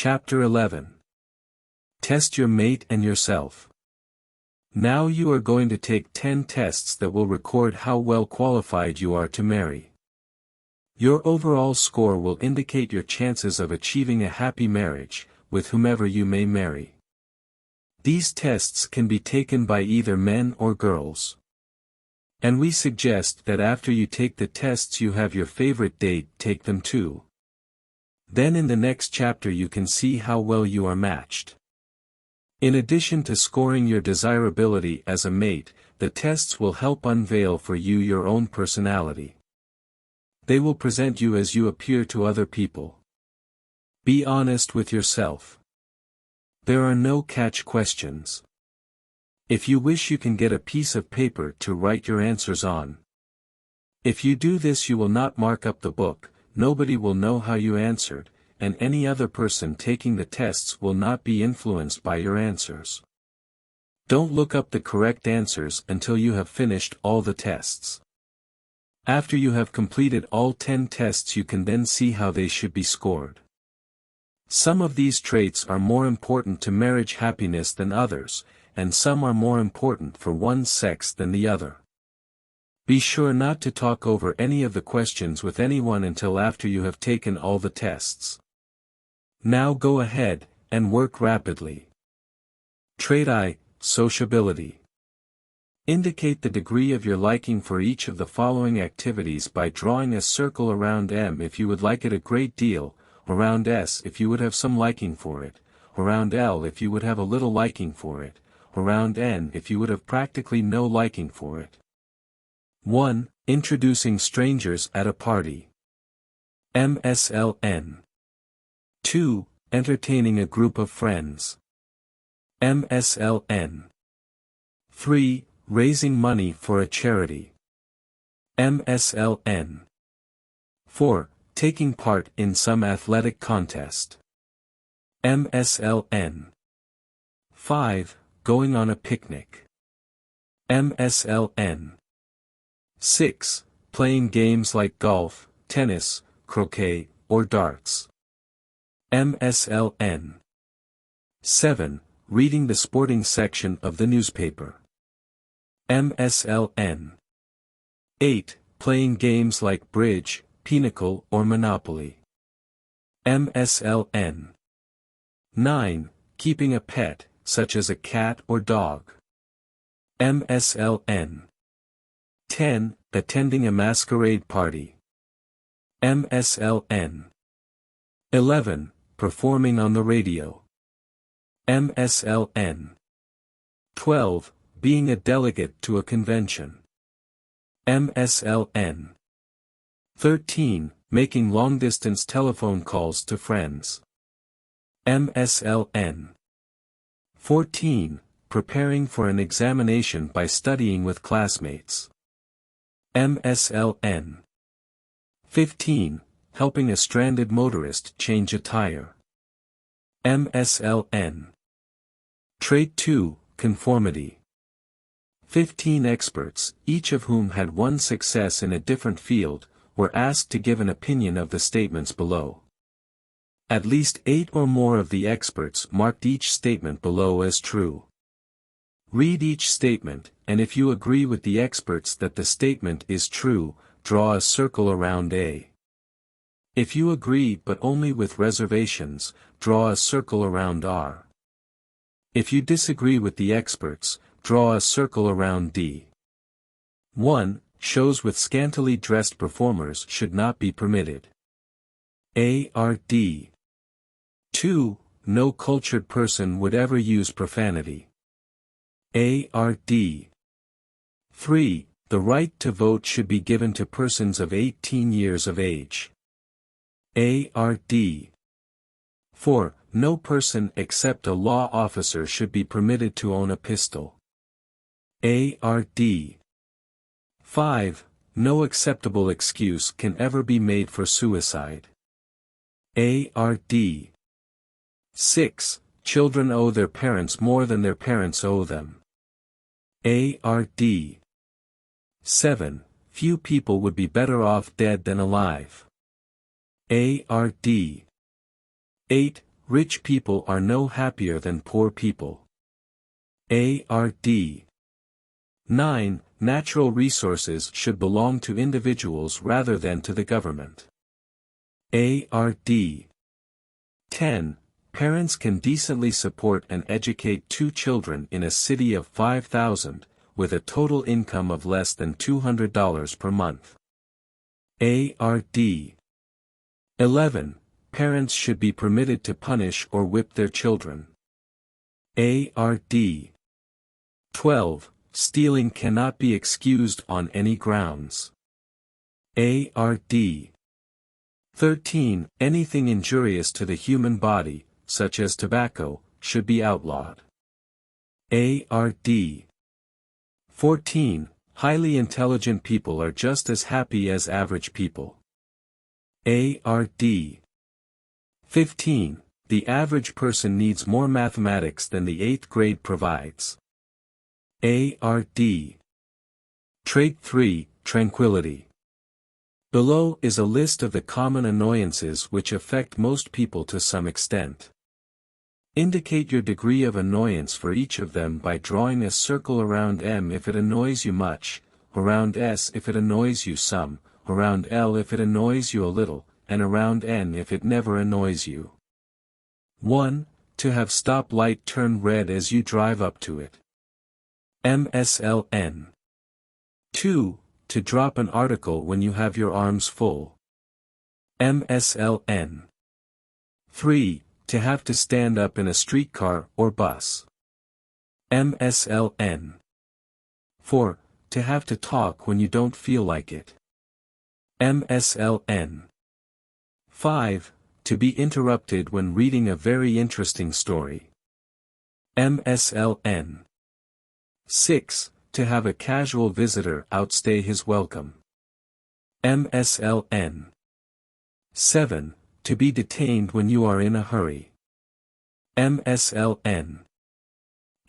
Chapter 11. Test your mate and yourself. Now you are going to take 10 tests that will record how well qualified you are to marry. Your overall score will indicate your chances of achieving a happy marriage, with whomever you may marry. These tests can be taken by either men or girls. And we suggest that after you take the tests you have your favorite date take them too. Then in the next chapter you can see how well you are matched. In addition to scoring your desirability as a mate, the tests will help unveil for you your own personality. They will present you as you appear to other people. Be honest with yourself. There are no catch questions. If you wish you can get a piece of paper to write your answers on. If you do this you will not mark up the book, nobody will know how you answered, and any other person taking the tests will not be influenced by your answers. Don't look up the correct answers until you have finished all the tests. After you have completed all 10 tests you can then see how they should be scored. Some of these traits are more important to marriage happiness than others, and some are more important for one sex than the other. Be sure not to talk over any of the questions with anyone until after you have taken all the tests. Now go ahead, and work rapidly. Trait I, Sociability. Indicate the degree of your liking for each of the following activities by drawing a circle around M if you would like it a great deal, around S if you would have some liking for it, around L if you would have a little liking for it, around N if you would have practically no liking for it. 1. Introducing strangers at a party. MSLN. 2. Entertaining a group of friends. MSLN. 3. Raising money for a charity. MSLN. 4. Taking part in some athletic contest. MSLN. 5. Going on a picnic. MSLN. 6. Playing games like golf, tennis, croquet, or darts. MSLN. 7. Reading the sporting section of the newspaper. MSLN. 8. Playing games like bridge, pinochle or monopoly. MSLN. 9. Keeping a pet, such as a cat or dog. MSLN. 10. Attending a masquerade party. MSLN. 11. Performing on the radio. MSLN. 12. Being a delegate to a convention. MSLN. 13. Making long-distance telephone calls to friends. MSLN. 14. Preparing for an examination by studying with classmates. MSLN. 15. Helping a stranded motorist change a tire. MSLN. Trait 2, Conformity. 15 experts, each of whom had one success in a different field, were asked to give an opinion of the statements below. At least 8 or more of the experts marked each statement below as true. Read each statement, and if you agree with the experts that the statement is true, draw a circle around A. If you agree but only with reservations, draw a circle around R. If you disagree with the experts, draw a circle around D. 1. Shows with scantily dressed performers should not be permitted. ARD. 2. No cultured person would ever use profanity. ARD. 3. The right to vote should be given to persons of 18 years of age. ARD. 4. No person except a law officer should be permitted to own a pistol. ARD. 5. No acceptable excuse can ever be made for suicide. ARD. 6. Children owe their parents more than their parents owe them. ARD. 7. Few people would be better off dead than alive. ARD. 8. Rich people are no happier than poor people. ARD 9. Natural resources should belong to individuals rather than to the government. ARD 10. Parents can decently support and educate 2 children in a city of 5,000, with a total income of less than $200 per month. ARD 11. Parents should be permitted to punish or whip their children. ARD 12. Stealing cannot be excused on any grounds. ARD 13. Anything injurious to the human body, such as tobacco, should be outlawed. ARD 14. Highly intelligent people are just as happy as average people. ARD 15. The average person needs more mathematics than the 8th grade provides. ARD Trait 3, Tranquility. Below is a list of the common annoyances which affect most people to some extent. Indicate your degree of annoyance for each of them by drawing a circle around M if it annoys you much, around S if it annoys you some, around L if it annoys you a little, and around N if it never annoys you. 1. To have stop light turn red as you drive up to it. MSLN. 2. To drop an article when you have your arms full. MSLN. 3. To have to stand up in a streetcar or bus. MSLN. 4. To have to talk when you don't feel like it. MSLN. 5. To be interrupted when reading a very interesting story. MSLN. 6. To have a casual visitor outstay his welcome. MSLN. 7. To be detained when you are in a hurry. MSLN.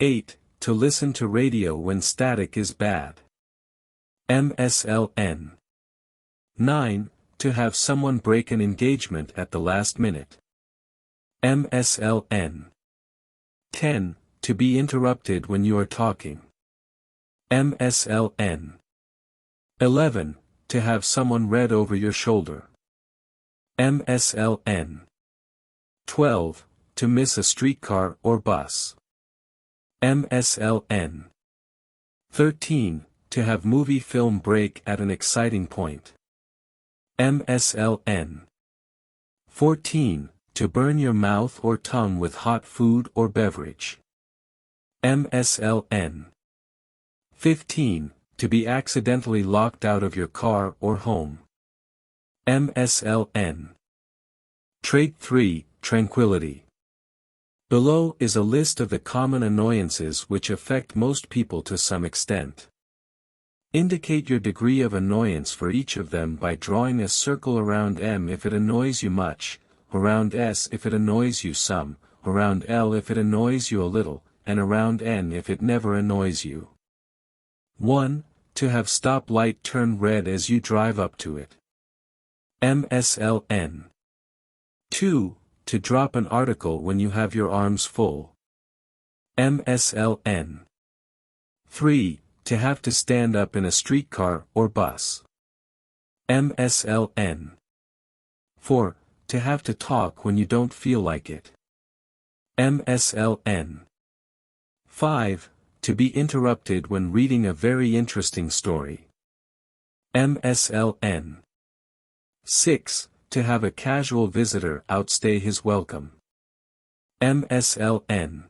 8. To listen to radio when static is bad. MSLN. 9. To have someone break an engagement at the last minute. MSLN. 10. To be interrupted when you are talking. MSLN. 11. To have someone read over your shoulder. MSLN. 12. To miss a streetcar or bus. MSLN. 13. To have movie film break at an exciting point. MSLN. 14. To burn your mouth or tongue with hot food or beverage. MSLN. 15. To be accidentally locked out of your car or home. MSLN. Trait 3, Tranquility. Below is a list of the common annoyances which affect most people to some extent. Indicate your degree of annoyance for each of them by drawing a circle around M if it annoys you much, around S if it annoys you some, around L if it annoys you a little, and around N if it never annoys you. 1. To have stop light turn red as you drive up to it. MSLN. 2. To drop an article when you have your arms full. MSLN. 3. To have to stand up in a streetcar or bus. MSLN. 4. To have to talk when you don't feel like it. MSLN. 5. To be interrupted when reading a very interesting story. MSLN. 6. To have a casual visitor outstay his welcome. MSLN.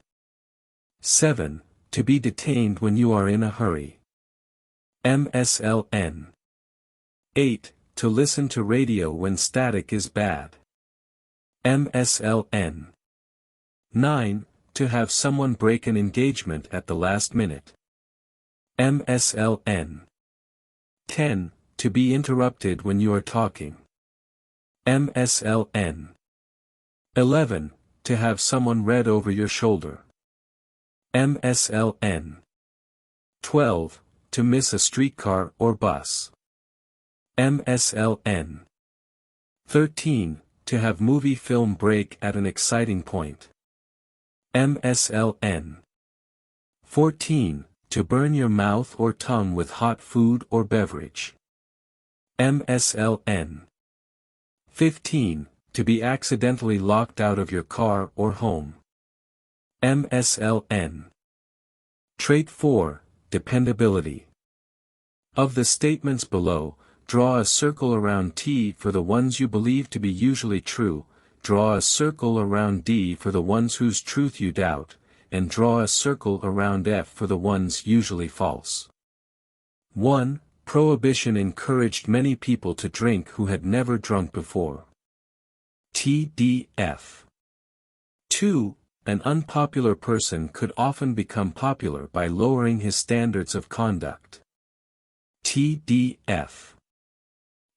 7. To be detained when you are in a hurry. MSLN. 8. To listen to radio when static is bad. MSLN. 9. To have someone break an engagement at the last minute. MSLN. 10. To be interrupted when you are talking. MSLN. 11. To have someone read over your shoulder. MSLN. 12. To miss a streetcar or bus. MSLN. 13. To have movie film break at an exciting point. MSLN. 14. To burn your mouth or tongue with hot food or beverage. MSLN. 15. To be accidentally locked out of your car or home. MSLN. Trait 4. Dependability. Of the statements below, draw a circle around T for the ones you believe to be usually true, draw a circle around D for the ones whose truth you doubt, and draw a circle around F for the ones usually false. 1. Prohibition encouraged many people to drink who had never drunk before. TDF. 2. An unpopular person could often become popular by lowering his standards of conduct. TDF.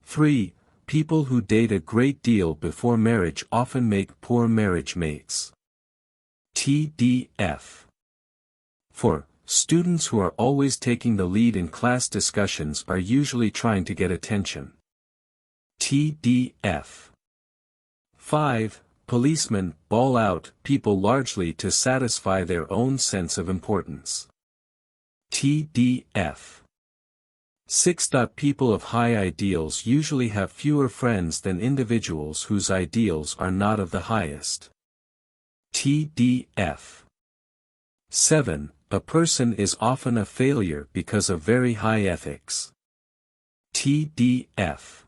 3. People who date a great deal before marriage often make poor marriage mates. TDF. 4. Students who are always taking the lead in class discussions are usually trying to get attention. TDF. 5. Policemen bawl out people largely to satisfy their own sense of importance. TDF. 6. People of high ideals usually have fewer friends than individuals whose ideals are not of the highest. TDF. 7. A person is often a failure because of very high ethics. TDF.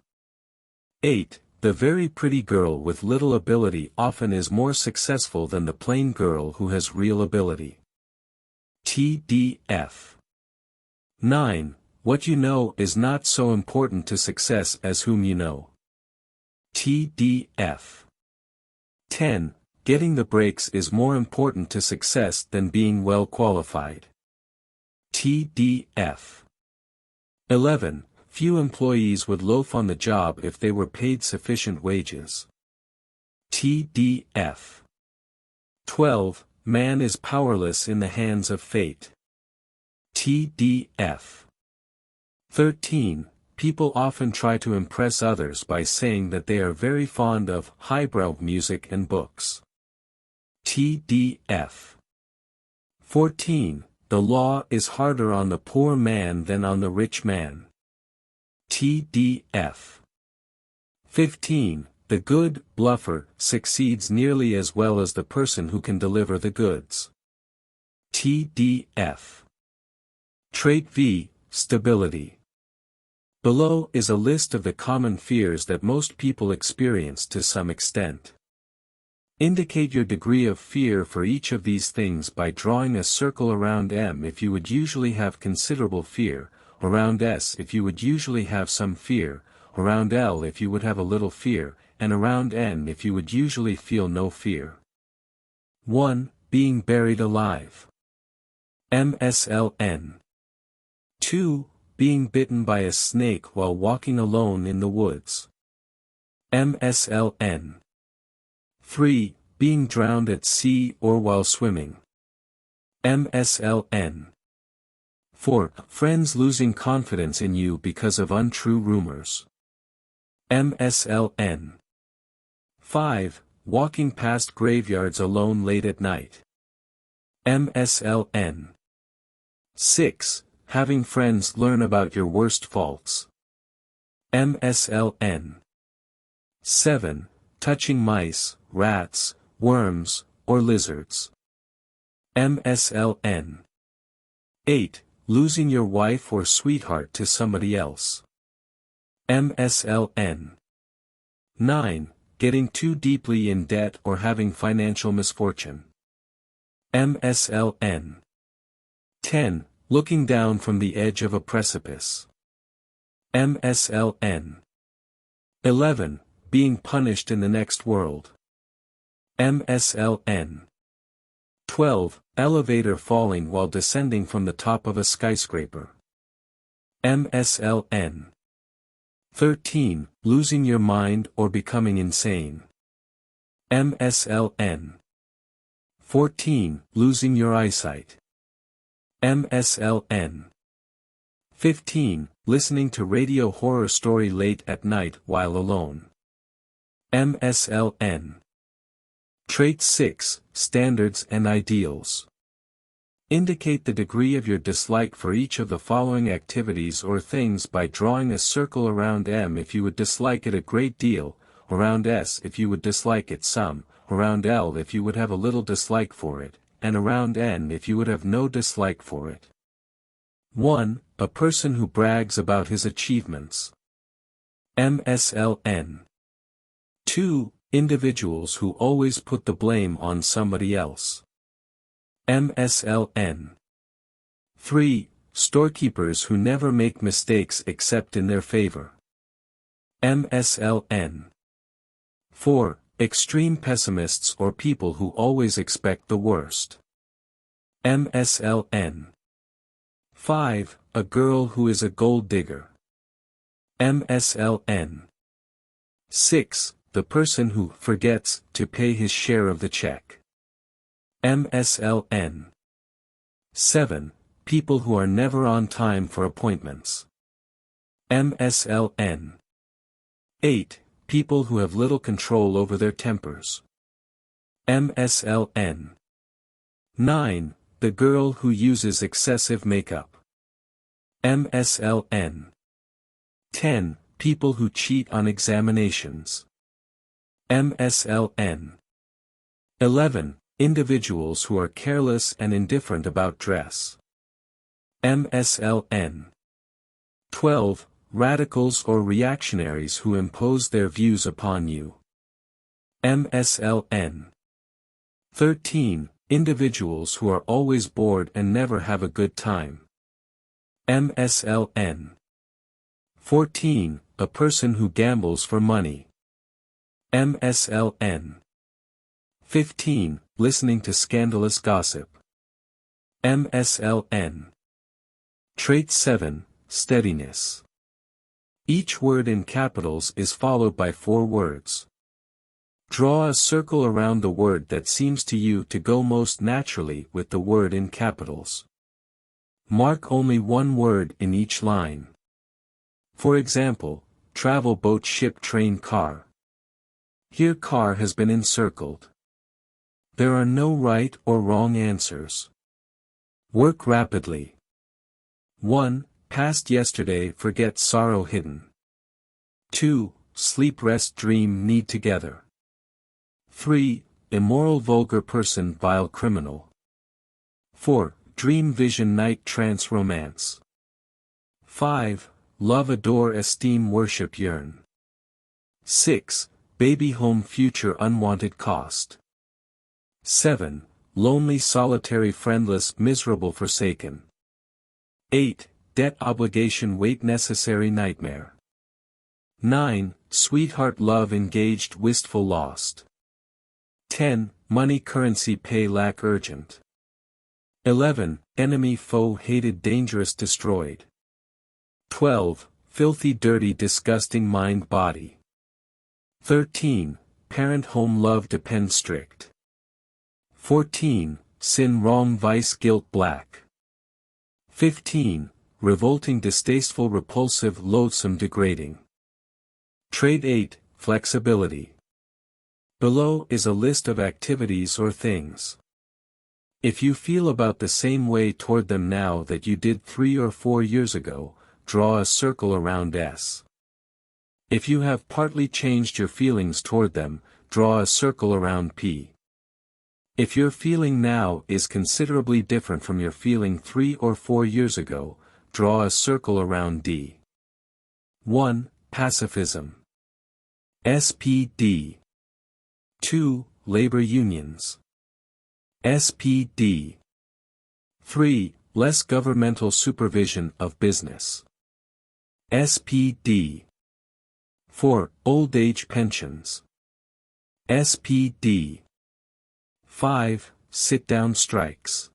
8. The very pretty girl with little ability often is more successful than the plain girl who has real ability. TDF. 9. What you know is not so important to success as whom you know. TDF. 10. Getting the breaks is more important to success than being well qualified. TDF. 11. Few employees would loaf on the job if they were paid sufficient wages. TDF. 12. Man is powerless in the hands of fate. TDF. 13. People often try to impress others by saying that they are very fond of highbrow music and books. TDF. 14. The law is harder on the poor man than on the rich man. TDF. 15. The good bluffer succeeds nearly as well as the person who can deliver the goods. TDF. Trait V. Stability. Below is a list of the common fears that most people experience to some extent. Indicate your degree of fear for each of these things by drawing a circle around M if you would usually have considerable fear, around S if you would usually have some fear, around L if you would have a little fear, and around N if you would usually feel no fear. 1. Being buried alive. MSLN. 2. Being bitten by a snake while walking alone in the woods. MSLN. 3. Being drowned at sea or while swimming. MSLN. 4. Friends losing confidence in you because of untrue rumors. MSLN. 5. Walking past graveyards alone late at night. MSLN. 6. Having friends learn about your worst faults. MSLN. 7. Touching mice, rats, worms, or lizards. MSLN. 8. Losing your wife or sweetheart to somebody else. MSLN. 9. Getting too deeply in debt or having financial misfortune. MSLN. 10. Looking down from the edge of a precipice. MSLN. 11. Being punished in the next world. MSLN. 12. Elevator falling while descending from the top of a skyscraper. MSLN. 13. Losing your mind or becoming insane. MSLN. 14. Losing your eyesight. MSLN. 15. Listening to radio horror story late at night while alone. MSLN. Trait 6, Standards and Ideals. Indicate the degree of your dislike for each of the following activities or things by drawing a circle around M if you would dislike it a great deal, around S if you would dislike it some, around L if you would have a little dislike for it, and around N if you would have no dislike for it. 1. A person who brags about his achievements. MSLN. 2. Individuals who always put the blame on somebody else. MSLN. 3. Storekeepers who never make mistakes except in their favor. MSLN. 4. Extreme pessimists or people who always expect the worst. MSLN. 5. A girl who is a gold digger. MSLN. 6. The person who forgets to pay his share of the check. MSLN. 7. People who are never on time for appointments. MSLN. 8. People who have little control over their tempers. MSLN. 9. The girl who uses excessive makeup. MSLN. 10. People who cheat on examinations. MSLN. 11. Individuals who are careless and indifferent about dress. MSLN. 12. Radicals or reactionaries who impose their views upon you. MSLN. 13. Individuals who are always bored and never have a good time. MSLN. 14. A person who gambles for money. MSLN. 15. Listening to scandalous gossip. MSLN. Trait 7, Steadiness. Each word in capitals is followed by 4 words. Draw a circle around the word that seems to you to go most naturally with the word in capitals. Mark only one word in each line. For example, travel, boat, ship, train, car. Here car has been encircled. There are no right or wrong answers. Work rapidly. 1. Past yesterday, forget sorrow hidden. 2. Sleep, rest, dream, need together. 3. Immoral, vulgar person, vile, criminal. 4. Dream, vision, night, trance, romance. 5. Love, adore, esteem, worship, yearn. 6. Baby, home, future, unwanted, cost. 7. Lonely, solitary, friendless, miserable, forsaken. 8. Debt, obligation, weight, necessary, nightmare. 9. Sweetheart, love, engaged, wistful, lost. 10. Money, currency, pay, lack, urgent. 11. Enemy, foe, hated, dangerous, destroyed. 12. Filthy, dirty, disgusting, mind, body. 13. Parent, home, love, depend, strict. 14. Sin, wrong, vice, guilt, black. 15. Revolting, distasteful, repulsive, loathsome, degrading. Trait 8, Flexibility. Below is a list of activities or things. If you feel about the same way toward them now that you did 3 or 4 years ago, draw a circle around S. If you have partly changed your feelings toward them, draw a circle around P. If your feeling now is considerably different from your feeling 3 or 4 years ago, draw a circle around D. 1. Pacifism. SPD. 2. Labor unions. SPD. 3. Less governmental supervision of business. SPD. 4. Old age pensions. SPD. 5. Sit-down strikes.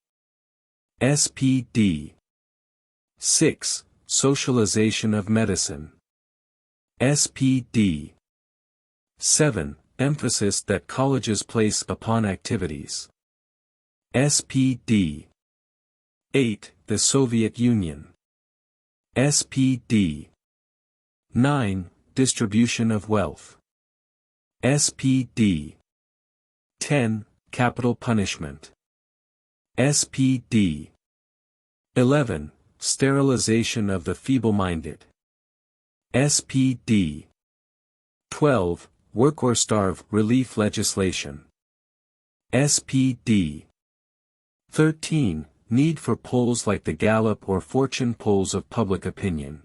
SPD. 6. Socialization of medicine. SPD. 7. Emphasis that colleges place upon activities. SPD. 8. The Soviet Union. SPD. 9. Distribution of wealth. SPD. 10. Capital punishment. SPD. 11. Sterilization of the feeble-minded. SPD. 12. Work or starve relief legislation. SPD. 13. Need for polls like the Gallup or Fortune polls of public opinion.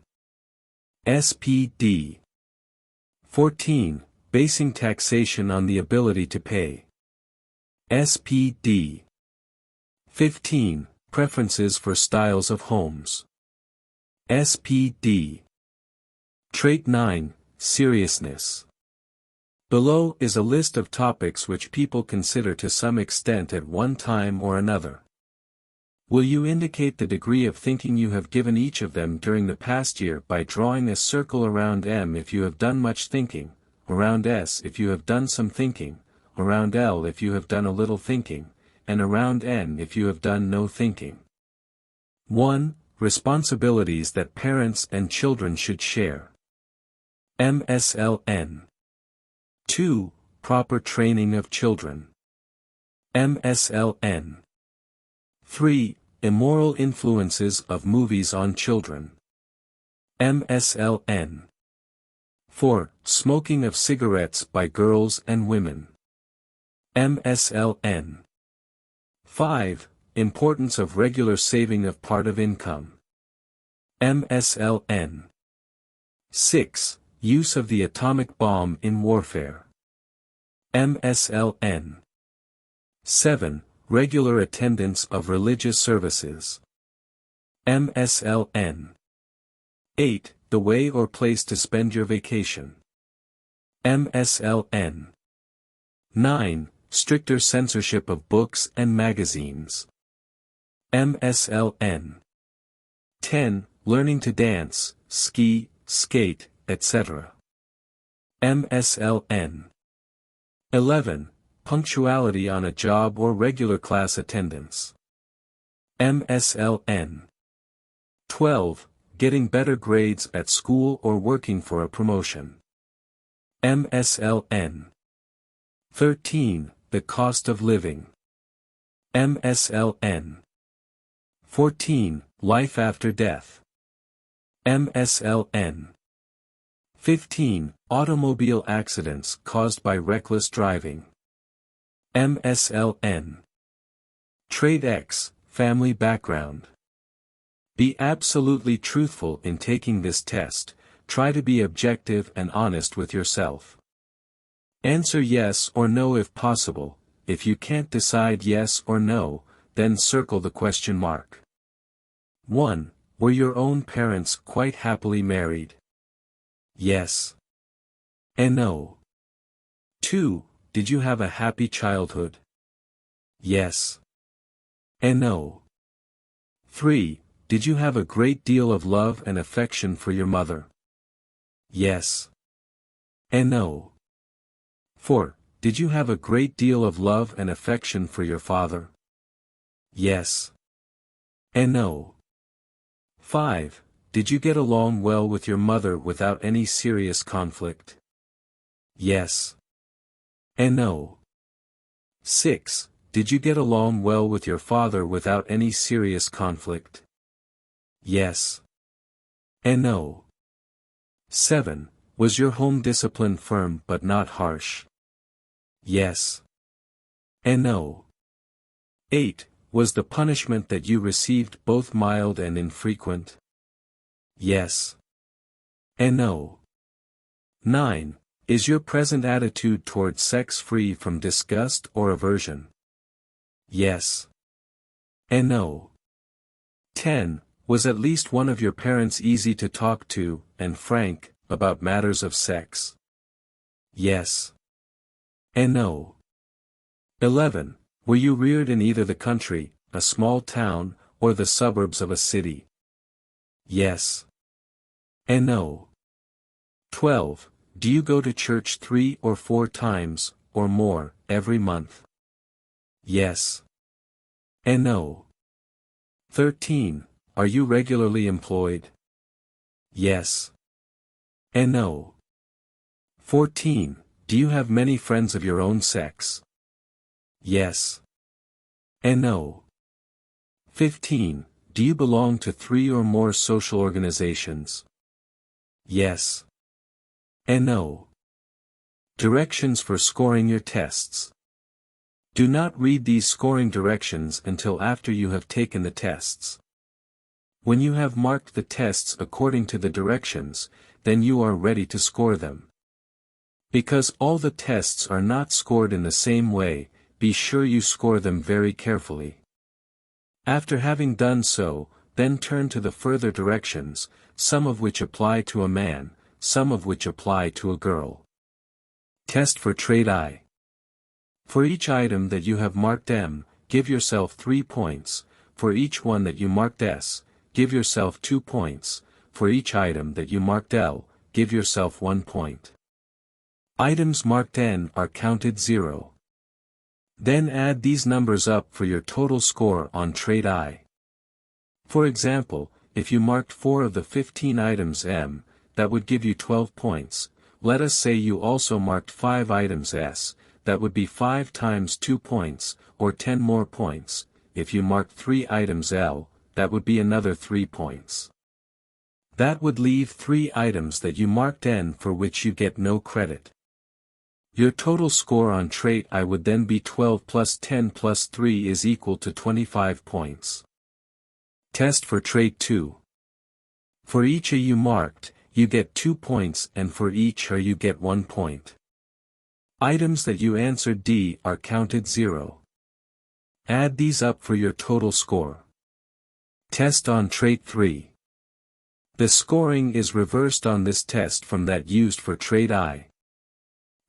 SPD. 14. Basing taxation on the ability to pay. SPD. 15. Preferences for styles of homes. SPD. Trait 9. Seriousness. Below is a list of topics which people consider to some extent at one time or another. Will you indicate the degree of thinking you have given each of them during the past year by drawing a circle around M if you have done much thinking, around S if you have done some thinking, around L if you have done a little thinking, and around N if you have done no thinking? 1. Responsibilities that parents and children should share. MSLN. 2. Proper training of children. MSLN. 3. Immoral influences of movies on children. MSLN. 4. Smoking of cigarettes by girls and women. MSLN. 5. Importance of regular saving of part of income. MSLN. 6. Use of the atomic bomb in warfare. MSLN. 7. Regular attendance of religious services. MSLN. 8. The way or place to spend your vacation. MSLN. 9. Stricter censorship of books and magazines. MSLN. 10. Learning to dance, ski, skate, etc. MSLN. 11. Punctuality on a job or regular class attendance. MSLN. 12. Getting better grades at school or working for a promotion. MSLN. 13. The cost of living. MSLN. 14. Life after death. MSLN. 15. Automobile accidents caused by reckless driving. MSLN. Trait X, family background. Be absolutely truthful in taking this test. Try to be objective and honest with yourself. Answer yes or no if possible. If you can't decide yes or no, then circle the question mark. 1. Were your own parents quite happily married? Yes. And no. 2. Did you have a happy childhood? Yes. And no. 3. Did you have a great deal of love and affection for your mother? Yes. And no. 4. Did you have a great deal of love and affection for your father? Yes. And no. 5. Did you get along well with your mother without any serious conflict? Yes. And no. 6. Did you get along well with your father without any serious conflict? Yes. And no. 7. Was your home discipline firm but not harsh? Yes. And no. 8. Was the punishment that you received both mild and infrequent? Yes. And no. 9. Is your present attitude toward sex free from disgust or aversion? Yes. And no. 10. Was at least one of your parents easy to talk to, and frank, about matters of sex? Yes. And no. 11. Were you reared in either the country, a small town, or the suburbs of a city? Yes. And no. 12. Do you go to church 3 or 4 times, or more, every month? Yes. And no. 13. Are you regularly employed? Yes. And no. 14. Do you have many friends of your own sex? Yes. No. 15. Do you belong to 3 or more social organizations? Yes. No. Directions for scoring your tests. Do not read these scoring directions until after you have taken the tests. When you have marked the tests according to the directions, then you are ready to score them. Because all the tests are not scored in the same way, be sure you score them very carefully. After having done so, then turn to the further directions, some of which apply to a man, some of which apply to a girl. Test for trait I. For each item that you have marked M, give yourself 3 points, for each one that you marked S, give yourself 2 points, for each item that you marked L, give yourself 1 point. Items marked N are counted 0. Then add these numbers up for your total score on trait I. For example, if you marked 4 of the 15 items M, that would give you 12 points. Let us say you also marked 5 items S, that would be 5 times 2 points, or 10 more points. If you marked 3 items L, that would be another 3 points. That would leave 3 items that you marked N for which you get no credit. Your total score on trait I would then be 12 plus 10 plus 3 is equal to 25 points. Test for trait II. For each A you marked, you get 2 points, and for each R you get 1 point. Items that you answered D are counted 0. Add these up for your total score. Test on trait III. The scoring is reversed on this test from that used for trait I.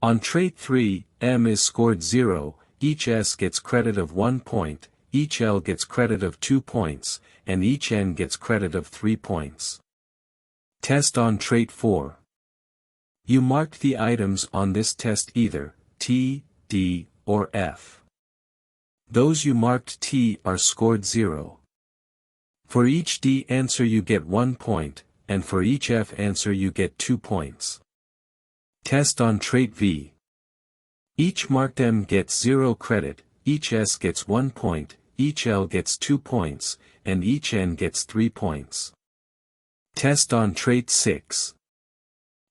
On trait III, M is scored 0, each S gets credit of 1 point, each L gets credit of 2 points, and each N gets credit of 3 points. Test on trait IV. You marked the items on this test either T, D, or F. Those you marked T are scored 0. For each D answer you get 1 point, and for each F answer you get 2 points. Test on trait V. Each marked M gets 0 credit, each S gets 1 point, each L gets 2 points, and each N gets 3 points. Test on trait VI.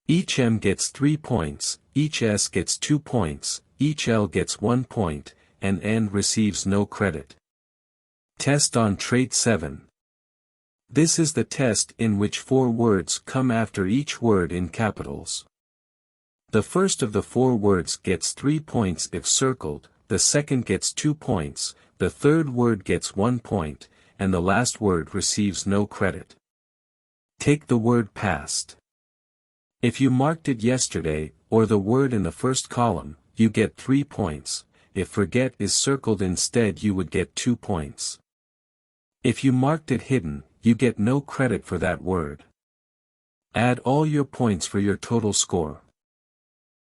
Each M gets 3 points, each S gets 2 points, each L gets 1 point, and N receives no credit. Test on trait VII. This is the test in which 4 words come after each word in capitals. The first of the 4 words gets 3 points if circled, the second gets 2 points, the third word gets 1 point, and the last word receives no credit. Take the word past. If you marked it yesterday, or the word in the first column, you get 3 points. If forget is circled instead you would get 2 points. If you marked it hidden, you get no credit for that word. Add all your points for your total score.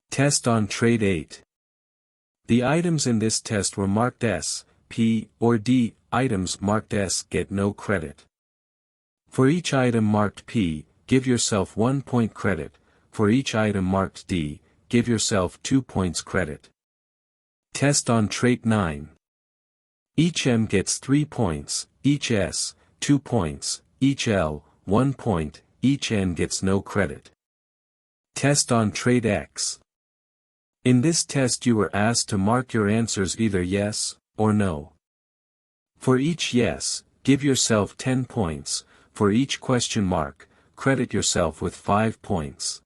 Test on trait VIII. The items in this test were marked S, P, or D. Items marked S get no credit. For each item marked P, give yourself 1 point credit. For each item marked D, give yourself 2 points credit. Test on trait IX. Each M gets 3 points, each S, 2 points, each L, 1 point, each N gets no credit. Test on trait X. In this test you were asked to mark your answers either yes, or no. For each yes, give yourself 10 points, for each question mark, credit yourself with 5 points.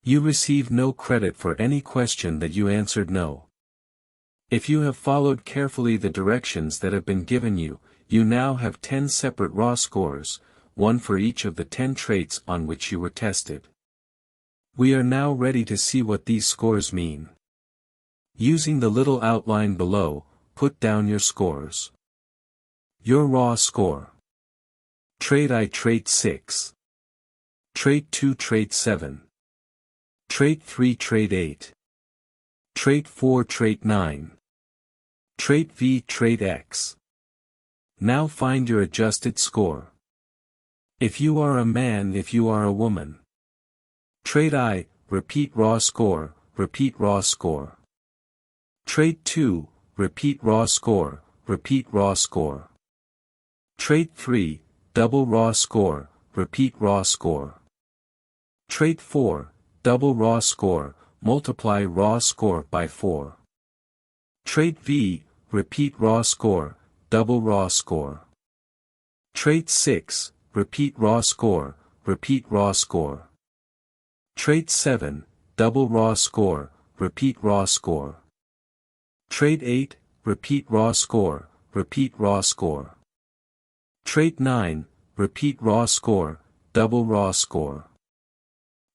You receive no credit for any question that you answered no. If you have followed carefully the directions that have been given you, you now have 10 separate raw scores, 1 for each of the 10 traits on which you were tested. We are now ready to see what these scores mean. Using the little outline below, put down your scores. Your raw score. Trait I, trait VI. Trait II, trait VII. Trait III, trait VIII. Trait IV, trait IX. Trait V, trait X. Now find your adjusted score. If you are a man, if you are a woman. Trait I, repeat raw score, repeat raw score. Trait 2, repeat raw score, repeat raw score. Trait 3, double raw score, repeat raw score. Trait 4, double raw score, multiply raw score by 4. Trait V, repeat raw score, double raw score. Trait 6, repeat raw score, repeat raw score. Trait 7, double raw score, repeat raw score. Trait 8, repeat raw score, repeat raw score. Trait 9, repeat raw score, double raw score.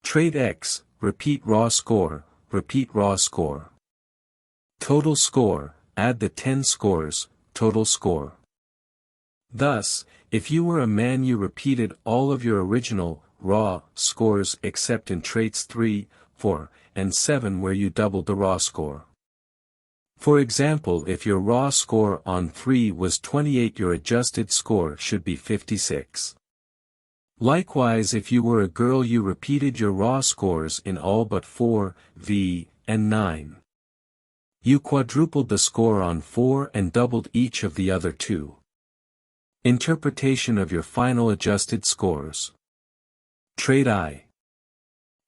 Trait X, repeat raw score, repeat raw score. Total score, add the 10 scores, total score. Thus, if you were a man you repeated all of your original, raw, scores except in traits 3, 4, and 7 where you doubled the raw score. For example, if your raw score on 3 was 28, your adjusted score should be 56. Likewise, if you were a girl you repeated your raw scores in all but 4, V, and 9. You quadrupled the score on 4 and doubled each of the other 2. Interpretation of your final adjusted scores. Trait I.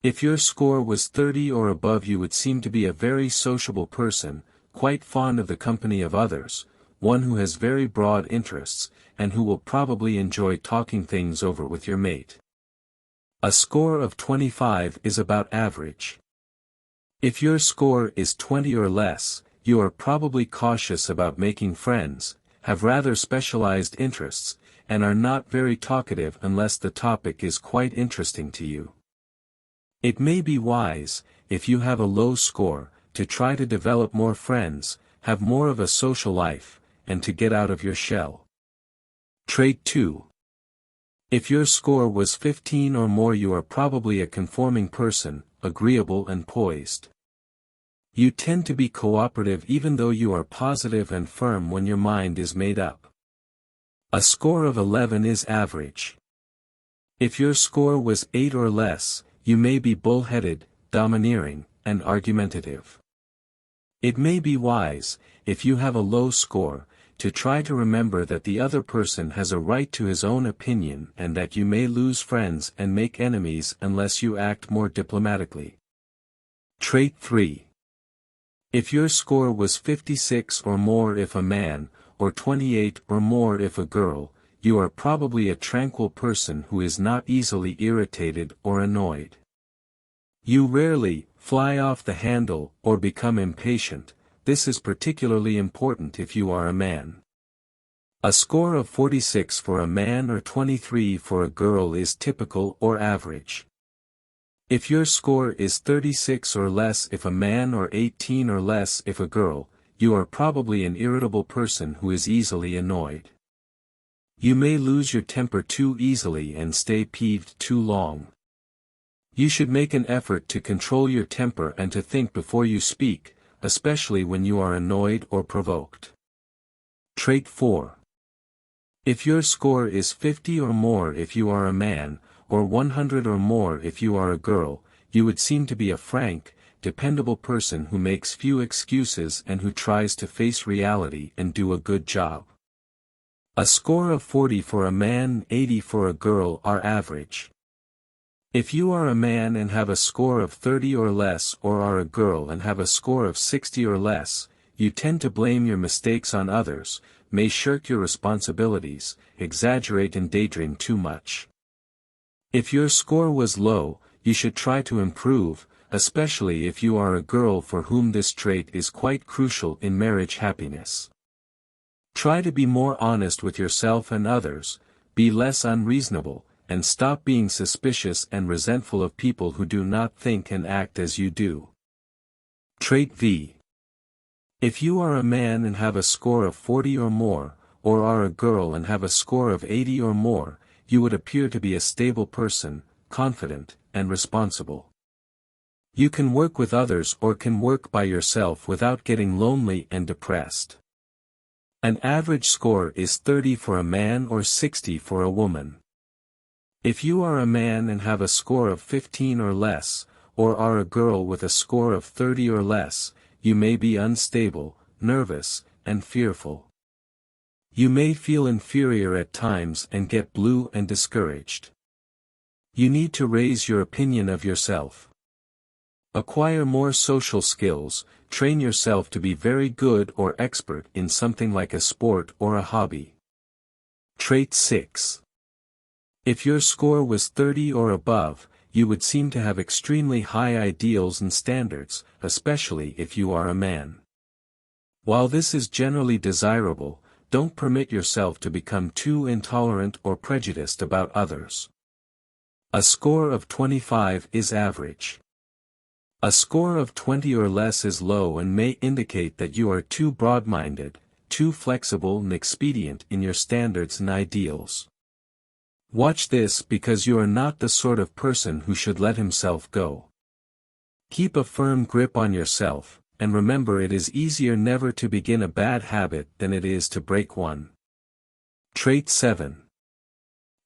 If your score was 30 or above, you would seem to be a very sociable person, quite fond of the company of others, one who has very broad interests, and who will probably enjoy talking things over with your mate. A score of 25 is about average. If your score is 20 or less, you are probably cautious about making friends, have rather specialized interests, and are not very talkative unless the topic is quite interesting to you. It may be wise, if you have a low score, to try to develop more friends, have more of a social life, and to get out of your shell. Trait 2. If your score was 15 or more, you are probably a conforming person, agreeable and poised. You tend to be cooperative even though you are positive and firm when your mind is made up. A score of 11 is average. If your score was 8 or less, you may be bull-headed, domineering, and argumentative. It may be wise, if you have a low score, to try to remember that the other person has a right to his own opinion and that you may lose friends and make enemies unless you act more diplomatically. Trait 3. If your score was 56 or more if a man, or 28 or more if a girl, you are probably a tranquil person who is not easily irritated or annoyed. You rarely fly off the handle or become impatient. This is particularly important if you are a man. A score of 46 for a man or 23 for a girl is typical or average. If your score is 36 or less if a man or 18 or less if a girl, you are probably an irritable person who is easily annoyed. You may lose your temper too easily and stay peeved too long. You should make an effort to control your temper and to think before you speak, especially when you are annoyed or provoked. Trait 4. If your score is 50 or more if you are a man, or 100 or more if you are a girl, you would seem to be a frank, dependable person who makes few excuses and who tries to face reality and do a good job. A score of 40 for a man, 80 for a girl are average. If you are a man and have a score of 30 or less or are a girl and have a score of 60 or less, you tend to blame your mistakes on others, may shirk your responsibilities, exaggerate and daydream too much. If your score was low, you should try to improve, especially if you are a girl for whom this trait is quite crucial in marriage happiness. Try to be more honest with yourself and others, be less unreasonable, and stop being suspicious and resentful of people who do not think and act as you do. Trait V. If you are a man and have a score of 40 or more, or are a girl and have a score of 80 or more, you would appear to be a stable person, confident, and responsible. You can work with others or can work by yourself without getting lonely and depressed. An average score is 30 for a man or 60 for a woman. If you are a man and have a score of 15 or less, or are a girl with a score of 30 or less, you may be unstable, nervous, and fearful. You may feel inferior at times and get blue and discouraged. You need to raise your opinion of yourself. Acquire more social skills, train yourself to be very good or expert in something like a sport or a hobby. Trait 6. If your score was 30 or above, you would seem to have extremely high ideals and standards, especially if you are a man. While this is generally desirable, don't permit yourself to become too intolerant or prejudiced about others. A score of 25 is average. A score of 20 or less is low and may indicate that you are too broad-minded, too flexible and expedient in your standards and ideals. Watch this because you are not the sort of person who should let himself go. Keep a firm grip on yourself, and remember it is easier never to begin a bad habit than it is to break one. Trait 7.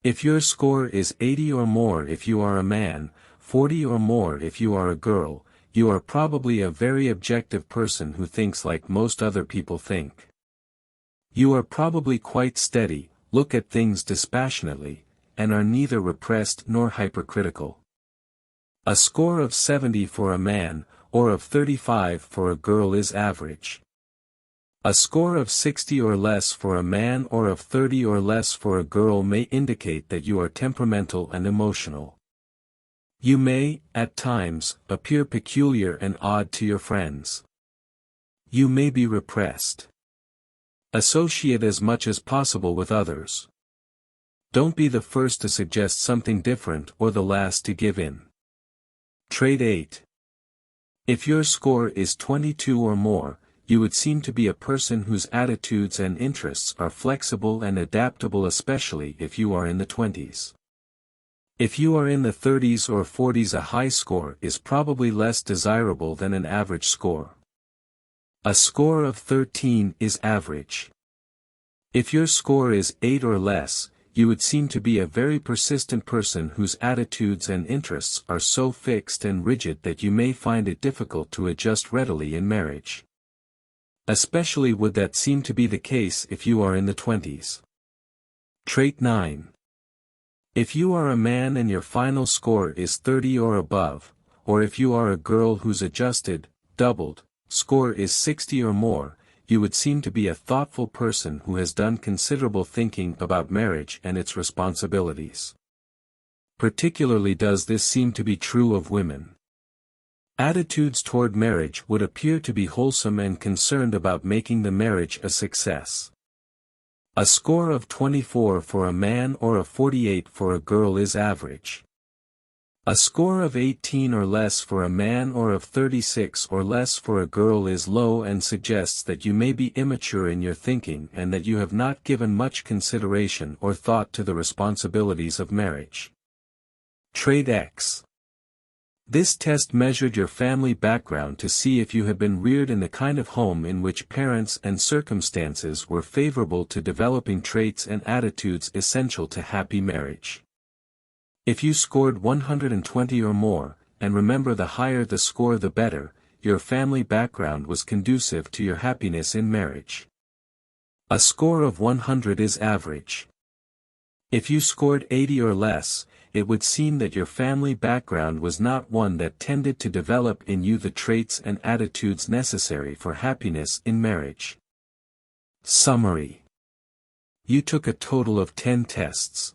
If your score is 80 or more if you are a man, 40 or more if you are a girl, you are probably a very objective person who thinks like most other people think. You are probably quite steady, look at things dispassionately, and are neither repressed nor hypercritical. A score of 70 for a man, or of 35 for a girl is average. A score of 60 or less for a man or of 30 or less for a girl may indicate that you are temperamental and emotional. You may, at times, appear peculiar and odd to your friends. You may be repressed. Associate as much as possible with others. Don't be the first to suggest something different or the last to give in. Trait 8. If your score is 22 or more, you would seem to be a person whose attitudes and interests are flexible and adaptable, especially if you are in the 20s. If you are in the 30s or 40s, a high score is probably less desirable than an average score. A score of 13 is average. If your score is 8 or less, you would seem to be a very persistent person whose attitudes and interests are so fixed and rigid that you may find it difficult to adjust readily in marriage. Especially would that seem to be the case if you are in the 20s. Trait 9. If you are a man and your final score is 30 or above, or if you are a girl whose adjusted, doubled, score is 60 or more, you would seem to be a thoughtful person who has done considerable thinking about marriage and its responsibilities. Particularly does this seem to be true of women. Attitudes toward marriage would appear to be wholesome and concerned about making the marriage a success. A score of 24 for a man or of 48 for a girl is average. A score of 18 or less for a man or of 36 or less for a girl is low and suggests that you may be immature in your thinking and that you have not given much consideration or thought to the responsibilities of marriage. Trait X. This test measured your family background to see if you had been reared in the kind of home in which parents and circumstances were favorable to developing traits and attitudes essential to happy marriage. If you scored 120 or more, and remember the higher the score the better, your family background was conducive to your happiness in marriage. A score of 100 is average. If you scored 80 or less, it would seem that your family background was not one that tended to develop in you the traits and attitudes necessary for happiness in marriage. Summary. You took a total of 10 tests.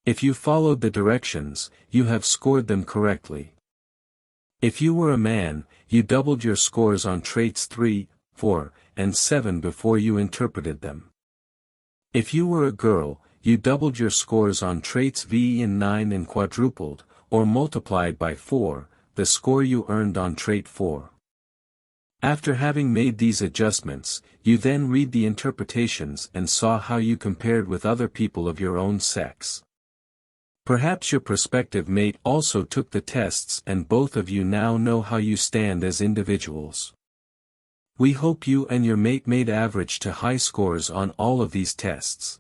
If you followed the directions, you have scored them correctly. If you were a man, you doubled your scores on traits 3, 4, and 7 before you interpreted them. If you were a girl, you doubled your scores on traits V and 9 and quadrupled, or multiplied by 4, the score you earned on trait 4. After having made these adjustments, you then read the interpretations and saw how you compared with other people of your own sex. Perhaps your prospective mate also took the tests and both of you now know how you stand as individuals. We hope you and your mate made average to high scores on all of these tests.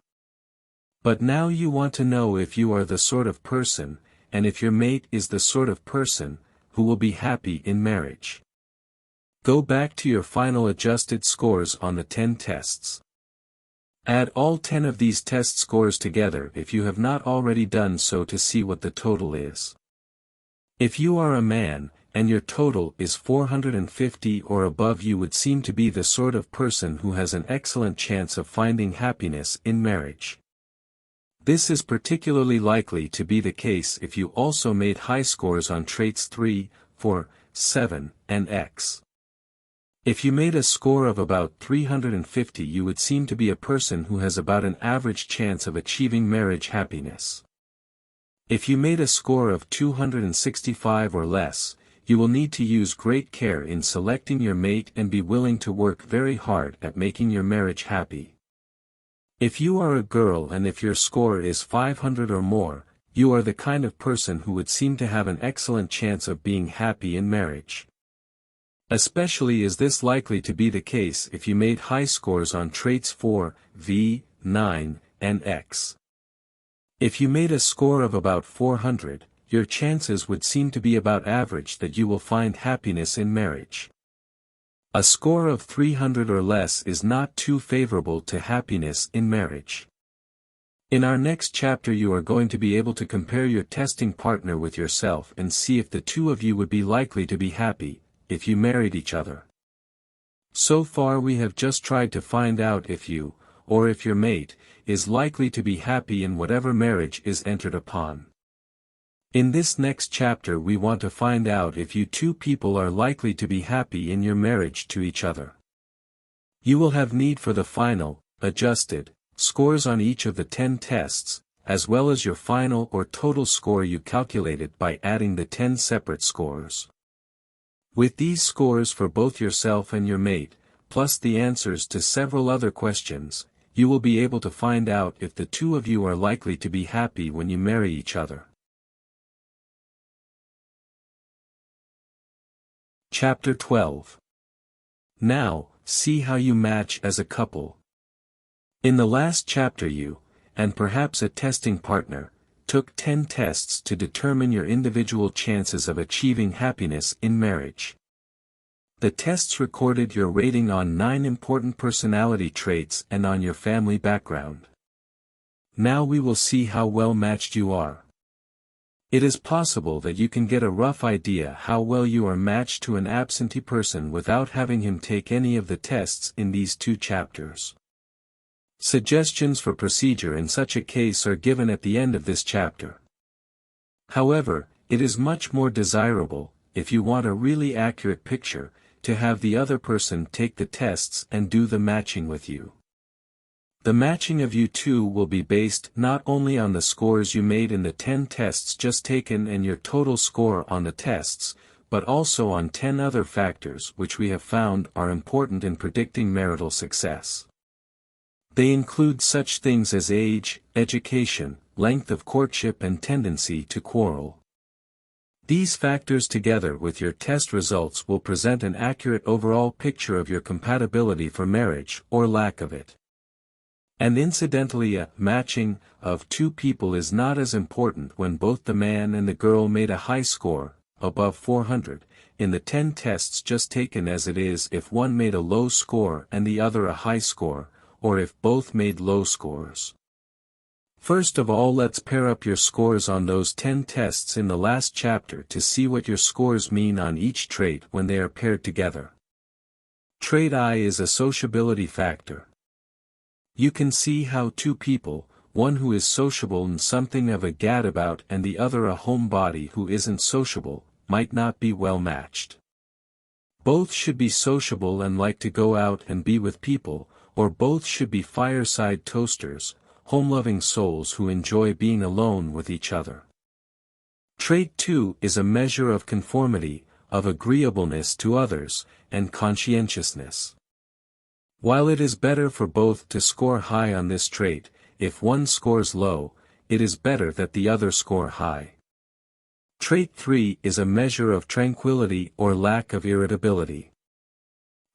But now you want to know if you are the sort of person, and if your mate is the sort of person, who will be happy in marriage. Go back to your final adjusted scores on the 10 tests. Add all 10 of these test scores together if you have not already done so to see what the total is. If you are a man, and your total is 450 or above, you would seem to be the sort of person who has an excellent chance of finding happiness in marriage. This is particularly likely to be the case if you also made high scores on traits 3, 4, 7, and X. If you made a score of about 350, you would seem to be a person who has about an average chance of achieving marriage happiness. If you made a score of 265 or less, you will need to use great care in selecting your mate and be willing to work very hard at making your marriage happy. If you are a girl and if your score is 500 or more, you are the kind of person who would seem to have an excellent chance of being happy in marriage. Especially is this likely to be the case if you made high scores on traits 4, V, 9, and X. If you made a score of about 400, your chances would seem to be about average that you will find happiness in marriage. A score of 300 or less is not too favorable to happiness in marriage. In our next chapter you are going to be able to compare your testing partner with yourself and see if the two of you would be likely to be happy if you married each other. So far we have just tried to find out if you, or if your mate, is likely to be happy in whatever marriage is entered upon. In this next chapter we want to find out if you two people are likely to be happy in your marriage to each other. You will have need for the final, adjusted, scores on each of the 10 tests, as well as your final or total score you calculated by adding the 10 separate scores. With these scores for both yourself and your mate, plus the answers to several other questions, you will be able to find out if the two of you are likely to be happy when you marry each other. Chapter 12. Now, see how you match as a couple. In the last chapter you, and perhaps a testing partner, took 10 tests to determine your individual chances of achieving happiness in marriage. The tests recorded your rating on 9 important personality traits and on your family background. Now we will see how well matched you are. It is possible that you can get a rough idea how well you are matched to an absentee person without having him take any of the tests in these 2 chapters. Suggestions for procedure in such a case are given at the end of this chapter. However, it is much more desirable, if you want a really accurate picture, to have the other person take the tests and do the matching with you. The matching of you two will be based not only on the scores you made in the 10 tests just taken and your total score on the tests, but also on 10 other factors which we have found are important in predicting marital success. They include such things as age, education, length of courtship and tendency to quarrel. These factors together with your test results will present an accurate overall picture of your compatibility for marriage or lack of it. And incidentally, a matching of 2 people is not as important when both the man and the girl made a high score, above 400, in the 10 tests just taken as it is if one made a low score and the other a high score, or if both made low scores. First of all, let's pair up your scores on those 10 tests in the last chapter to see what your scores mean on each trait when they are paired together. Trait I is a sociability factor. You can see how 2 people, one who is sociable and something of a gadabout and the other a homebody who isn't sociable, might not be well matched. Both should be sociable and like to go out and be with people, or both should be fireside toasters, home-loving souls who enjoy being alone with each other. Trait 2 is a measure of conformity, of agreeableness to others, and conscientiousness. While it is better for both to score high on this trait, if one scores low, it is better that the other score high. Trait 3 is a measure of tranquility or lack of irritability.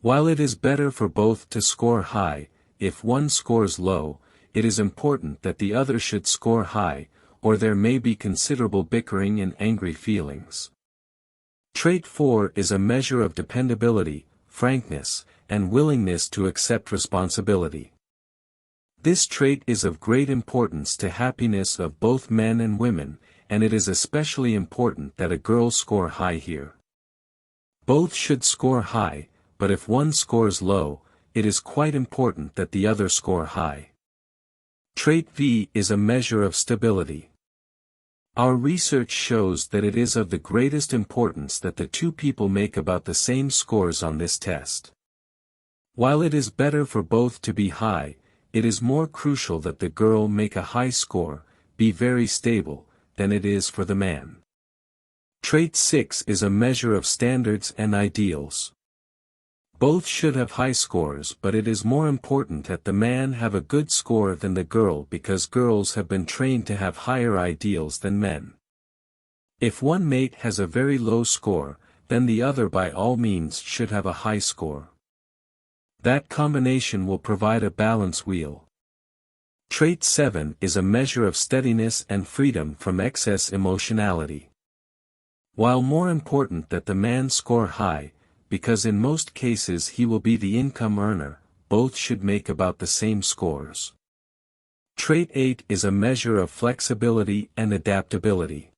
While it is better for both to score high, if one scores low, it is important that the other should score high, or there may be considerable bickering and angry feelings. Trait 4 is a measure of dependability, frankness, and willingness to accept responsibility. This trait is of great importance to happiness of both men and women, and it is especially important that a girl score high here. Both should score high, but if one scores low, it is quite important that the other score high. Trait V is a measure of stability. Our research shows that it is of the greatest importance that the two people make about the same scores on this test. While it is better for both to be high, it is more crucial that the girl make a high score, be very stable, than it is for the man. Trait 6 is a measure of standards and ideals. Both should have high scores, but it is more important that the man have a good score than the girl because girls have been trained to have higher ideals than men. If one mate has a very low score, then the other by all means should have a high score. That combination will provide a balance wheel. Trait 7 is a measure of steadiness and freedom from excess emotionality. While more important that the man score high, because in most cases he will be the income earner, both should make about the same scores. Trait 8 is a measure of flexibility and adaptability.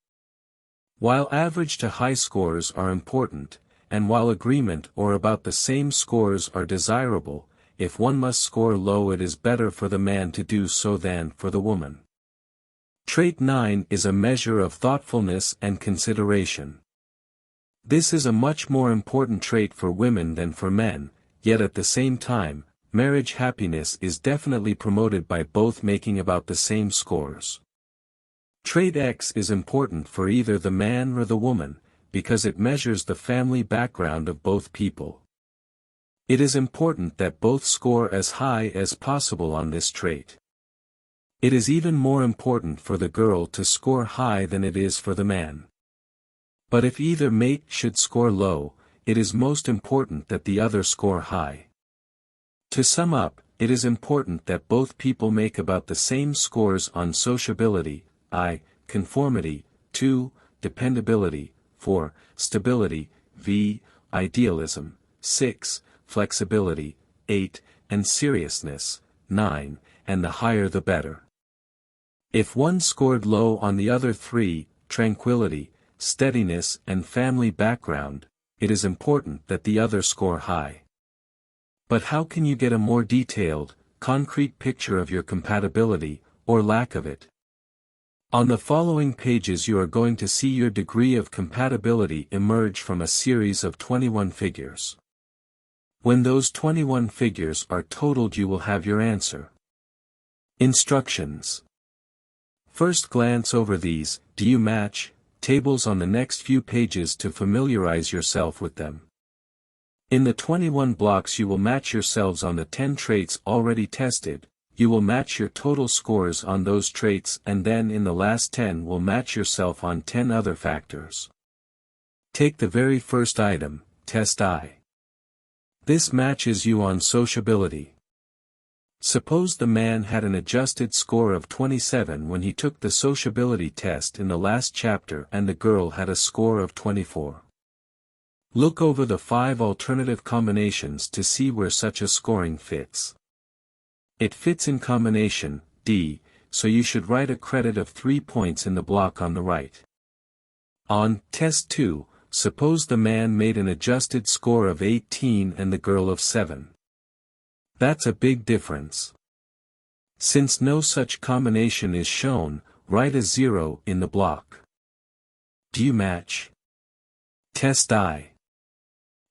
While average to high scores are important, and while agreement or about the same scores are desirable, if one must score low it is better for the man to do so than for the woman. Trait 9 is a measure of thoughtfulness and consideration. This is a much more important trait for women than for men, yet at the same time, marriage happiness is definitely promoted by both making about the same scores. Trait X is important for either the man or the woman, because it measures the family background of both people. It is important that both score as high as possible on this trait. It is even more important for the girl to score high than it is for the man. But if either mate should score low, it is most important that the other score high. To sum up, it is important that both people make about the same scores on sociability, I, conformity, 2, dependability, 4, stability, V, idealism, 6, flexibility, 8, and seriousness, 9, and the higher the better. If one scored low on the other 3, tranquility, steadiness and family background, it is important that the other score high. But how can you get a more detailed, concrete picture of your compatibility, or lack of it? On the following pages you are going to see your degree of compatibility emerge from a series of 21 figures. When those 21 figures are totaled you will have your answer. Instructions. First glance over these, do you match? Tables on the next few pages to familiarize yourself with them. In the 21 blocks you will match yourselves on the 10 traits already tested, you will match your total scores on those traits and then in the last 10 will match yourself on 10 other factors. Take the very first item, Test I. This matches you on sociability. Suppose the man had an adjusted score of 27 when he took the sociability test in the last chapter and the girl had a score of 24. Look over the 5 alternative combinations to see where such a scoring fits. It fits in combination, D, so you should write a credit of 3 points in the block on the right. On Test 2, suppose the man made an adjusted score of 18 and the girl of 7. That's a big difference. Since no such combination is shown, write a 0 in the block. Do you match? Test I.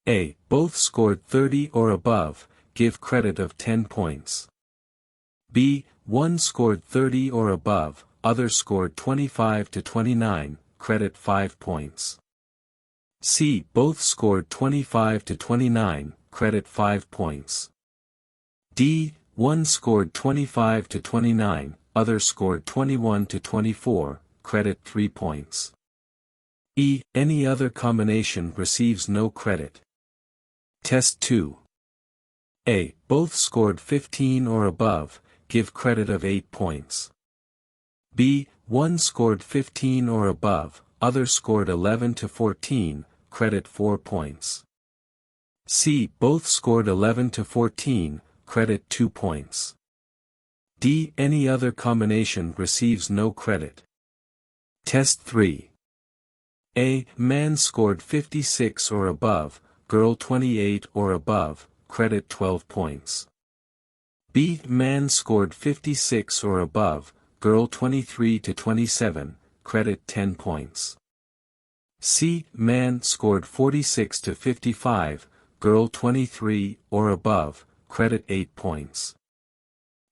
A. Both scored 30 or above, give credit of 10 points. B. One scored 30 or above, other scored 25 to 29, credit 5 points. C. Both scored 25 to 29, credit 5 points. D. One scored 25 to 29, other scored 21 to 24, credit 3 points. E. Any other combination receives no credit. Test 2. A. Both scored 15 or above, give credit of 8 points. B. One scored 15 or above, other scored 11 to 14, credit 4 points. C. Both scored 11 to 14, credit 2 points. D. Any other combination receives no credit. Test 3. A. Man scored 56 or above, girl 28 or above, credit 12 points. B. Man scored 56 or above, girl 23 to 27, credit 10 points. C. Man scored 46 to 55, girl 23 or above, credit 8 points.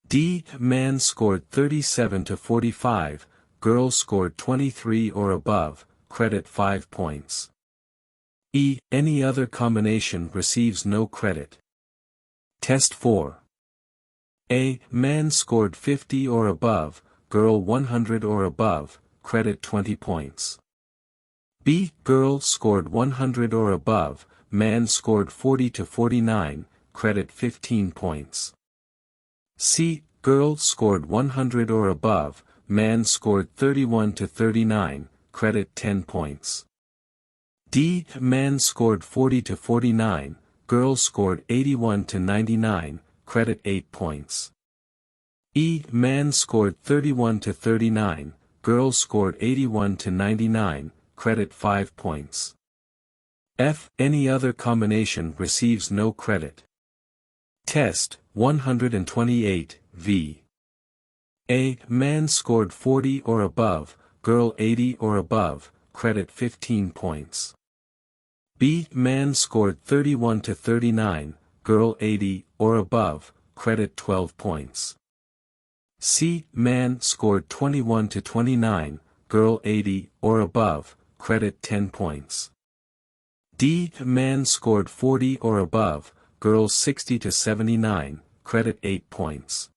D. Man scored 37 to 45, girl scored 23 or above, credit 5 points. E. Any other combination receives no credit. Test 4. A. Man scored 50 or above, girl 100 or above, credit 20 points. B. Girl scored 100 or above, man scored 40 to 49, credit 15 points. C. Girl scored 100 or above, man scored 31 to 39, credit 10 points. D. Man scored 40 to 49, girl scored 81 to 99, credit 8 points. E. Man scored 31 to 39, girl scored 81 to 99, credit 5 points. F. Any other combination receives no credit. Test 128, V. A. Man scored 40 or above, girl 80 or above, credit 15 points. B. Man scored 31 to 39, girl 80 or above, credit 12 points. C. Man scored 21 to 29, girl 80 or above, credit 10 points. D. Man scored 40 or above, girl 60 to 79, credit 8 points.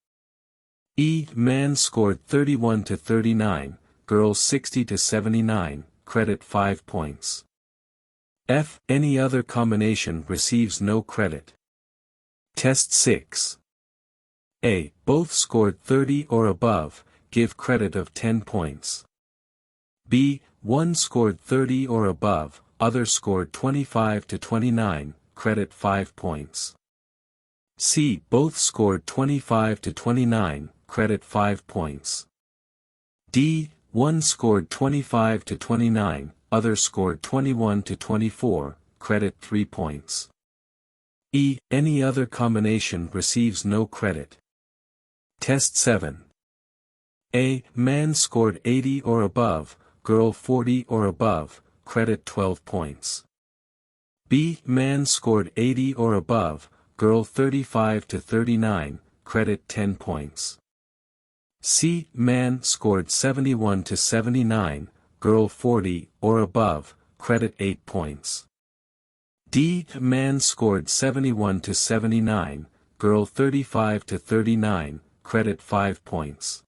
E. Man scored 31 to 39, girl 60 to 79, credit 5 points. F. Any other combination receives no credit. Test 6. A. Both scored 30 or above, give credit of 10 points. B. One scored 30 or above, other scored 25 to 29, credit 5 points. C. Both scored 25 to 29, credit 5 points. D. One scored 25 to 29, other scored 21 to 24, credit 3 points. E. Any other combination receives no credit. Test 7. A. Man scored 80 or above, girl 40 or above, credit 12 points. B. Man scored 80 or above, girl 35 to 39, credit 10 points. C. Man scored 71 to 79, girl 40 or above, credit 8 points. D. Man scored 71 to 79, girl 35 to 39, credit 5 points.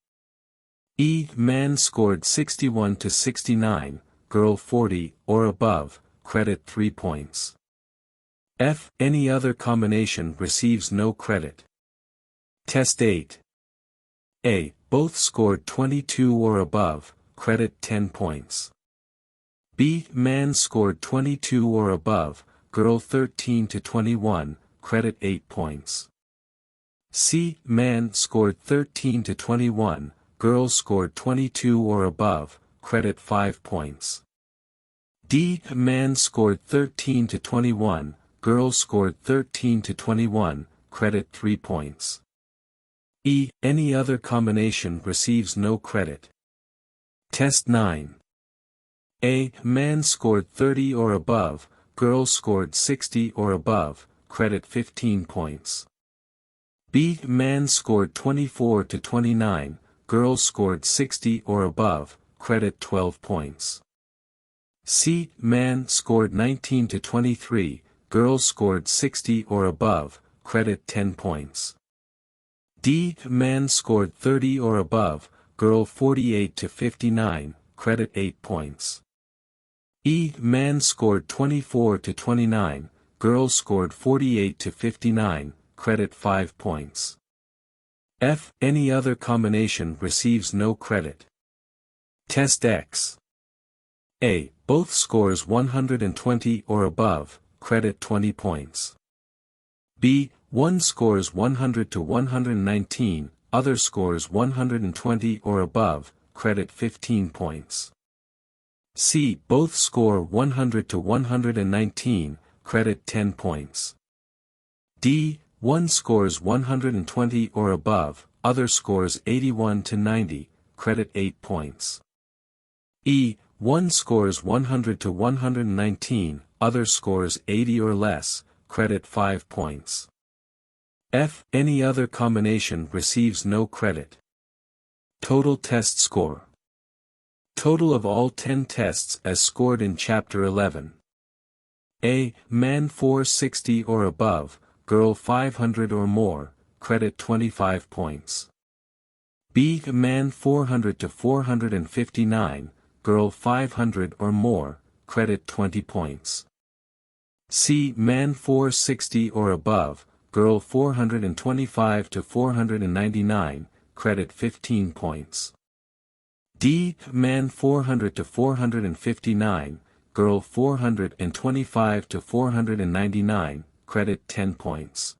E. Man scored 61 to 69, girl 40 or above, credit 3 points. F. Any other combination receives no credit. Test 8. A. Both scored 22 or above, credit 10 points. B. Man scored 22 or above, girl 13 to 21, credit 8 points. C. Man scored 13 to 21, girl scored 22 or above, credit 5 points. D. Man scored 13 to 21, girl scored 13 to 21, credit 3 points. E. Any other combination receives no credit. Test 9. A. Man scored 30 or above, girl scored 60 or above, credit 15 points. B. Man scored 24 to 29, girl scored 60 or above, credit 12 points. C. Man scored 19 to 23, girl scored 60 or above, credit 10 points. D. Man scored 30 or above, girl 48 to 59, credit 8 points. E. Man scored 24 to 29, girl scored 48 to 59, credit 5 points. F. Any other combination receives no credit. Test X. A. both scores 120 or above, credit 20 points. B. One scores 100 to 119, other scores 120 or above, credit 15 points. C. Both score 100 to 119, credit 10 points. D. One scores 120 or above, other scores 81 to 90, credit 8 points. E. One scores 100 to 119, other scores 80 or less, credit 5 points. F. Any other combination receives no credit. Total test score. Total of all 10 tests as scored in Chapter 11. A. Man 460 or above, girl 500 or more, credit 25 points. B. Man 400 to 459, girl 500 or more, credit 20 points. C. Man 460 or above, girl 425 to 499, credit 15 points. D. Man 400 to 459, girl 425 to 499, credit 10 points.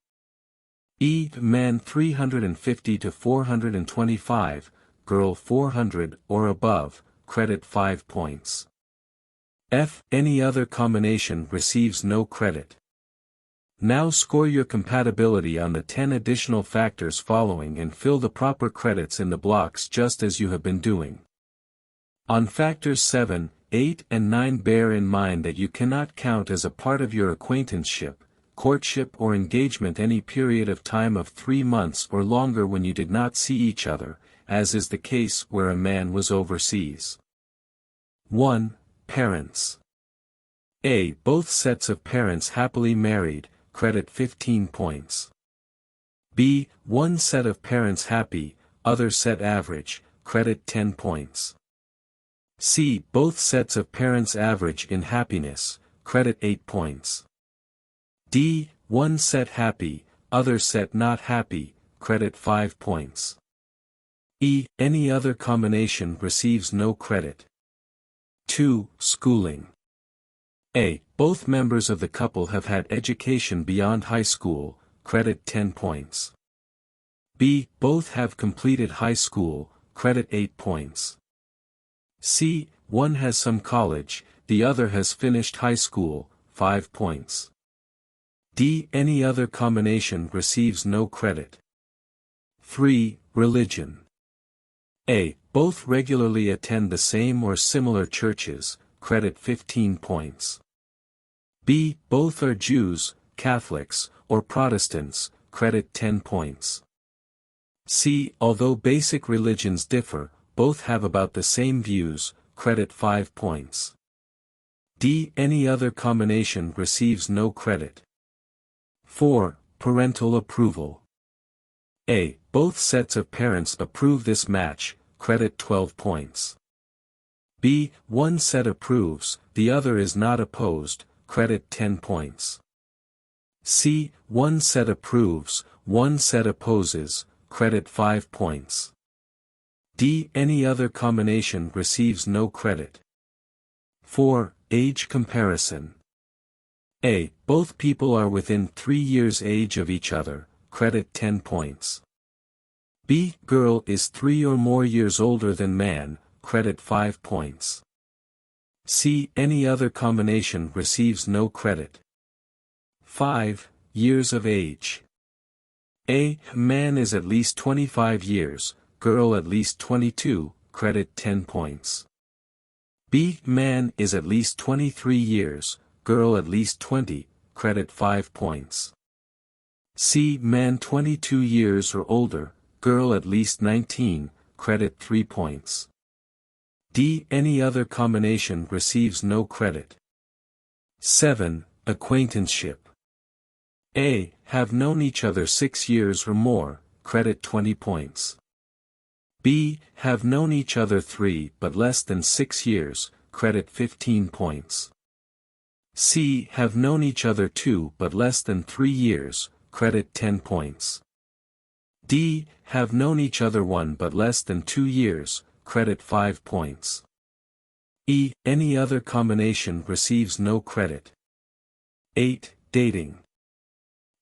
E. Man 350 to 425, girl 400 or above, credit 5 points. F. Any other combination receives no credit. Now score your compatibility on the 10 additional factors following and fill the proper credits in the blocks just as you have been doing. On factors 7, 8 and 9, bear in mind that you cannot count as a part of your acquaintanceship, courtship or engagement any period of time of 3 months or longer when you did not see each other, as is the case where a man was overseas. 1. Parents. A. Both sets of parents happily married, credit 15 points. B. One set of parents happy, other set average, credit 10 points. C. Both sets of parents average in happiness, credit 8 points. D. One set happy, other set not happy, credit 5 points. E. Any other combination receives no credit. 2. Schooling. A. Both members of the couple have had education beyond high school, credit 10 points. B. Both have completed high school, credit 8 points. C. One has some college, the other has finished high school, 5 points. D. Any other combination receives no credit. 3. Religion. A. Both regularly attend the same or similar churches, credit 15 points. B. Both are Jews, Catholics, or Protestants, credit 10 points. C. Although basic religions differ, both have about the same views, credit 5 points. D. Any other combination receives no credit. 4. Parental approval. A. Both sets of parents approve this match, credit 12 points. B. One set approves, the other is not opposed, credit 10 points. C. One set approves, one set opposes, credit 5 points. D. Any other combination receives no credit. 4. Age comparison. A. Both people are within 3 years age of each other, credit 10 points. B. Girl is 3 or more years older than man, credit 5 points. C. Any other combination receives no credit. 5. Years of age. A. Man is at least 25 years, girl at least 22, credit 10 points. B. Man is at least 23 years, girl at least 20, credit 5 points. C. Man 22 years or older, girl at least 19, credit 3 points. D. Any other combination receives no credit. 7. Acquaintanceship. A. Have known each other 6 years or more, credit 20 points. B. Have known each other 3 but less than 6 years, credit 15 points. C. Have known each other 2 but less than 3 years, credit 10 points. D. Have known each other 1 but less than 2 years, credit 5 points. E. Any other combination receives no credit. 8. Dating.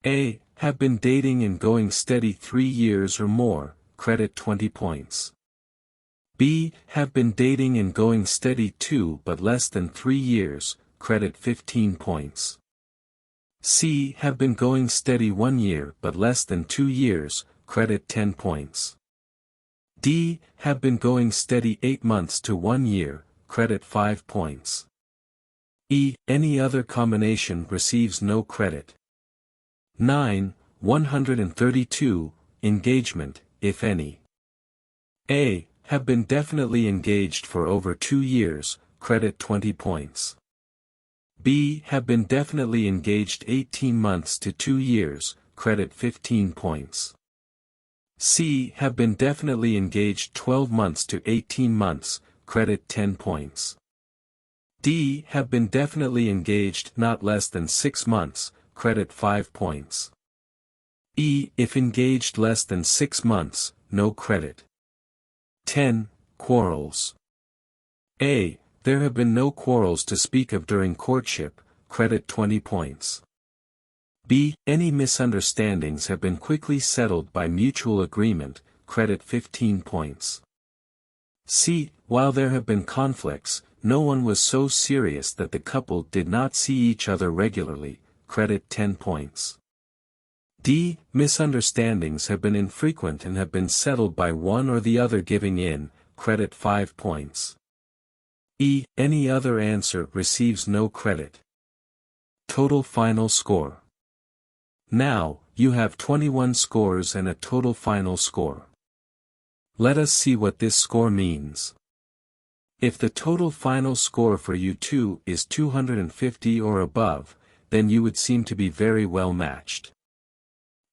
A. Have been dating and going steady 3 years or more, credit 20 points. B. Have been dating and going steady 2 but less than 3 years, credit 15 points. C. Have been going steady 1 year but less than 2 years, credit 10 points. D. Have been going steady 8 months to 1 year, credit 5 points. E. Any other combination receives no credit. 9. 132. Engagement, if any. A. Have been definitely engaged for over 2 years, credit 20 points. B. Have been definitely engaged 18 months to 2 years, credit 15 points. C. Have been definitely engaged 12 months to 18 months, credit 10 points. D. Have been definitely engaged not less than 6 months, credit 5 points. E. If engaged less than 6 months, no credit. 10. Quarrels. A. There have been no quarrels to speak of during courtship, credit 20 points. B. Any misunderstandings have been quickly settled by mutual agreement, credit 15 points. C. While there have been conflicts, no one was so serious that the couple did not see each other regularly, credit 10 points. D. Misunderstandings have been infrequent and have been settled by one or the other giving in, credit 5 points. E. Any other answer receives no credit. Total final score. Now, you have 21 scores and a total final score. Let us see what this score means. If the total final score for you two is 250 or above, then you would seem to be very well matched.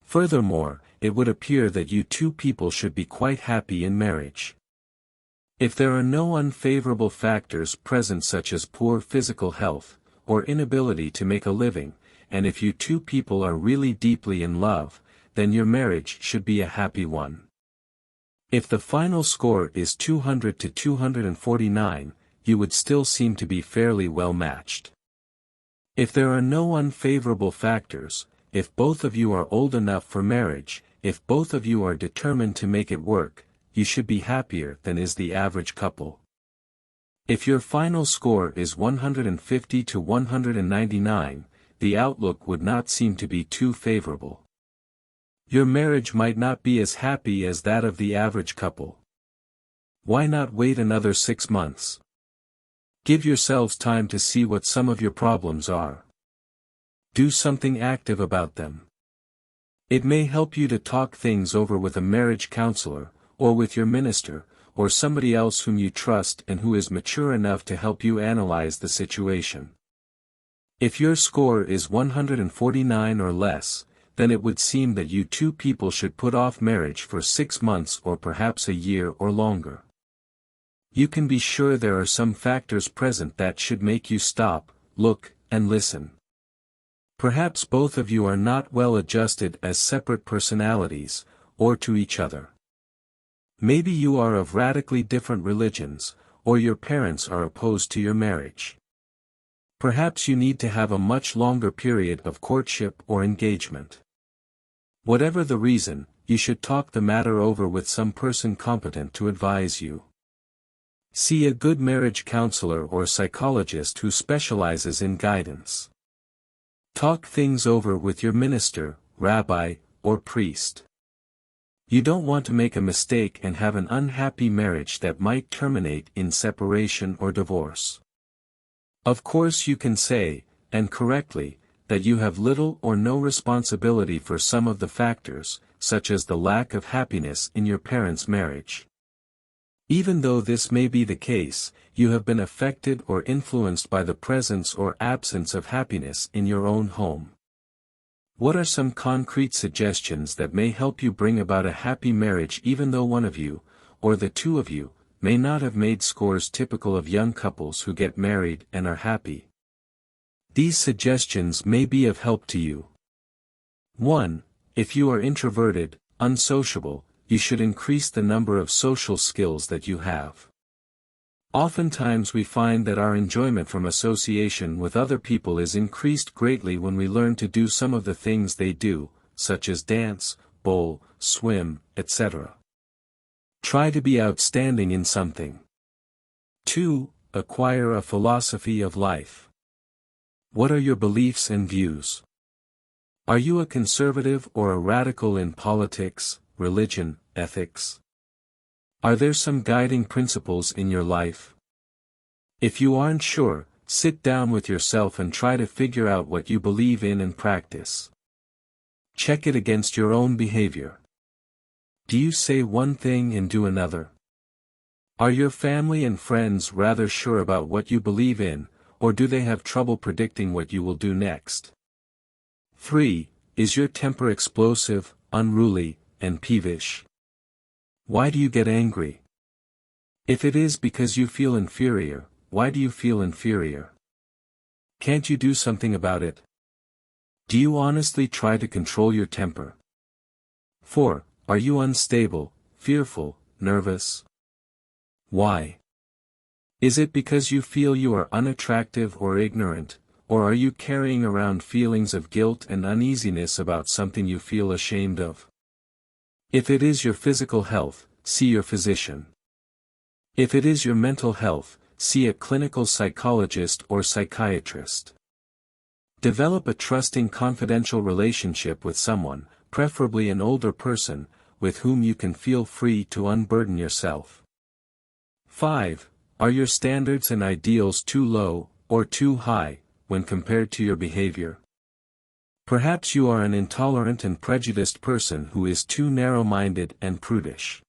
Furthermore, it would appear that you two people should be quite happy in marriage. If there are no unfavorable factors present such as poor physical health, or inability to make a living, and if you two people are really deeply in love, then your marriage should be a happy one. If the final score is 200 to 249, you would still seem to be fairly well matched. If there are no unfavorable factors, if both of you are old enough for marriage, if both of you are determined to make it work, you should be happier than is the average couple. If your final score is 150 to 199, the outlook would not seem to be too favorable. Your marriage might not be as happy as that of the average couple. Why not wait another 6 months? Give yourselves time to see what some of your problems are. Do something active about them. It may help you to talk things over with a marriage counselor, or with your minister, or somebody else whom you trust and who is mature enough to help you analyze the situation. If your score is 149 or less, then it would seem that you two people should put off marriage for 6 months or perhaps a year or longer. You can be sure there are some factors present that should make you stop, look, and listen. Perhaps both of you are not well adjusted as separate personalities, or to each other. Maybe you are of radically different religions, or your parents are opposed to your marriage. Perhaps you need to have a much longer period of courtship or engagement. Whatever the reason, you should talk the matter over with some person competent to advise you. See a good marriage counselor or psychologist who specializes in guidance. Talk things over with your minister, rabbi, or priest. You don't want to make a mistake and have an unhappy marriage that might terminate in separation or divorce. Of course you can say, and correctly, that you have little or no responsibility for some of the factors, such as the lack of happiness in your parents' marriage. Even though this may be the case, you have been affected or influenced by the presence or absence of happiness in your own home. What are some concrete suggestions that may help you bring about a happy marriage even though one of you, or the two of you, may not have made scores typical of young couples who get married and are happy? These suggestions may be of help to you. 1. If you are introverted, unsociable, you should increase the number of social skills that you have. Oftentimes we find that our enjoyment from association with other people is increased greatly when we learn to do some of the things they do, such as dance, bowl, swim, etc. Try to be outstanding in something. 2. Acquire a philosophy of life. What are your beliefs and views? Are you a conservative or a radical in politics, religion, ethics? Are there some guiding principles in your life? If you aren't sure, sit down with yourself and try to figure out what you believe in and practice. Check it against your own behavior. Do you say one thing and do another? Are your family and friends rather sure about what you believe in, or do they have trouble predicting what you will do next? 3. Is your temper explosive, unruly, and peevish? Why do you get angry? If it is because you feel inferior, why do you feel inferior? Can't you do something about it? Do you honestly try to control your temper? 4. Are you unstable, fearful, nervous? Why? Is it because you feel you are unattractive or ignorant, or are you carrying around feelings of guilt and uneasiness about something you feel ashamed of? If it is your physical health, see your physician. If it is your mental health, see a clinical psychologist or psychiatrist. Develop a trusting confidential relationship with someone, preferably an older person, with whom you can feel free to unburden yourself. 5. Are your standards and ideals too low, or too high, when compared to your behavior? Perhaps you are an intolerant and prejudiced person who is too narrow-minded and prudish.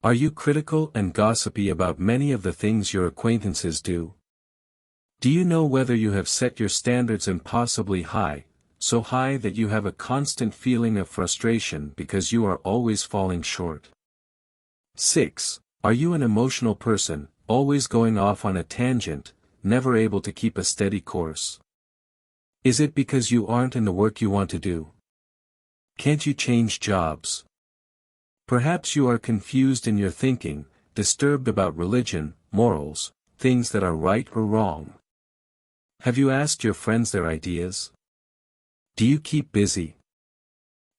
Are you critical and gossipy about many of the things your acquaintances do? Do you know whether you have set your standards impossibly high, so high that you have a constant feeling of frustration because you are always falling short? 6. Are you an emotional person, always going off on a tangent, never able to keep a steady course? Is it because you aren't in the work you want to do? Can't you change jobs? Perhaps you are confused in your thinking, disturbed about religion, morals, things that are right or wrong. Have you asked your friends their ideas? Do you keep busy?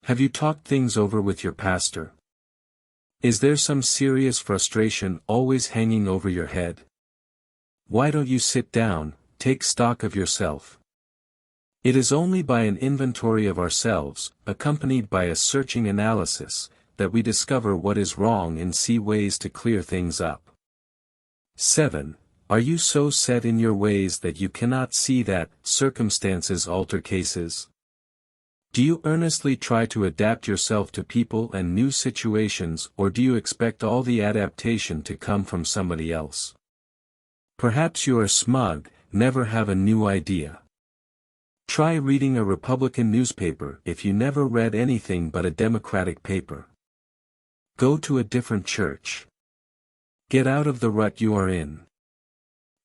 Have you talked things over with your pastor? Is there some serious frustration always hanging over your head? Why don't you sit down, take stock of yourself? It is only by an inventory of ourselves, accompanied by a searching analysis, that we discover what is wrong and see ways to clear things up. 7. Are you so set in your ways that you cannot see that circumstances alter cases? Do you earnestly try to adapt yourself to people and new situations, or do you expect all the adaptation to come from somebody else? Perhaps you are smug, never have a new idea. Try reading a Republican newspaper if you never read anything but a Democratic paper. Go to a different church. Get out of the rut you are in.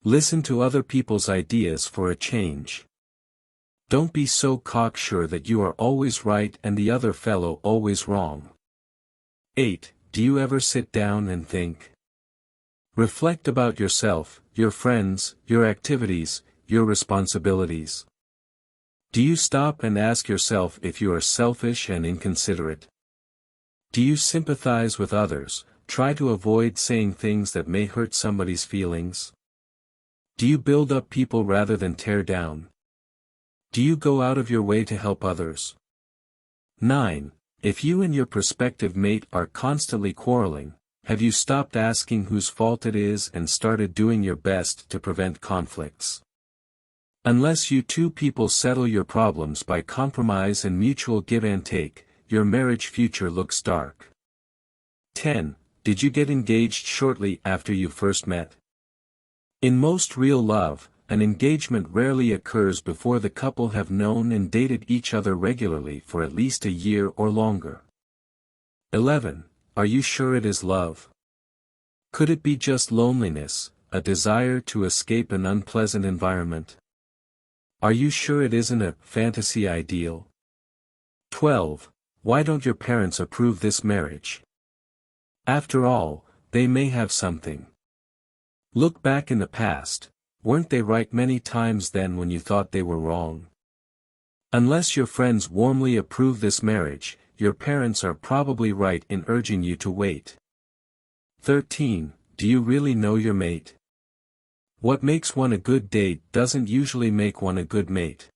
Listen to other people's ideas for a change. Don't be so cocksure that you are always right and the other fellow always wrong. 8. Do you ever sit down and think? Reflect about yourself, your friends, your activities, your responsibilities. Do you stop and ask yourself if you are selfish and inconsiderate? Do you sympathize with others, try to avoid saying things that may hurt somebody's feelings? Do you build up people rather than tear down? Do you go out of your way to help others? 9. If you and your prospective mate are constantly quarreling, have you stopped asking whose fault it is and started doing your best to prevent conflicts? Unless you two people settle your problems by compromise and mutual give and take, your marriage future looks dark. 10. Did you get engaged shortly after you first met? In most real love, an engagement rarely occurs before the couple have known and dated each other regularly for at least a year or longer. 11. Are you sure it is love? Could it be just loneliness, a desire to escape an unpleasant environment? Are you sure it isn't a fantasy ideal? 12. Why don't your parents approve this marriage? After all, they may have something. Look back in the past, weren't they right many times then when you thought they were wrong? Unless your friends warmly approve this marriage, your parents are probably right in urging you to wait. 13. Do you really know your mate? What makes one a good date doesn't usually make one a good mate.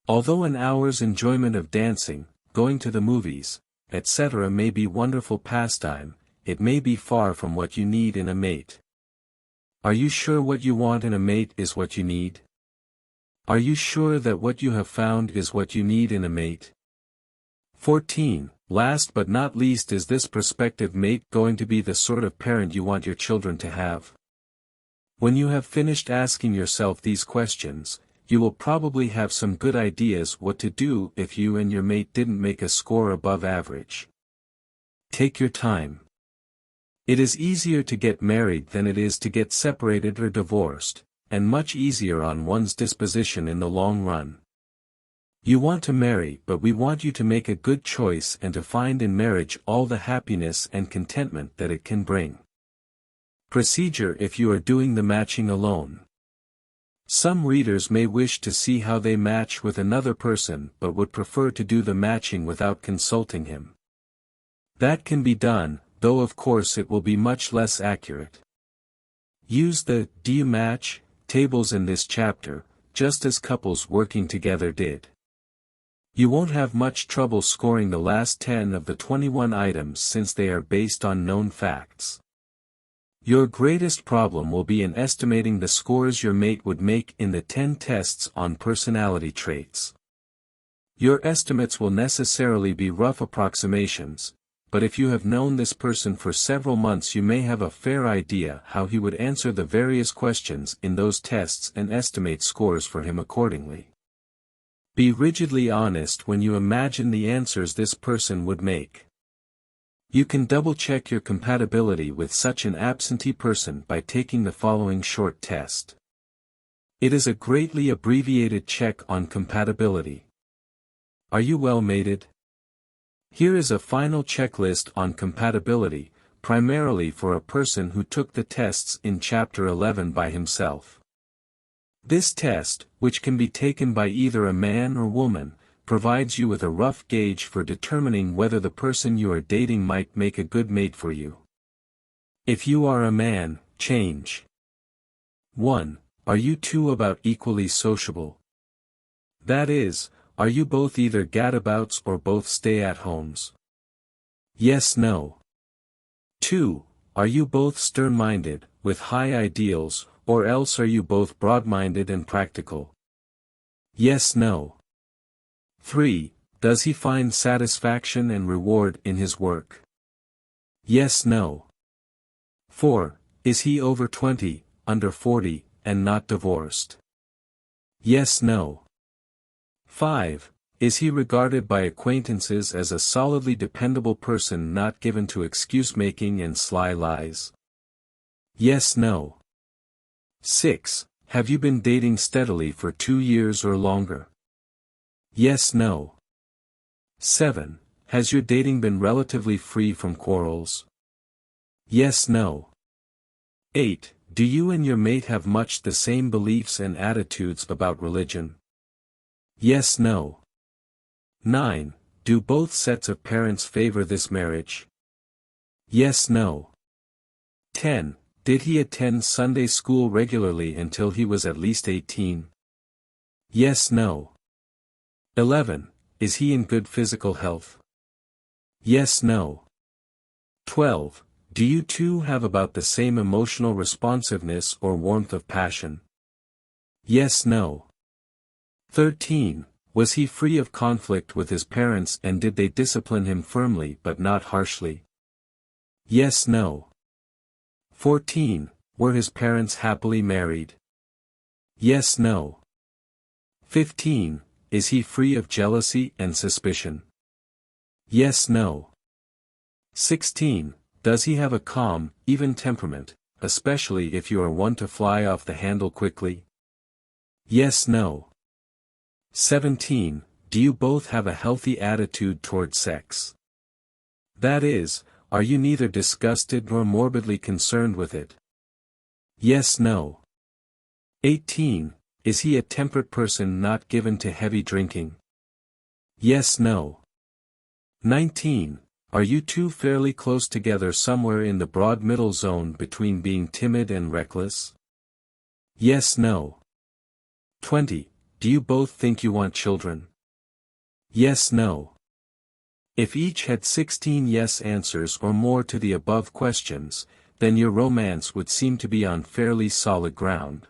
Although an hour's enjoyment of dancing, going to the movies, etc. may be wonderful pastime, it may be far from what you need in a mate. Are you sure what you want in a mate is what you need? Are you sure that what you have found is what you need in a mate? 14. Last but not least, is this prospective mate going to be the sort of parent you want your children to have? When you have finished asking yourself these questions, you will probably have some good ideas what to do if you and your mate didn't make a score above average. Take your time. It is easier to get married than it is to get separated or divorced, and much easier on one's disposition in the long run. You want to marry, but we want you to make a good choice and to find in marriage all the happiness and contentment that it can bring. Procedure if you are doing the matching alone. Some readers may wish to see how they match with another person but would prefer to do the matching without consulting him. That can be done, though of course it will be much less accurate. Use the "Do you match?" tables in this chapter, just as couples working together did. You won't have much trouble scoring the last 10 of the 21 items since they are based on known facts. Your greatest problem will be in estimating the scores your mate would make in the 10 tests on personality traits. Your estimates will necessarily be rough approximations, but if you have known this person for several months you may have a fair idea how he would answer the various questions in those tests and estimate scores for him accordingly. Be rigidly honest when you imagine the answers this person would make. You can double-check your compatibility with such an absentee person by taking the following short test. It is a greatly abbreviated check on compatibility. Are you well mated? Here is a final checklist on compatibility, primarily for a person who took the tests in Chapter 11 by himself. This test, which can be taken by either a man or woman, provides you with a rough gauge for determining whether the person you are dating might make a good mate for you. If you are a man, change. 1. Are you two about equally sociable? That is, are you both either gadabouts or both stay-at-homes? Yes, no. 2. Are you both stern-minded, with high ideals, or else are you both broad-minded and practical? Yes, no. 3. Does he find satisfaction and reward in his work? Yes, no. 4. Is he over 20, under 40, and not divorced? Yes, no. 5. Is he regarded by acquaintances as a solidly dependable person not given to excuse-making and sly lies? Yes, no. 6. Have you been dating steadily for 2 years or longer? Yes, no. 7. Has your dating been relatively free from quarrels? Yes, no. 8. Do you and your mate have much the same beliefs and attitudes about religion? Yes, no. 9. Do both sets of parents favor this marriage? Yes, no. 10. Did he attend Sunday school regularly until he was at least 18? Yes, no. 11. Is he in good physical health? Yes, no. 12. Do you two have about the same emotional responsiveness or warmth of passion? Yes, no. 13. Was he free of conflict with his parents and did they discipline him firmly but not harshly? Yes, no. 14. Were his parents happily married? Yes, no. 15. Is he free of jealousy and suspicion? Yes, no. 16. Does he have a calm, even temperament, especially if you are one to fly off the handle quickly? Yes, no. 17. Do you both have a healthy attitude toward sex? That is, are you neither disgusted nor morbidly concerned with it? Yes, no. 18. Is he a temperate person not given to heavy drinking? Yes, no. 19. Are you two fairly close together somewhere in the broad middle zone between being timid and reckless? Yes, no. 20. Do you both think you want children? Yes, no. If each had 16 yes answers or more to the above questions, then your romance would seem to be on fairly solid ground.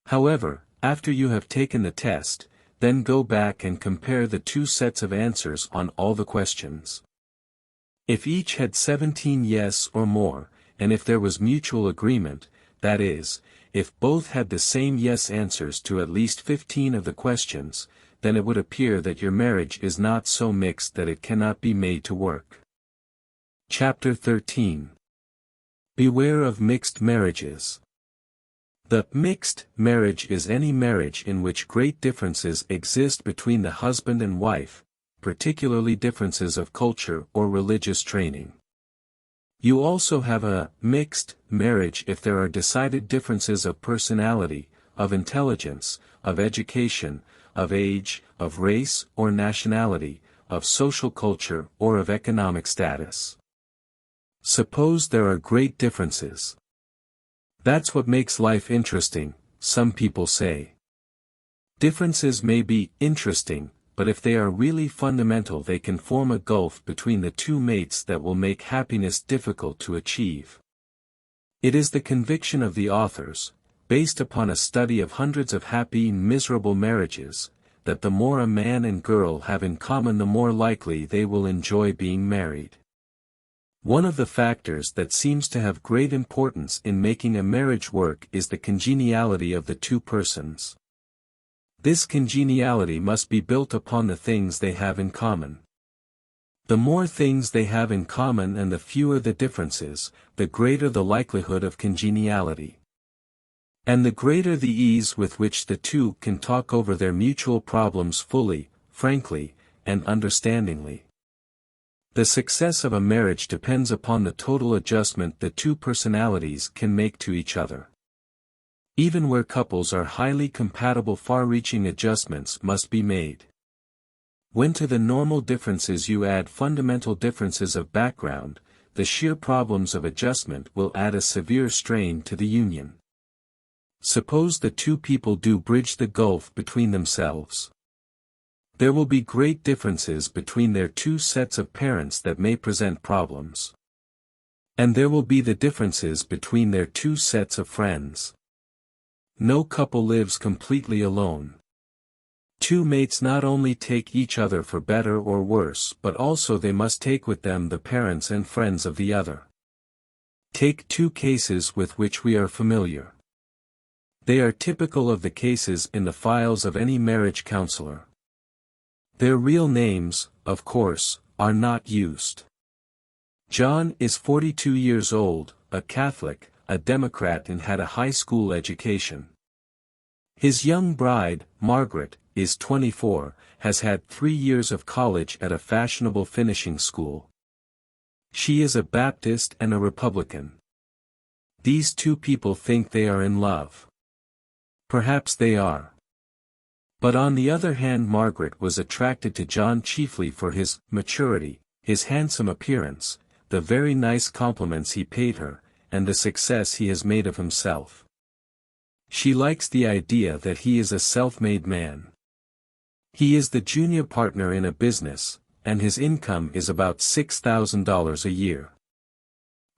However, after you have taken the test, then go back and compare the two sets of answers on all the questions. If each had 17 yes or more, and if there was mutual agreement, that is, if both had the same yes answers to at least 15 of the questions, then it would appear that your marriage is not so mixed that it cannot be made to work. Chapter 13. Beware of mixed marriages. The mixed marriage is any marriage in which great differences exist between the husband and wife, particularly differences of culture or religious training. You also have a mixed marriage if there are decided differences of personality, of intelligence, of education, of age, of race or nationality, of social culture or of economic status. Suppose there are great differences. That's what makes life interesting, some people say. Differences may be interesting, but if they are really fundamental they can form a gulf between the two mates that will make happiness difficult to achieve. It is the conviction of the authors, based upon a study of hundreds of happy and miserable marriages, that the more a man and girl have in common the more likely they will enjoy being married. One of the factors that seems to have great importance in making a marriage work is the congeniality of the two persons. This congeniality must be built upon the things they have in common. The more things they have in common and the fewer the differences, the greater the likelihood of congeniality. And the greater the ease with which the two can talk over their mutual problems fully, frankly, and understandingly. The success of a marriage depends upon the total adjustment the two personalities can make to each other. Even where couples are highly compatible, far-reaching adjustments must be made. When to the normal differences you add fundamental differences of background, the sheer problems of adjustment will add a severe strain to the union. Suppose the two people do bridge the gulf between themselves. There will be great differences between their two sets of parents that may present problems. And there will be the differences between their two sets of friends. No couple lives completely alone. Two mates not only take each other for better or worse but also they must take with them the parents and friends of the other. Take two cases with which we are familiar. They are typical of the cases in the files of any marriage counselor. Their real names, of course, are not used. John is 42 years old, a Catholic, a Democrat and had a high school education. His young bride, Margaret, is 24, has had 3 years of college at a fashionable finishing school. She is a Baptist and a Republican. These two people think they are in love. Perhaps they are. But on the other hand, Margaret was attracted to John chiefly for his maturity, his handsome appearance, the very nice compliments he paid her, and the success he has made of himself. She likes the idea that he is a self-made man. He is the junior partner in a business, and his income is about $6,000 a year.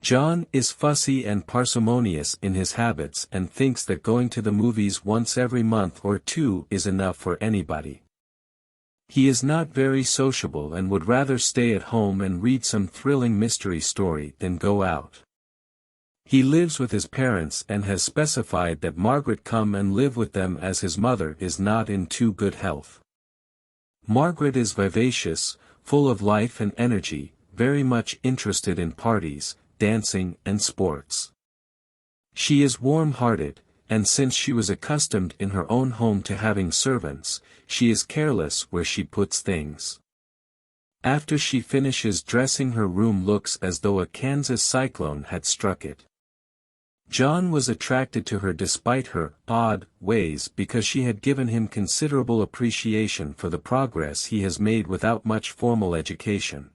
John is fussy and parsimonious in his habits and thinks that going to the movies once every month or two is enough for anybody. He is not very sociable and would rather stay at home and read some thrilling mystery story than go out. He lives with his parents and has specified that Margaret come and live with them as his mother is not in too good health. Margaret is vivacious, full of life and energy, very much interested in parties, dancing and sports. She is warm-hearted, and since she was accustomed in her own home to having servants, she is careless where she puts things. After she finishes dressing, her room looks as though a Kansas cyclone had struck it. John was attracted to her despite her odd ways because she had given him considerable appreciation for the progress he has made without much formal education.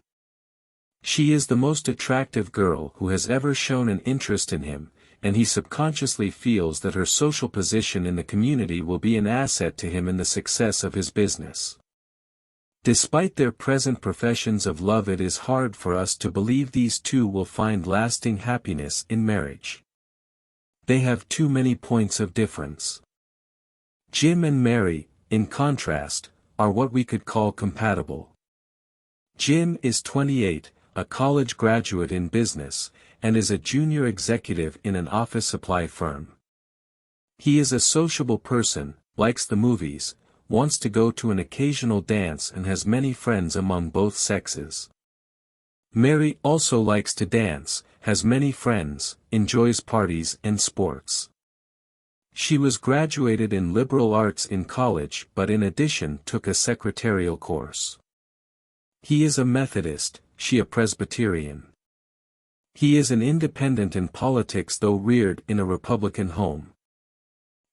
She is the most attractive girl who has ever shown an interest in him, and he subconsciously feels that her social position in the community will be an asset to him in the success of his business. Despite their present professions of love, it is hard for us to believe these two will find lasting happiness in marriage. They have too many points of difference. Jim and Mary, in contrast, are what we could call compatible. Jim is 28, a college graduate in business, and is a junior executive in an office supply firm. He is a sociable person, likes the movies, wants to go to an occasional dance, and has many friends among both sexes. Mary also likes to dance, has many friends, enjoys parties and sports. She was graduated in liberal arts in college but in addition took a secretarial course. He is a Methodist, she a Presbyterian. He is an independent in politics though reared in a Republican home.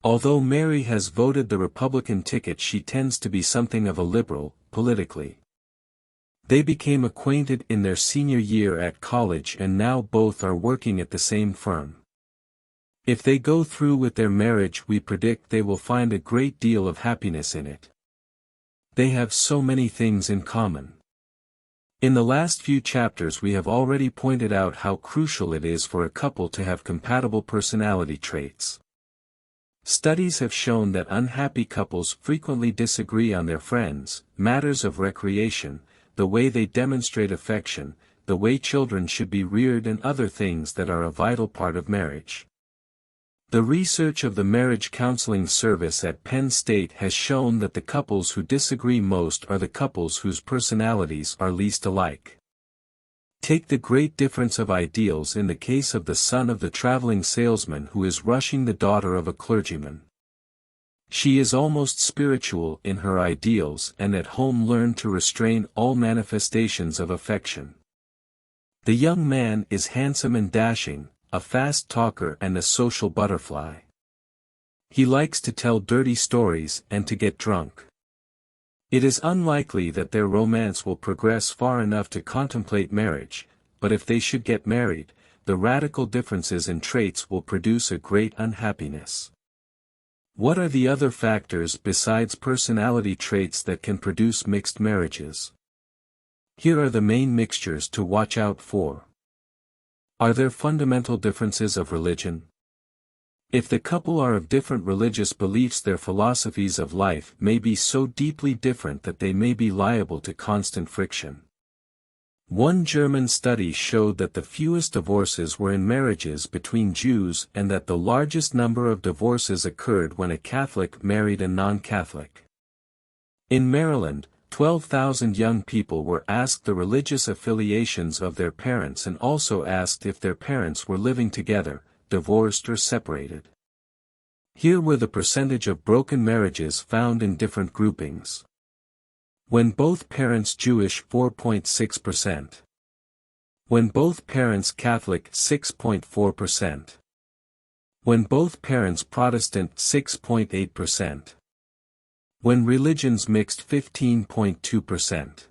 Although Mary has voted the Republican ticket, she tends to be something of a liberal, politically. They became acquainted in their senior year at college and now both are working at the same firm. If they go through with their marriage, we predict they will find a great deal of happiness in it. They have so many things in common. In the last few chapters we have already pointed out how crucial it is for a couple to have compatible personality traits. Studies have shown that unhappy couples frequently disagree on their friends, matters of recreation, the way they demonstrate affection, the way children should be reared, and other things that are a vital part of marriage. The research of the Marriage Counseling Service at Penn State has shown that the couples who disagree most are the couples whose personalities are least alike. Take the great difference of ideals in the case of the son of the traveling salesman who is rushing the daughter of a clergyman. She is almost spiritual in her ideals and at home learned to restrain all manifestations of affection. The young man is handsome and dashing, a fast talker and a social butterfly. He likes to tell dirty stories and to get drunk. It is unlikely that their romance will progress far enough to contemplate marriage, but if they should get married, the radical differences in traits will produce a great unhappiness. What are the other factors besides personality traits that can produce mixed marriages? Here are the main mixtures to watch out for. Are there fundamental differences of religion? If the couple are of different religious beliefs, their philosophies of life may be so deeply different that they may be liable to constant friction. One German study showed that the fewest divorces were in marriages between Jews and that the largest number of divorces occurred when a Catholic married a non-Catholic. In Maryland, 12,000 young people were asked the religious affiliations of their parents and also asked if their parents were living together, divorced or separated. Here were the percentage of broken marriages found in different groupings. When both parents Jewish, 4.6%. When both parents Catholic, 6.4%. When both parents Protestant, 6.8%. When religions mixed, 15.2%.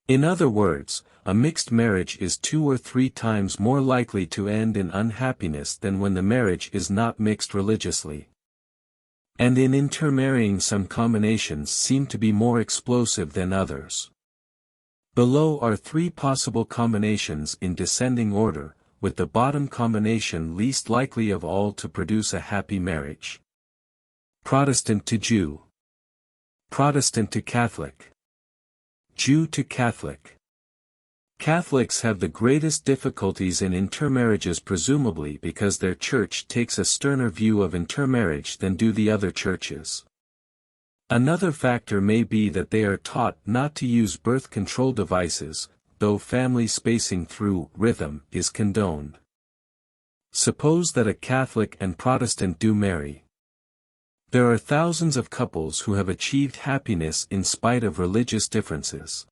In other words, a mixed marriage is 2 or 3 times more likely to end in unhappiness than when the marriage is not mixed religiously. And in intermarrying, some combinations seem to be more explosive than others. Below are 3 possible combinations in descending order, with the bottom combination least likely of all to produce a happy marriage. Protestant to Jew. Protestant to Catholic. Jew to Catholic. Catholics have the greatest difficulties in intermarriages, presumably because their church takes a sterner view of intermarriage than do the other churches. Another factor may be that they are taught not to use birth control devices, though family spacing through rhythm is condoned. Suppose that a Catholic and Protestant do marry. There are thousands of couples who have achieved happiness in spite of religious differences.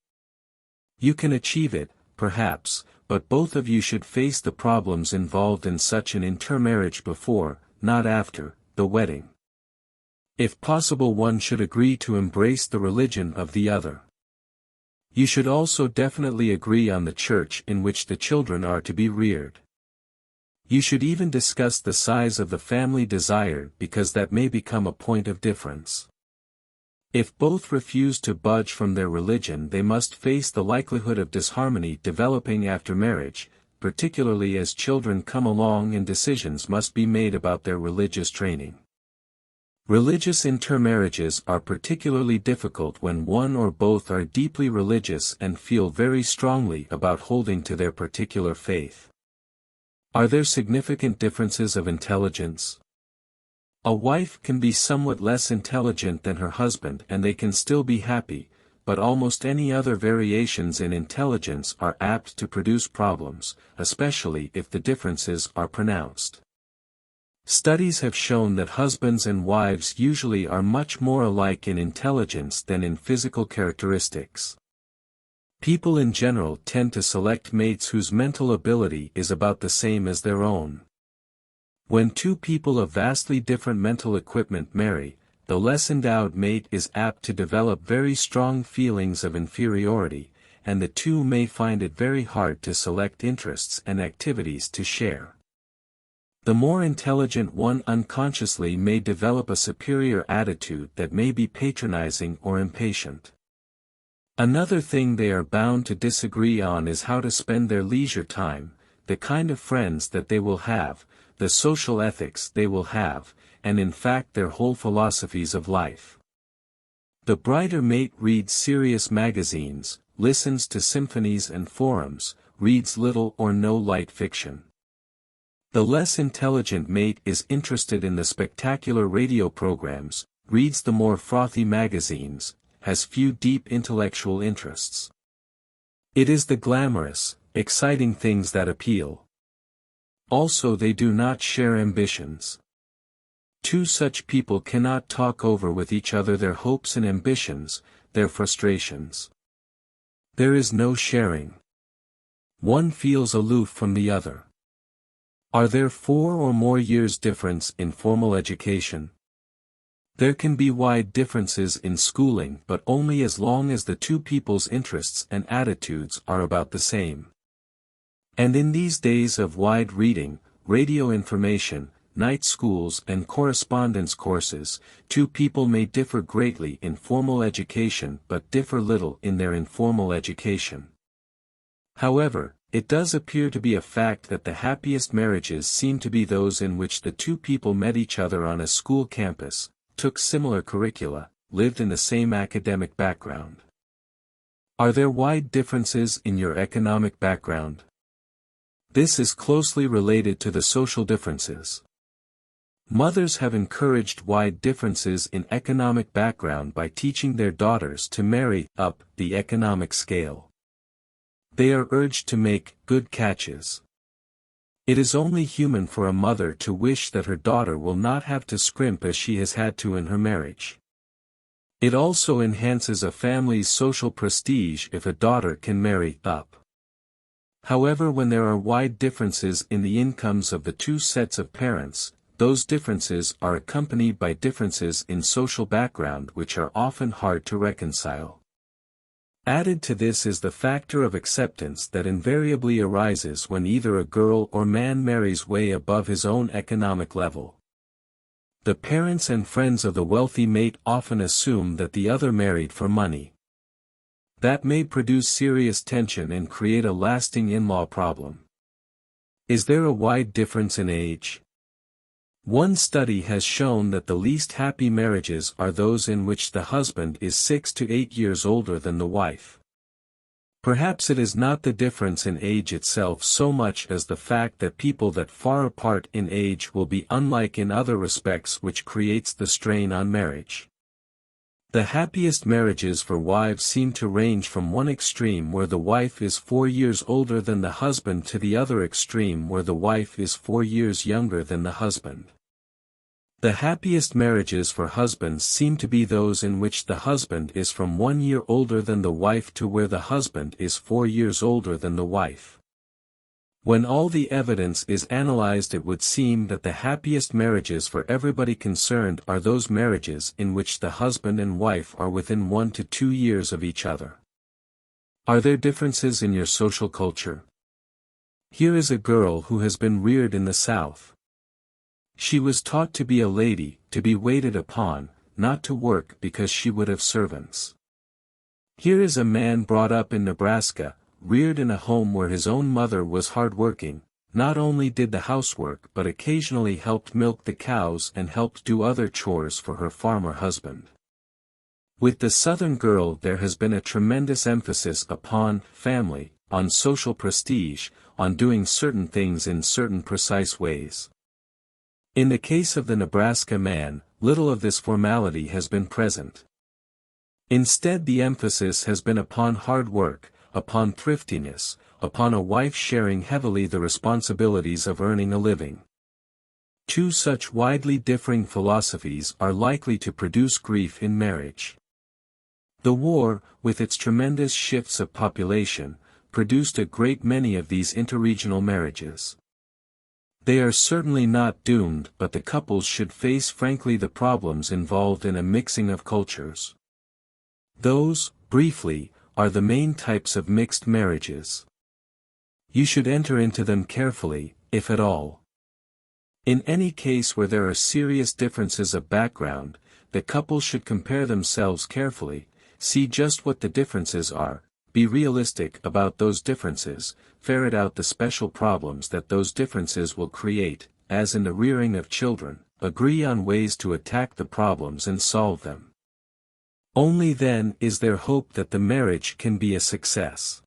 You can achieve it, perhaps, but both of you should face the problems involved in such an intermarriage before, not after, the wedding. If possible, one should agree to embrace the religion of the other. You should also definitely agree on the church in which the children are to be reared. You should even discuss the size of the family desired, because that may become a point of difference. If both refuse to budge from their religion, they must face the likelihood of disharmony developing after marriage, particularly as children come along and decisions must be made about their religious training. Religious intermarriages are particularly difficult when one or both are deeply religious and feel very strongly about holding to their particular faith. Are there significant differences of intelligence? A wife can be somewhat less intelligent than her husband and they can still be happy, but almost any other variations in intelligence are apt to produce problems, especially if the differences are pronounced. Studies have shown that husbands and wives usually are much more alike in intelligence than in physical characteristics. People in general tend to select mates whose mental ability is about the same as their own. When two people of vastly different mental equipment marry, the less endowed mate is apt to develop very strong feelings of inferiority, and the two may find it very hard to select interests and activities to share. The more intelligent one unconsciously may develop a superior attitude that may be patronizing or impatient. Another thing they are bound to disagree on is how to spend their leisure time, the kind of friends that they will have, the social ethics they will have, and in fact their whole philosophies of life. The brighter mate reads serious magazines, listens to symphonies and forums, reads little or no light fiction. The less intelligent mate is interested in the spectacular radio programs, reads the more frothy magazines, has few deep intellectual interests. It is the glamorous, exciting things that appeal. Also, they do not share ambitions. Two such people cannot talk over with each other their hopes and ambitions, their frustrations. There is no sharing. One feels aloof from the other. Are there 4 or more years difference in formal education? There can be wide differences in schooling, but only as long as the two people's interests and attitudes are about the same. And in these days of wide reading, radio information, night schools and correspondence courses, two people may differ greatly in formal education but differ little in their informal education. However, it does appear to be a fact that the happiest marriages seem to be those in which the two people met each other on a school campus, took similar curricula, lived in the same academic background. Are there wide differences in your economic background? This is closely related to the social differences. Mothers have encouraged wide differences in economic background by teaching their daughters to marry up the economic scale. They are urged to make good catches. It is only human for a mother to wish that her daughter will not have to scrimp as she has had to in her marriage. It also enhances a family's social prestige if a daughter can marry up. However, when there are wide differences in the incomes of the two sets of parents, those differences are accompanied by differences in social background which are often hard to reconcile. Added to this is the factor of acceptance that invariably arises when either a girl or man marries way above his own economic level. The parents and friends of the wealthy mate often assume that the other married for money. That may produce serious tension and create a lasting in-law problem. Is there a wide difference in age? One study has shown that the least happy marriages are those in which the husband is 6 to 8 years older than the wife. Perhaps it is not the difference in age itself so much as the fact that people that far apart in age will be unlike in other respects which creates the strain on marriage. The happiest marriages for wives seem to range from one extreme where the wife is 4 years older than the husband to the other extreme where the wife is 4 years younger than the husband. The happiest marriages for husbands seem to be those in which the husband is from 1 year older than the wife to where the husband is 4 years older than the wife. When all the evidence is analyzed, it would seem that the happiest marriages for everybody concerned are those marriages in which the husband and wife are within 1 to 2 years of each other. Are there differences in your social culture? Here is a girl who has been reared in the South. She was taught to be a lady, to be waited upon, not to work because she would have servants. Here is a man brought up in Nebraska, reared in a home where his own mother was hard-working, not only did the housework but occasionally helped milk the cows and helped do other chores for her farmer husband. With the Southern girl there has been a tremendous emphasis upon family, on social prestige, on doing certain things in certain precise ways. In the case of the Nebraska man, little of this formality has been present. Instead, the emphasis has been upon hard work, upon thriftiness, upon a wife sharing heavily the responsibilities of earning a living. Two such widely differing philosophies are likely to produce grief in marriage. The war, with its tremendous shifts of population, produced a great many of these interregional marriages. They are certainly not doomed, but the couples should face frankly the problems involved in a mixing of cultures. Those, briefly, are the main types of mixed marriages. You should enter into them carefully, if at all. In any case where there are serious differences of background, the couple should compare themselves carefully, see just what the differences are, be realistic about those differences, ferret out the special problems that those differences will create, as in the rearing of children, agree on ways to attack the problems and solve them. Only then is there hope that the marriage can be a success.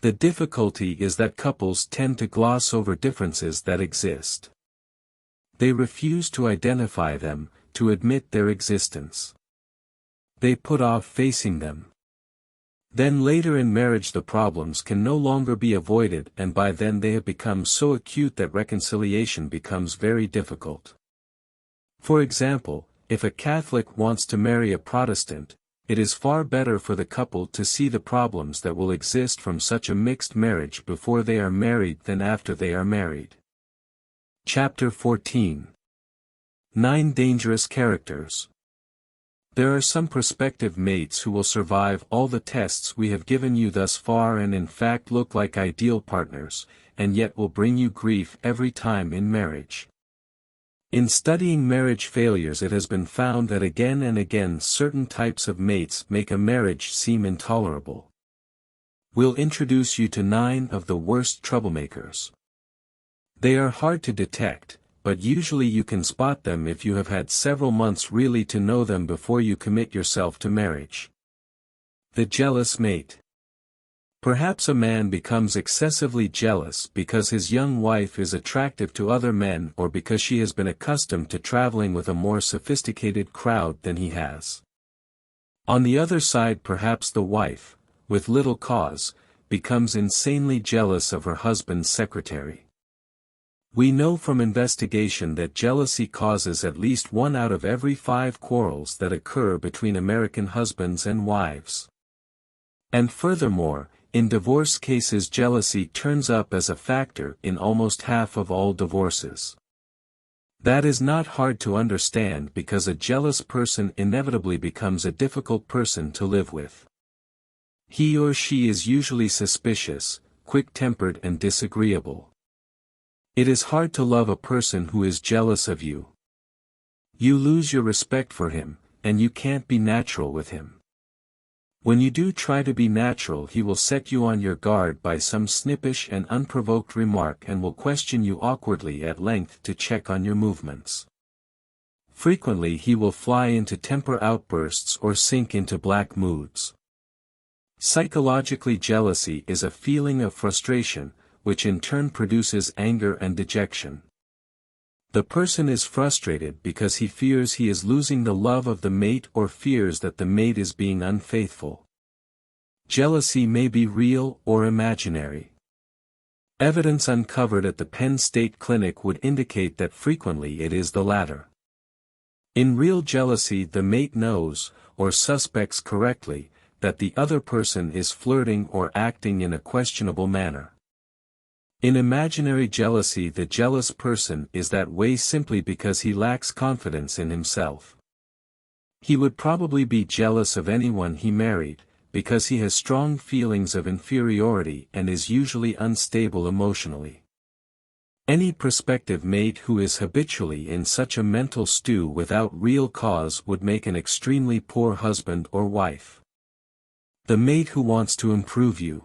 The difficulty is that couples tend to gloss over differences that exist. They refuse to identify them, to admit their existence. They put off facing them. Then later in marriage the problems can no longer be avoided, and by then they have become so acute that reconciliation becomes very difficult. For example, if a Catholic wants to marry a Protestant, it is far better for the couple to see the problems that will exist from such a mixed marriage before they are married than after they are married. Chapter 14. 9 Dangerous Characters. There are some prospective mates who will survive all the tests we have given you thus far and in fact look like ideal partners, and yet will bring you grief every time in marriage. In studying marriage failures, it has been found that again and again certain types of mates make a marriage seem intolerable. We'll introduce you to 9 of the worst troublemakers. They are hard to detect, but usually you can spot them if you have had several months really to know them before you commit yourself to marriage. The jealous mate. Perhaps a man becomes excessively jealous because his young wife is attractive to other men or because she has been accustomed to traveling with a more sophisticated crowd than he has. On the other side, perhaps the wife, with little cause, becomes insanely jealous of her husband's secretary. We know from investigation that jealousy causes at least 1 out of every 5 quarrels that occur between American husbands and wives. And furthermore, in divorce cases jealousy turns up as a factor in almost half of all divorces. That is not hard to understand because a jealous person inevitably becomes a difficult person to live with. He or she is usually suspicious, quick-tempered and disagreeable. It is hard to love a person who is jealous of you. You lose your respect for him, and you can't be natural with him. When you do try to be natural, he will set you on your guard by some snippish and unprovoked remark and will question you awkwardly at length to check on your movements. Frequently he will fly into temper outbursts or sink into black moods. Psychologically, jealousy is a feeling of frustration, which in turn produces anger and dejection. The person is frustrated because he fears he is losing the love of the mate or fears that the mate is being unfaithful. Jealousy may be real or imaginary. Evidence uncovered at the Penn State Clinic would indicate that frequently it is the latter. In real jealousy, the mate knows, or suspects correctly, that the other person is flirting or acting in a questionable manner. In imaginary jealousy, the jealous person is that way simply because he lacks confidence in himself. He would probably be jealous of anyone he married, because he has strong feelings of inferiority and is usually unstable emotionally. Any prospective mate who is habitually in such a mental stew without real cause would make an extremely poor husband or wife. The mate who wants to improve you.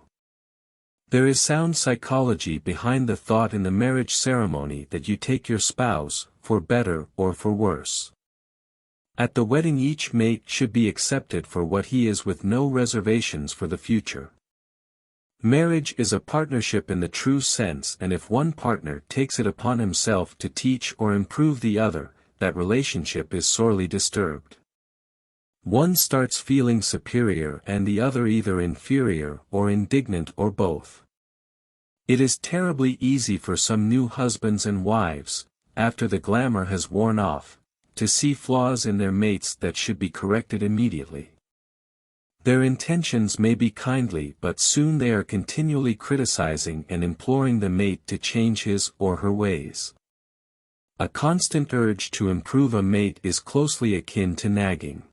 There is sound psychology behind the thought in the marriage ceremony that you take your spouse, for better or for worse. At the wedding, each mate should be accepted for what he is with no reservations for the future. Marriage is a partnership in the true sense, and if one partner takes it upon himself to teach or improve the other, that relationship is sorely disturbed. One starts feeling superior and the other either inferior or indignant or both. It is terribly easy for some new husbands and wives, after the glamour has worn off, to see flaws in their mates that should be corrected immediately. Their intentions may be kindly, but soon they are continually criticizing and imploring the mate to change his or her ways. A constant urge to improve a mate is closely akin to nagging.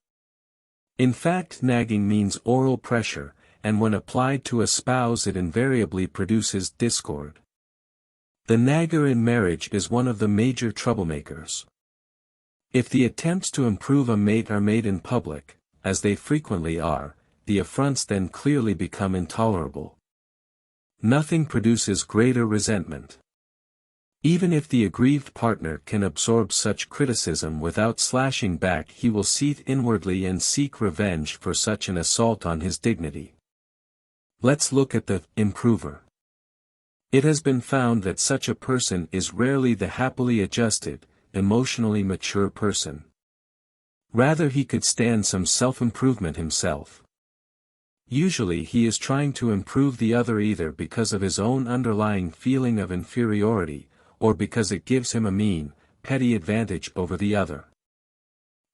In fact, nagging means oral pressure, and when applied to a spouse it invariably produces discord. The nagger in marriage is one of the major troublemakers. If the attempts to improve a mate are made in public, as they frequently are, the affronts then clearly become intolerable. Nothing produces greater resentment. Even if the aggrieved partner can absorb such criticism without slashing back, he will seethe inwardly and seek revenge for such an assault on his dignity. Let's look at the improver. It has been found that such a person is rarely the happily adjusted, emotionally mature person. Rather, he could stand some self-improvement himself. Usually he is trying to improve the other either because of his own underlying feeling of inferiority, or because it gives him a mean, petty advantage over the other.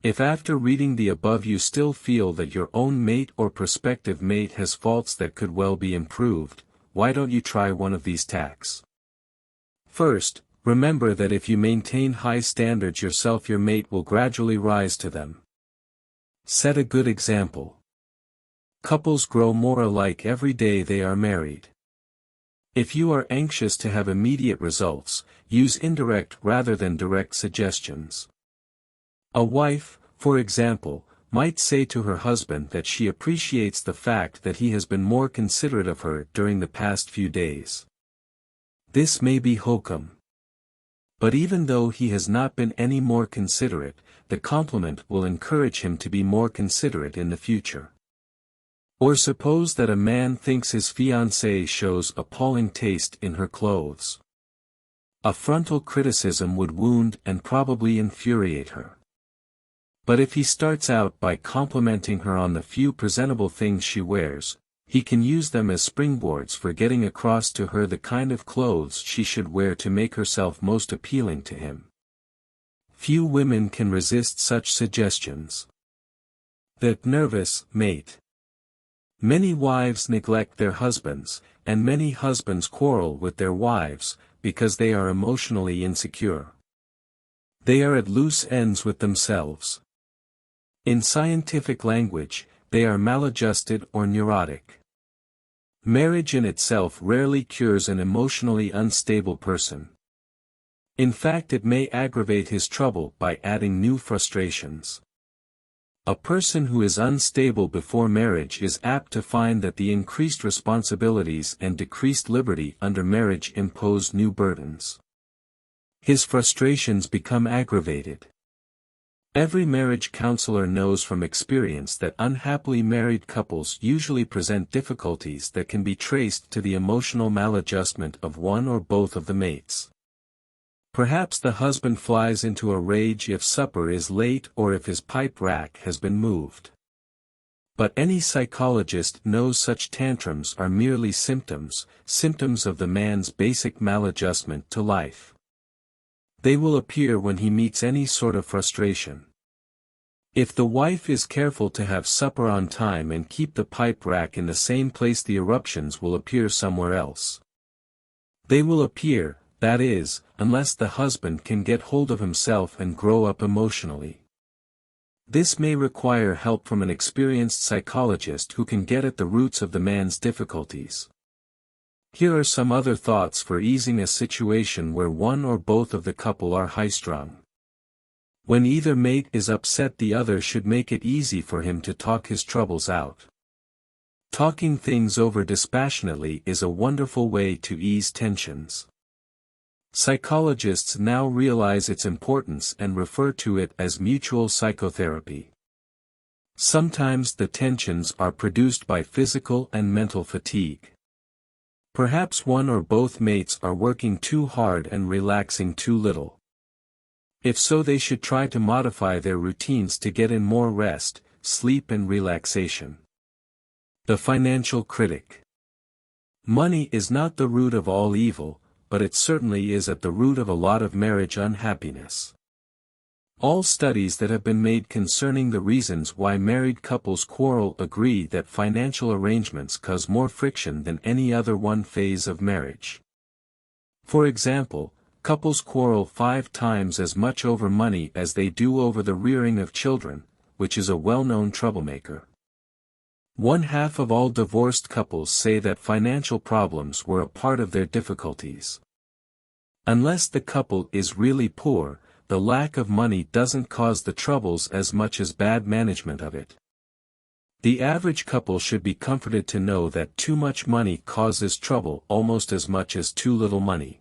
If after reading the above you still feel that your own mate or prospective mate has faults that could well be improved, why don't you try one of these tacks? First, remember that if you maintain high standards yourself, your mate will gradually rise to them. Set a good example. Couples grow more alike every day they are married. If you are anxious to have immediate results, use indirect rather than direct suggestions. A wife, for example, might say to her husband that she appreciates the fact that he has been more considerate of her during the past few days. This may be hokum. But even though he has not been any more considerate, the compliment will encourage him to be more considerate in the future. Or suppose that a man thinks his fiancée shows appalling taste in her clothes. A frontal criticism would wound and probably infuriate her. But if he starts out by complimenting her on the few presentable things she wears, he can use them as springboards for getting across to her the kind of clothes she should wear to make herself most appealing to him. Few women can resist such suggestions. The nervous mate. Many wives neglect their husbands, and many husbands quarrel with their wives, because they are emotionally insecure. They are at loose ends with themselves. In scientific language, they are maladjusted or neurotic. Marriage in itself rarely cures an emotionally unstable person. In fact, it may aggravate his trouble by adding new frustrations. A person who is unstable before marriage is apt to find that the increased responsibilities and decreased liberty under marriage impose new burdens. His frustrations become aggravated. Every marriage counselor knows from experience that unhappily married couples usually present difficulties that can be traced to the emotional maladjustment of one or both of the mates. Perhaps the husband flies into a rage if supper is late or if his pipe rack has been moved. But any psychologist knows such tantrums are merely symptoms of the man's basic maladjustment to life. They will appear when he meets any sort of frustration. If the wife is careful to have supper on time and keep the pipe rack in the same place, the eruptions will appear somewhere else. They will appear, that is, unless the husband can get hold of himself and grow up emotionally. This may require help from an experienced psychologist who can get at the roots of the man's difficulties. Here are some other thoughts for easing a situation where one or both of the couple are high-strung. When either mate is upset, the other should make it easy for him to talk his troubles out. Talking things over dispassionately is a wonderful way to ease tensions. Psychologists now realize its importance and refer to it as mutual psychotherapy. Sometimes the tensions are produced by physical and mental fatigue. Perhaps one or both mates are working too hard and relaxing too little. If so, they should try to modify their routines to get in more rest, sleep and relaxation. The financial critic. Money is not the root of all evil, but it certainly is at the root of a lot of marriage unhappiness. All studies that have been made concerning the reasons why married couples quarrel agree that financial arrangements cause more friction than any other one phase of marriage. For example, couples quarrel 5 times as much over money as they do over the rearing of children, which is a well-known troublemaker. 1/2 of all divorced couples say that financial problems were a part of their difficulties. Unless the couple is really poor, the lack of money doesn't cause the troubles as much as bad management of it. The average couple should be comforted to know that too much money causes trouble almost as much as too little money.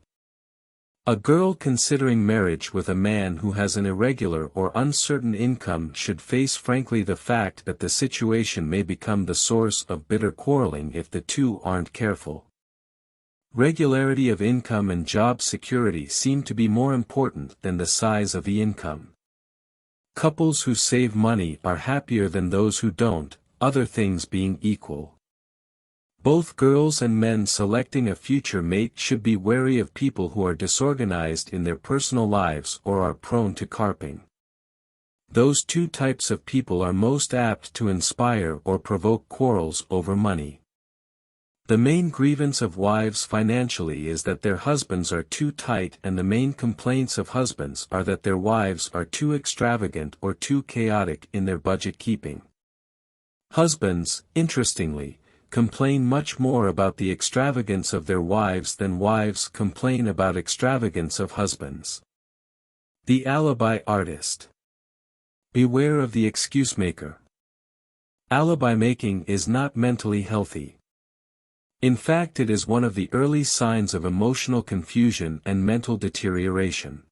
A girl considering marriage with a man who has an irregular or uncertain income should face frankly the fact that the situation may become the source of bitter quarreling if the two aren't careful. Regularity of income and job security seem to be more important than the size of the income. Couples who save money are happier than those who don't, other things being equal. Both girls and men selecting a future mate should be wary of people who are disorganized in their personal lives or are prone to carping. Those two types of people are most apt to inspire or provoke quarrels over money. The main grievance of wives financially is that their husbands are too tight, and the main complaints of husbands are that their wives are too extravagant or too chaotic in their budget keeping. Husbands, interestingly, complain much more about the extravagance of their wives than wives complain about extravagance of husbands. The alibi artist. Beware of the excuse maker. Alibi making is not mentally healthy. In fact, it is one of the early signs of emotional confusion and mental deterioration.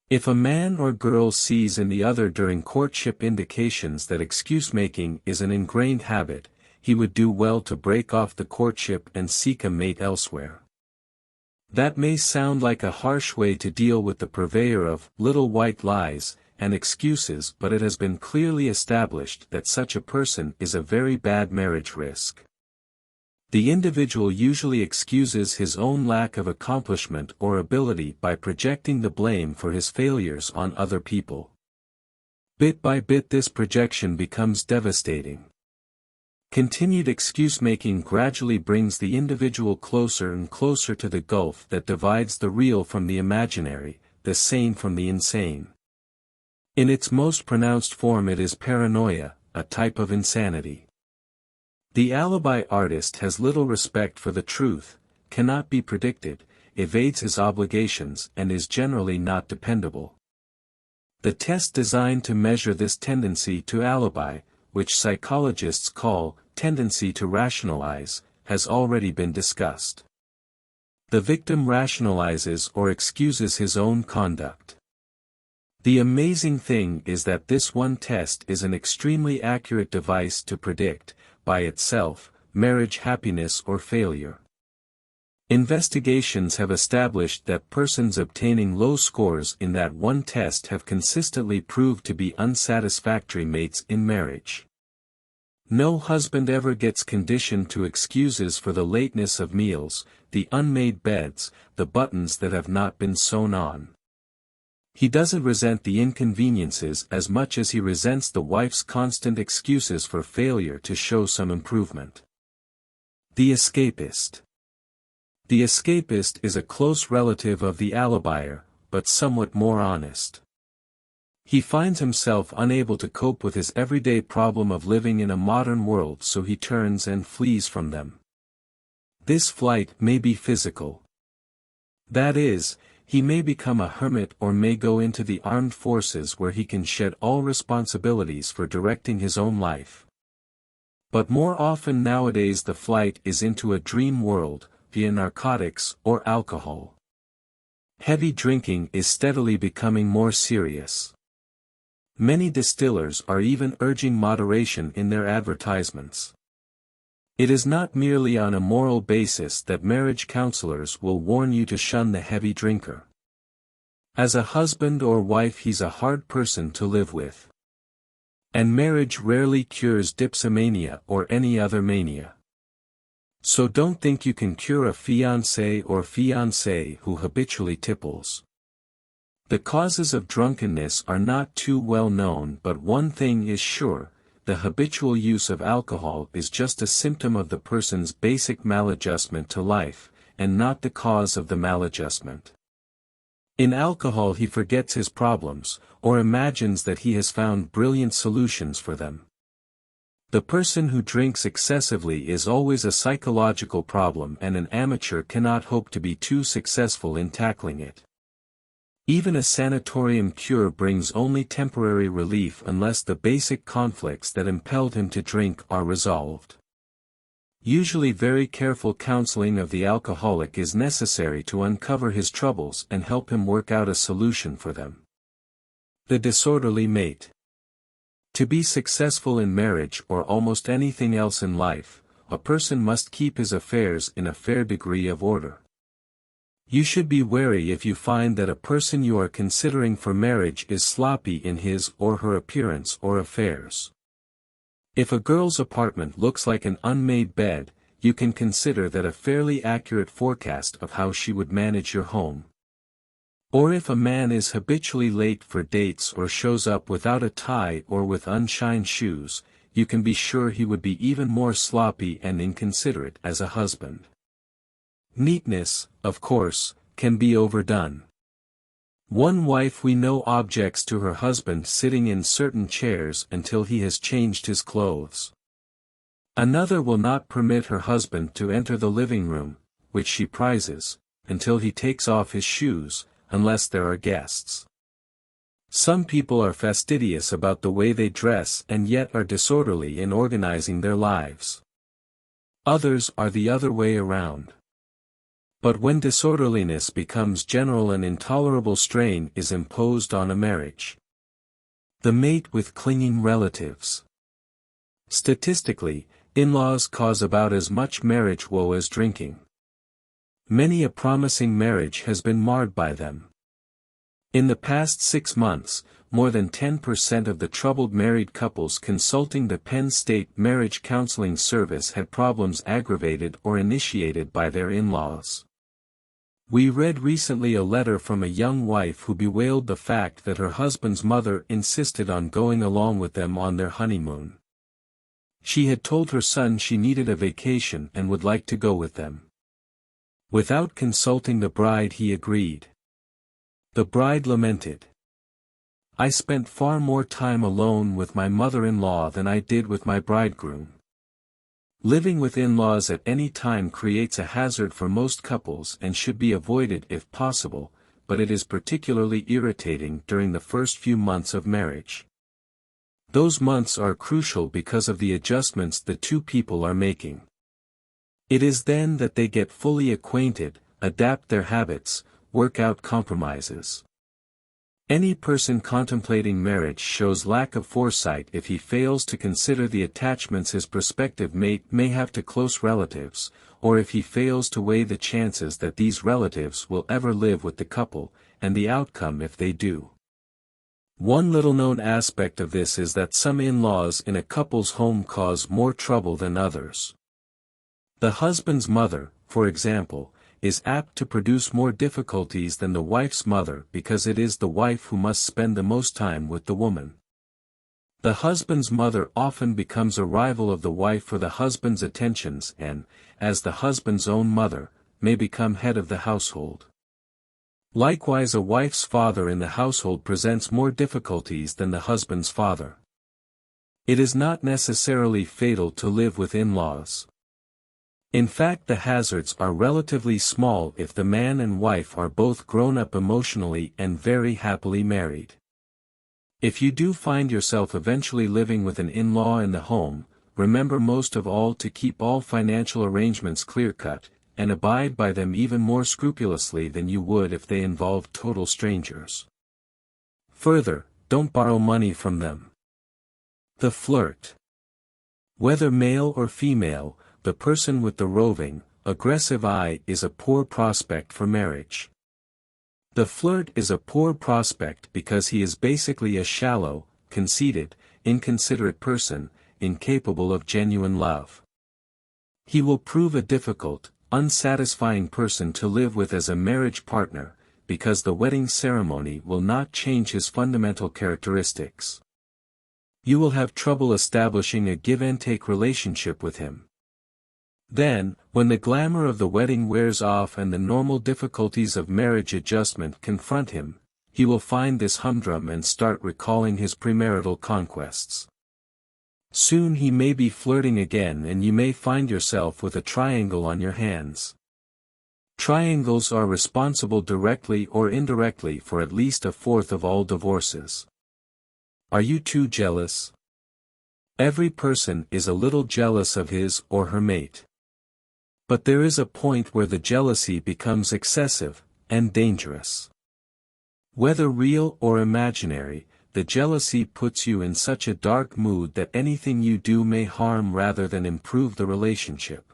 If a man or girl sees in the other during courtship indications that excuse-making is an ingrained habit, he would do well to break off the courtship and seek a mate elsewhere. That may sound like a harsh way to deal with the purveyor of little white lies and excuses, but it has been clearly established that such a person is a very bad marriage risk. The individual usually excuses his own lack of accomplishment or ability by projecting the blame for his failures on other people. Bit by bit, this projection becomes devastating. Continued excuse-making gradually brings the individual closer and closer to the gulf that divides the real from the imaginary, the sane from the insane. In its most pronounced form, it is paranoia, a type of insanity. The alibi artist has little respect for the truth, cannot be predicted, evades his obligations, and is generally not dependable. The test designed to measure this tendency to alibi, which psychologists call tendency to rationalize, has already been discussed. The victim rationalizes or excuses his own conduct. The amazing thing is that this one test is an extremely accurate device to predict, by itself, marriage happiness or failure. Investigations have established that persons obtaining low scores in that one test have consistently proved to be unsatisfactory mates in marriage. No husband ever gets conditioned to excuses for the lateness of meals, the unmade beds, the buttons that have not been sewn on. He doesn't resent the inconveniences as much as he resents the wife's constant excuses for failure to show some improvement. The escapist. The escapist is a close relative of the alibier, but somewhat more honest. He finds himself unable to cope with his everyday problem of living in a modern world, so he turns and flees from them. This flight may be physical. That is, he may become a hermit or may go into the armed forces where he can shed all responsibilities for directing his own life. But more often nowadays the flight is into a dream world, via narcotics or alcohol. Heavy drinking is steadily becoming more serious. Many distillers are even urging moderation in their advertisements. It is not merely on a moral basis that marriage counselors will warn you to shun the heavy drinker. As a husband or wife, he's a hard person to live with. And marriage rarely cures dipsomania or any other mania. So don't think you can cure a fiancé or fiancée who habitually tipples. The causes of drunkenness are not too well known, but one thing is sure: the habitual use of alcohol is just a symptom of the person's basic maladjustment to life, and not the cause of the maladjustment. In alcohol he forgets his problems, or imagines that he has found brilliant solutions for them. The person who drinks excessively is always a psychological problem, and an amateur cannot hope to be too successful in tackling it. Even a sanatorium cure brings only temporary relief unless the basic conflicts that impelled him to drink are resolved. Usually very careful counseling of the alcoholic is necessary to uncover his troubles and help him work out a solution for them. The disorderly mate. To be successful in marriage or almost anything else in life, a person must keep his affairs in a fair degree of order. You should be wary if you find that a person you are considering for marriage is sloppy in his or her appearance or affairs. If a girl's apartment looks like an unmade bed, you can consider that a fairly accurate forecast of how she would manage your home. Or if a man is habitually late for dates or shows up without a tie or with unshined shoes, you can be sure he would be even more sloppy and inconsiderate as a husband. Neatness, of course, can be overdone. One wife we know objects to her husband sitting in certain chairs until he has changed his clothes. Another will not permit her husband to enter the living room, which she prizes, until he takes off his shoes, unless there are guests. Some people are fastidious about the way they dress and yet are disorderly in organizing their lives. Others are the other way around. But when disorderliness becomes general, an intolerable strain is imposed on a marriage. The mate with clinging relatives. Statistically, in-laws cause about as much marriage woe as drinking. Many a promising marriage has been marred by them. In the past 6 months, more than 10% of the troubled married couples consulting the Penn State Marriage Counseling Service had problems aggravated or initiated by their in-laws. We read recently a letter from a young wife who bewailed the fact that her husband's mother insisted on going along with them on their honeymoon. She had told her son she needed a vacation and would like to go with them. Without consulting the bride, he agreed. The bride lamented. "I spent far more time alone with my mother-in-law than I did with my bridegroom." Living with in-laws at any time creates a hazard for most couples and should be avoided if possible, but it is particularly irritating during the first few months of marriage. Those months are crucial because of the adjustments the two people are making. It is then that they get fully acquainted, adapt their habits, work out compromises. Any person contemplating marriage shows lack of foresight if he fails to consider the attachments his prospective mate may have to close relatives, or if he fails to weigh the chances that these relatives will ever live with the couple, and the outcome if they do. One little-known aspect of this is that some in-laws in a couple's home cause more trouble than others. The husband's mother, for example, is apt to produce more difficulties than the wife's mother because it is the wife who must spend the most time with the woman. The husband's mother often becomes a rival of the wife for the husband's attentions and, as the husband's own mother, may become head of the household. Likewise, a wife's father in the household presents more difficulties than the husband's father. It is not necessarily fatal to live with in-laws. In fact, the hazards are relatively small if the man and wife are both grown up emotionally and very happily married. If you do find yourself eventually living with an in-law in the home, remember most of all to keep all financial arrangements clear-cut, and abide by them even more scrupulously than you would if they involved total strangers. Further, don't borrow money from them. The flirt. Whether male or female, the person with the roving, aggressive eye is a poor prospect for marriage. The flirt is a poor prospect because he is basically a shallow, conceited, inconsiderate person, incapable of genuine love. He will prove a difficult, unsatisfying person to live with as a marriage partner, because the wedding ceremony will not change his fundamental characteristics. You will have trouble establishing a give-and-take relationship with him. Then, when the glamour of the wedding wears off and the normal difficulties of marriage adjustment confront him, he will find this humdrum and start recalling his premarital conquests. Soon he may be flirting again and you may find yourself with a triangle on your hands. Triangles are responsible directly or indirectly for at least a fourth of all divorces. Are you too jealous? Every person is a little jealous of his or her mate. But there is a point where the jealousy becomes excessive, and dangerous. Whether real or imaginary, the jealousy puts you in such a dark mood that anything you do may harm rather than improve the relationship.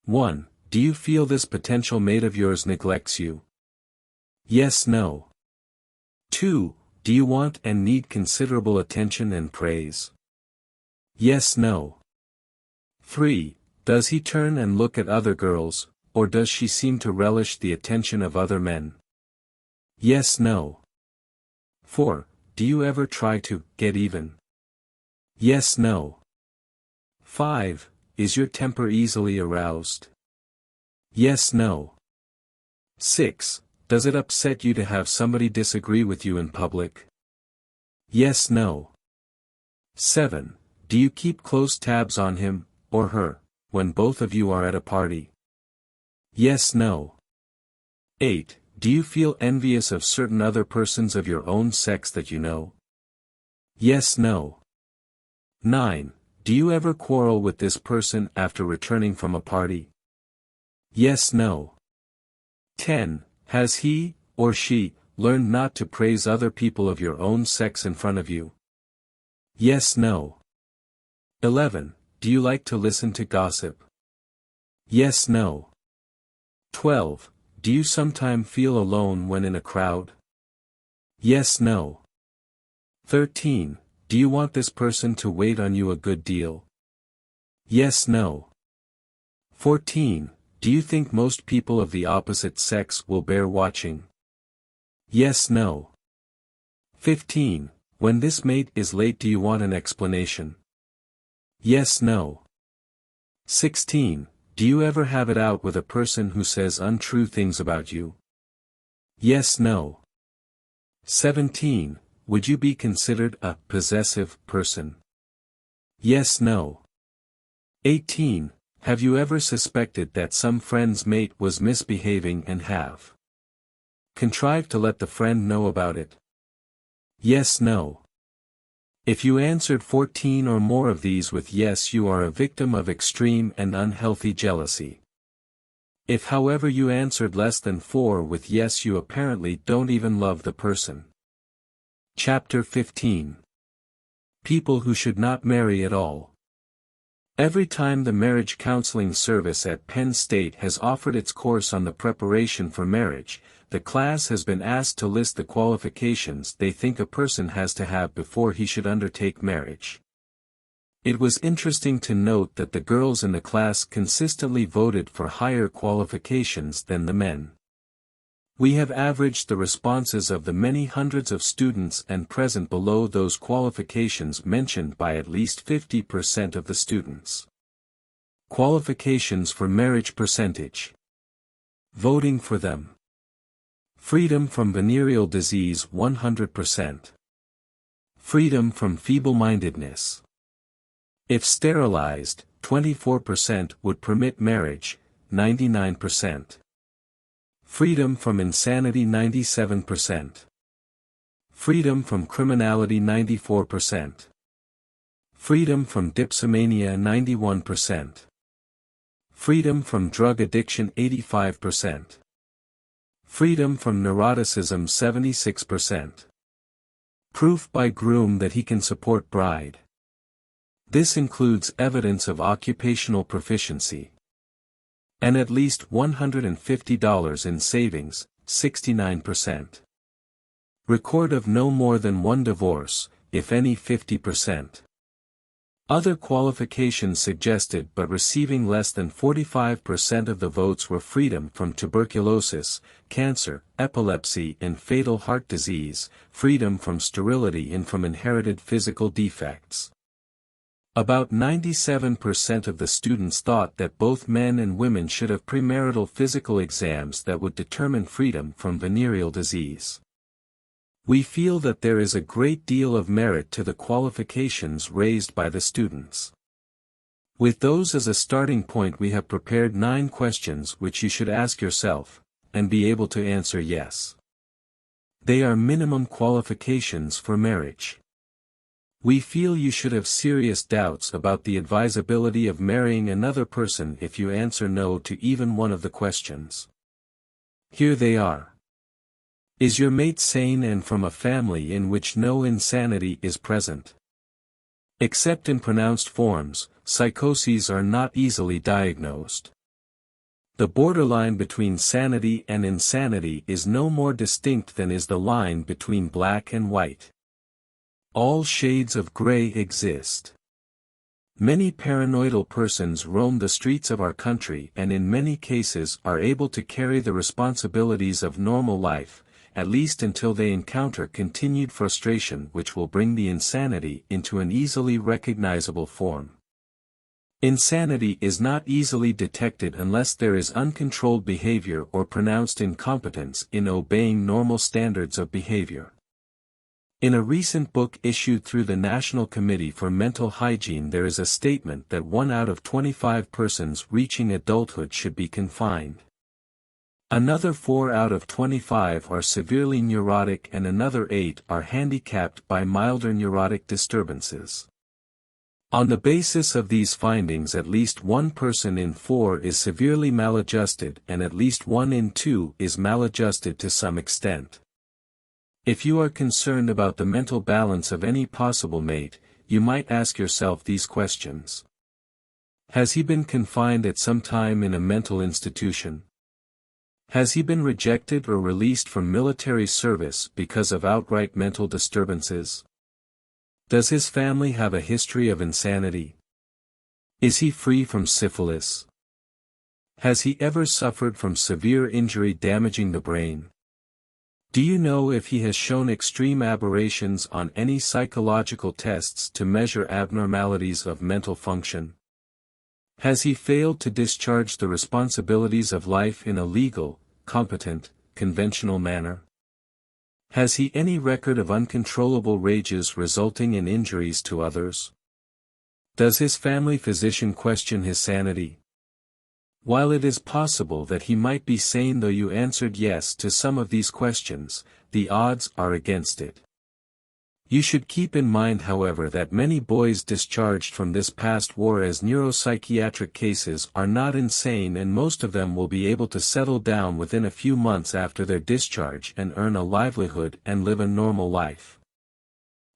1. Do you feel this potential mate of yours neglects you? Yes, no. 2. Do you want and need considerable attention and praise? Yes, no. 3. Does he turn and look at other girls, or does she seem to relish the attention of other men? Yes, no. 4. Do you ever try to get even? Yes, no. 5. Is your temper easily aroused? Yes, no. 6. Does it upset you to have somebody disagree with you in public? Yes, no. 7. Do you keep close tabs on him, or her, when both of you are at a party? Yes, no. 8. Do you feel envious of certain other persons of your own sex that you know? Yes, no. 9. Do you ever quarrel with this person after returning from a party? Yes, no. 10. Has he, or she, learned not to praise other people of your own sex in front of you? Yes, no. 11. Do you like to listen to gossip? Yes, no. 12. Do you sometimes feel alone when in a crowd? Yes, no. 13. Do you want this person to wait on you a good deal? Yes, no. 14. Do you think most people of the opposite sex will bear watching? Yes, no. 15. When this mate is late, do you want an explanation? Yes, no. 16. Do you ever have it out with a person who says untrue things about you? Yes, no. 17. Would you be considered a possessive person? Yes, no. 18. Have you ever suspected that some friend's mate was misbehaving and have contrived to let the friend know about it? Yes, no. If you answered 14 or more of these with yes, you are a victim of extreme and unhealthy jealousy. If however you answered less than 4 with yes, you apparently don't even love the person. Chapter 15. People who should not marry at all. Every time the marriage counseling service at Penn State has offered its course on the preparation for marriage, the class has been asked to list the qualifications they think a person has to have before he should undertake marriage. It was interesting to note that the girls in the class consistently voted for higher qualifications than the men. We have averaged the responses of the many hundreds of students and present below those qualifications mentioned by at least 50% of the students. Qualifications for marriage percentage. Voting for them. Freedom from venereal disease 100%. Freedom from feeble-mindedness. If sterilized, 24% would permit marriage, 99%. Freedom from insanity 97%. Freedom from criminality 94%. Freedom from dipsomania 91%. Freedom from drug addiction 85%. Freedom from neuroticism 76%. Proof by groom that he can support bride. This includes evidence of occupational proficiency. And at least $150 in savings, 69%. Record of no more than one divorce, if any 50%. Other qualifications suggested but receiving less than 45% of the votes were freedom from tuberculosis, cancer, epilepsy and fatal heart disease, freedom from sterility and from inherited physical defects. About 97% of the students thought that both men and women should have premarital physical exams that would determine freedom from venereal disease. We feel that there is a great deal of merit to the qualifications raised by the students. With those as a starting point, we have prepared 9 questions which you should ask yourself, and be able to answer yes. They are minimum qualifications for marriage. We feel you should have serious doubts about the advisability of marrying another person if you answer no to even one of the questions. Here they are. Is your mate sane and from a family in which no insanity is present? Except in pronounced forms, psychoses are not easily diagnosed. The borderline between sanity and insanity is no more distinct than is the line between black and white. All shades of gray exist. Many paranoidal persons roam the streets of our country and in many cases are able to carry the responsibilities of normal life, at least until they encounter continued frustration which will bring the insanity into an easily recognizable form. Insanity is not easily detected unless there is uncontrolled behavior or pronounced incompetence in obeying normal standards of behavior. In a recent book issued through the National Committee for Mental Hygiene, there is a statement that 1 out of 25 persons reaching adulthood should be confined. Another 4 out of 25 are severely neurotic and another 8 are handicapped by milder neurotic disturbances. On the basis of these findings, at least 1 person in 4 is severely maladjusted and at least 1 in 2 is maladjusted to some extent. If you are concerned about the mental balance of any possible mate, you might ask yourself these questions. Has he been confined at some time in a mental institution? Has he been rejected or released from military service because of outright mental disturbances? Does his family have a history of insanity? Is he free from syphilis? Has he ever suffered from severe injury damaging the brain? Do you know if he has shown extreme aberrations on any psychological tests to measure abnormalities of mental function? Has he failed to discharge the responsibilities of life in a legal, competent, conventional manner? Has he any record of uncontrollable rages resulting in injuries to others? Does his family physician question his sanity? While it is possible that he might be sane, though you answered yes to some of these questions, the odds are against it. You should keep in mind, however, that many boys discharged from this past war as neuropsychiatric cases are not insane, and most of them will be able to settle down within a few months after their discharge and earn a livelihood and live a normal life.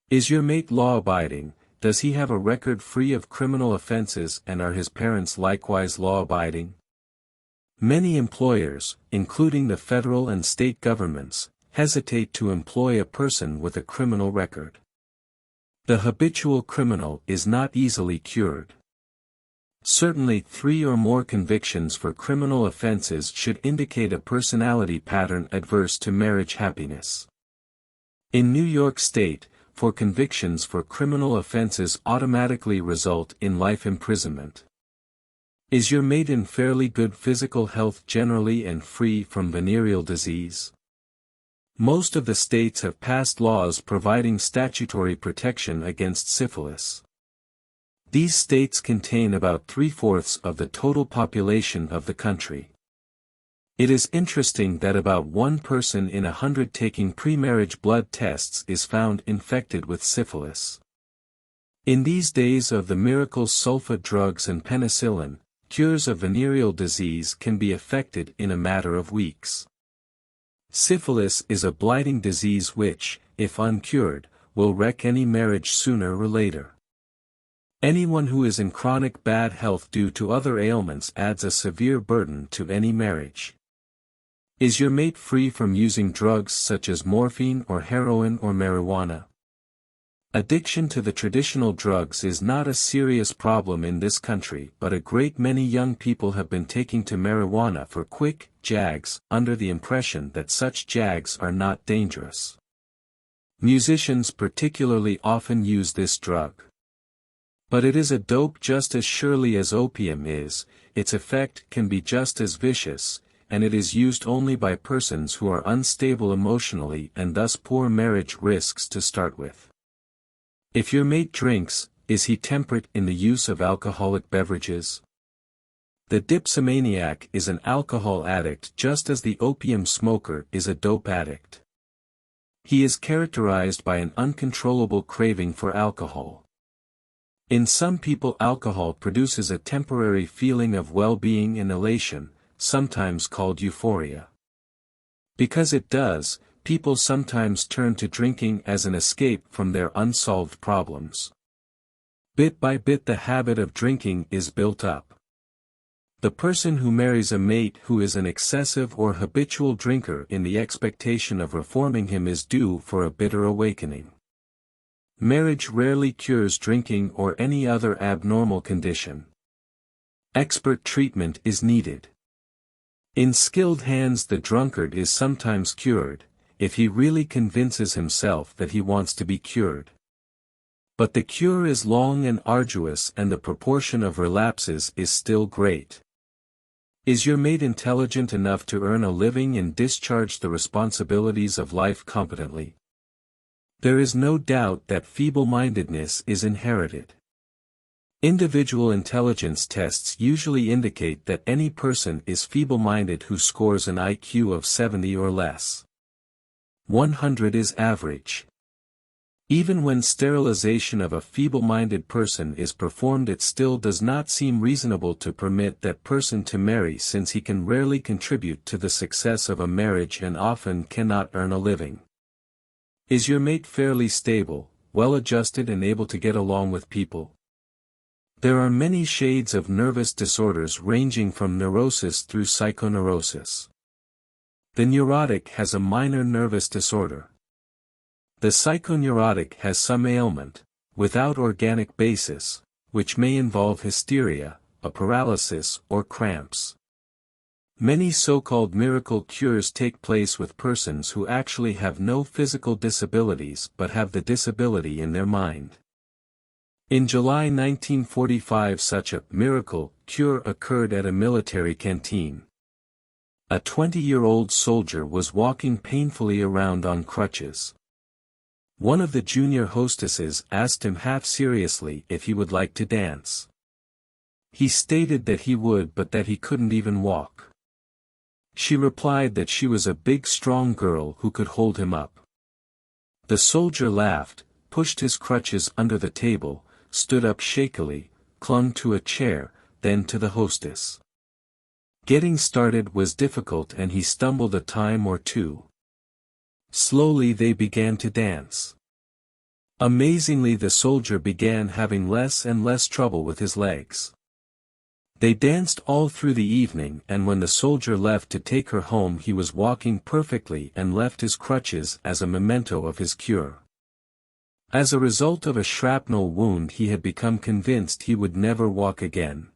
Is your mate law-abiding? Does he have a record free of criminal offenses, and are his parents likewise law-abiding? Many employers, including the federal and state governments, hesitate to employ a person with a criminal record. The habitual criminal is not easily cured. Certainly 3 or more convictions for criminal offenses should indicate a personality pattern adverse to marriage happiness. In New York State, 4 convictions for criminal offenses automatically result in life imprisonment. Is your mate in fairly good physical health generally and free from venereal disease? Most of the states have passed laws providing statutory protection against syphilis. These states contain about 3/4 of the total population of the country. It is interesting that about 1 person in 100 taking pre-marriage blood tests is found infected with syphilis. In these days of the miracle sulfa drugs and penicillin, cures of venereal disease can be effected in a matter of weeks. Syphilis is a blighting disease which, if uncured, will wreck any marriage sooner or later. Anyone who is in chronic bad health due to other ailments adds a severe burden to any marriage. Is your mate free from using drugs such as morphine or heroin or marijuana? Addiction to the traditional drugs is not a serious problem in this country, but a great many young people have been taking to marijuana for quick jags, under the impression that such jags are not dangerous. Musicians particularly often use this drug. But it is a dope just as surely as opium is, its effect can be just as vicious, and it is used only by persons who are unstable emotionally and thus poor marriage risks to start with. If your mate drinks, is he temperate in the use of alcoholic beverages? The dipsomaniac is an alcohol addict just as the opium smoker is a dope addict. He is characterized by an uncontrollable craving for alcohol. In some people alcohol produces a temporary feeling of well-being and elation, sometimes called euphoria. Because it does, people sometimes turn to drinking as an escape from their unsolved problems. Bit by bit the habit of drinking is built up. The person who marries a mate who is an excessive or habitual drinker in the expectation of reforming him is due for a bitter awakening. Marriage rarely cures drinking or any other abnormal condition. Expert treatment is needed. In skilled hands the drunkard is sometimes cured, if he really convinces himself that he wants to be cured. But the cure is long and arduous and the proportion of relapses is still great. Is your mate intelligent enough to earn a living and discharge the responsibilities of life competently? There is no doubt that feeble-mindedness is inherited. Individual intelligence tests usually indicate that any person is feeble-minded who scores an IQ of 70 or less. 100 is average. Even when sterilization of a feeble-minded person is performed, it still does not seem reasonable to permit that person to marry, since he can rarely contribute to the success of a marriage and often cannot earn a living. Is your mate fairly stable, well-adjusted and able to get along with people? There are many shades of nervous disorders ranging from neurosis through psychoneurosis. The neurotic has a minor nervous disorder. The psychoneurotic has some ailment, without organic basis, which may involve hysteria, a paralysis or cramps. Many so-called miracle cures take place with persons who actually have no physical disabilities but have the disability in their mind. In July 1945 such a miracle cure occurred at a military canteen. A 20-year-old soldier was walking painfully around on crutches. One of the junior hostesses asked him half seriously if he would like to dance. He stated that he would but that he couldn't even walk. She replied that she was a big strong girl who could hold him up. The soldier laughed, pushed his crutches under the table, stood up shakily, clung to a chair, then to the hostess. Getting started was difficult and he stumbled a time or two. Slowly they began to dance. Amazingly the soldier began having less and less trouble with his legs. They danced all through the evening, and when the soldier left to take her home he was walking perfectly and left his crutches as a memento of his cure. As a result of a shrapnel wound he had become convinced he would never walk again.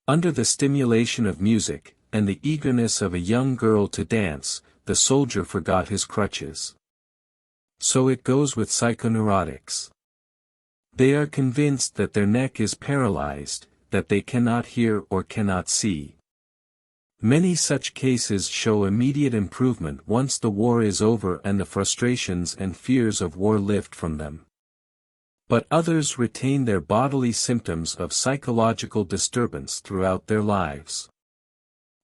Under the stimulation of music, and the eagerness of a young girl to dance, the soldier forgot his crutches. So it goes with psychoneurotics. They are convinced that their neck is paralyzed, that they cannot hear or cannot see. Many such cases show immediate improvement once the war is over and the frustrations and fears of war lift from them. But others retain their bodily symptoms of psychological disturbance throughout their lives.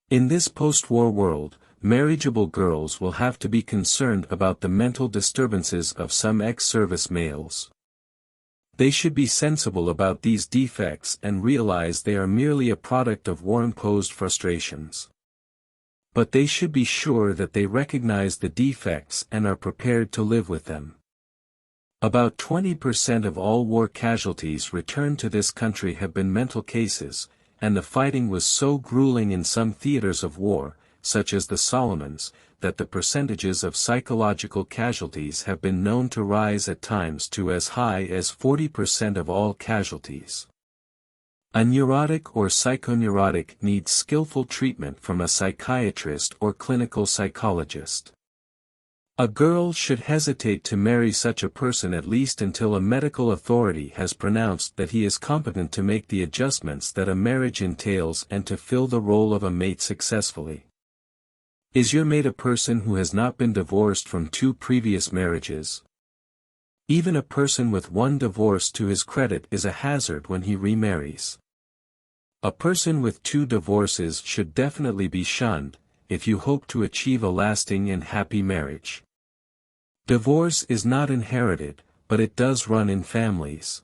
In this post-war world, marriageable girls will have to be concerned about the mental disturbances of some ex-service males. They should be sensible about these defects and realize they are merely a product of war-imposed frustrations. But they should be sure that they recognize the defects and are prepared to live with them. About 20% of all war casualties returned to this country have been mental cases, and the fighting was so grueling in some theaters of war, such as the Solomons, that the percentages of psychological casualties have been known to rise at times to as high as 40% of all casualties. A neurotic or psychoneurotic needs skillful treatment from a psychiatrist or clinical psychologist. A girl should hesitate to marry such a person at least until a medical authority has pronounced that he is competent to make the adjustments that a marriage entails and to fill the role of a mate successfully. Is your mate a person who has not been divorced from 2 previous marriages? Even a person with 1 divorce to his credit is a hazard when he remarries. A person with 2 divorces should definitely be shunned, if you hope to achieve a lasting and happy marriage. Divorce is not inherited, but it does run in families.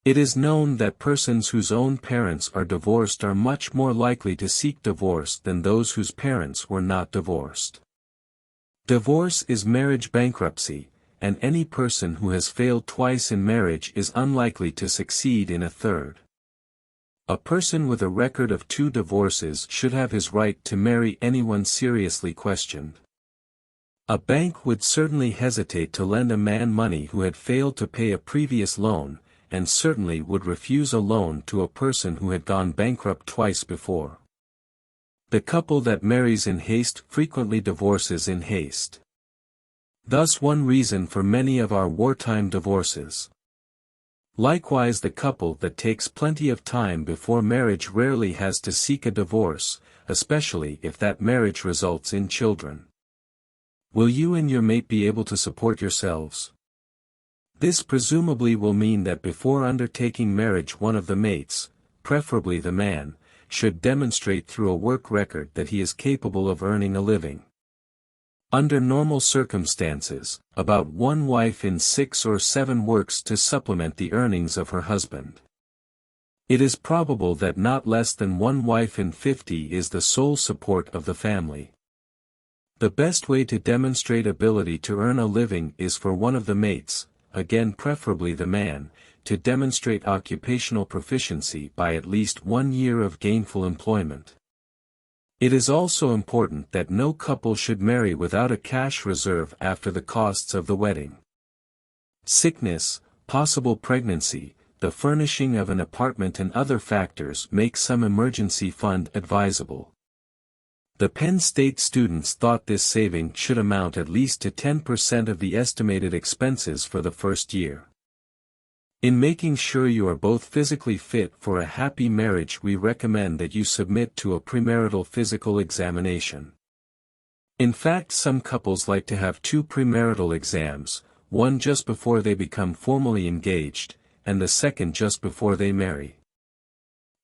It is known that persons whose own parents are divorced are much more likely to seek divorce than those whose parents were not divorced. Divorce is marriage bankruptcy, and any person who has failed twice in marriage is unlikely to succeed in a third. A person with a record of 2 divorces should have his right to marry anyone seriously questioned. A bank would certainly hesitate to lend a man money who had failed to pay a previous loan, and certainly would refuse a loan to a person who had gone bankrupt twice before. The couple that marries in haste frequently divorces in haste. Thus one reason for many of our wartime divorces. Likewise, the couple that takes plenty of time before marriage rarely has to seek a divorce, especially if that marriage results in children. Will you and your mate be able to support yourselves? This presumably will mean that before undertaking marriage one of the mates, preferably the man, should demonstrate through a work record that he is capable of earning a living. Under normal circumstances, about 1 wife in 6 or 7 works to supplement the earnings of her husband. It is probable that not less than 1 wife in 50 is the sole support of the family. The best way to demonstrate ability to earn a living is for one of the mates, again preferably the man, to demonstrate occupational proficiency by at least 1 year of gainful employment. It is also important that no couple should marry without a cash reserve after the costs of the wedding. Sickness, possible pregnancy, the furnishing of an apartment and other factors make some emergency fund advisable. The Penn State students thought this saving should amount at least to 10% of the estimated expenses for the first year. In making sure you are both physically fit for a happy marriage, we recommend that you submit to a premarital physical examination. In fact, some couples like to have 2 premarital exams, one just before they become formally engaged, and the second just before they marry.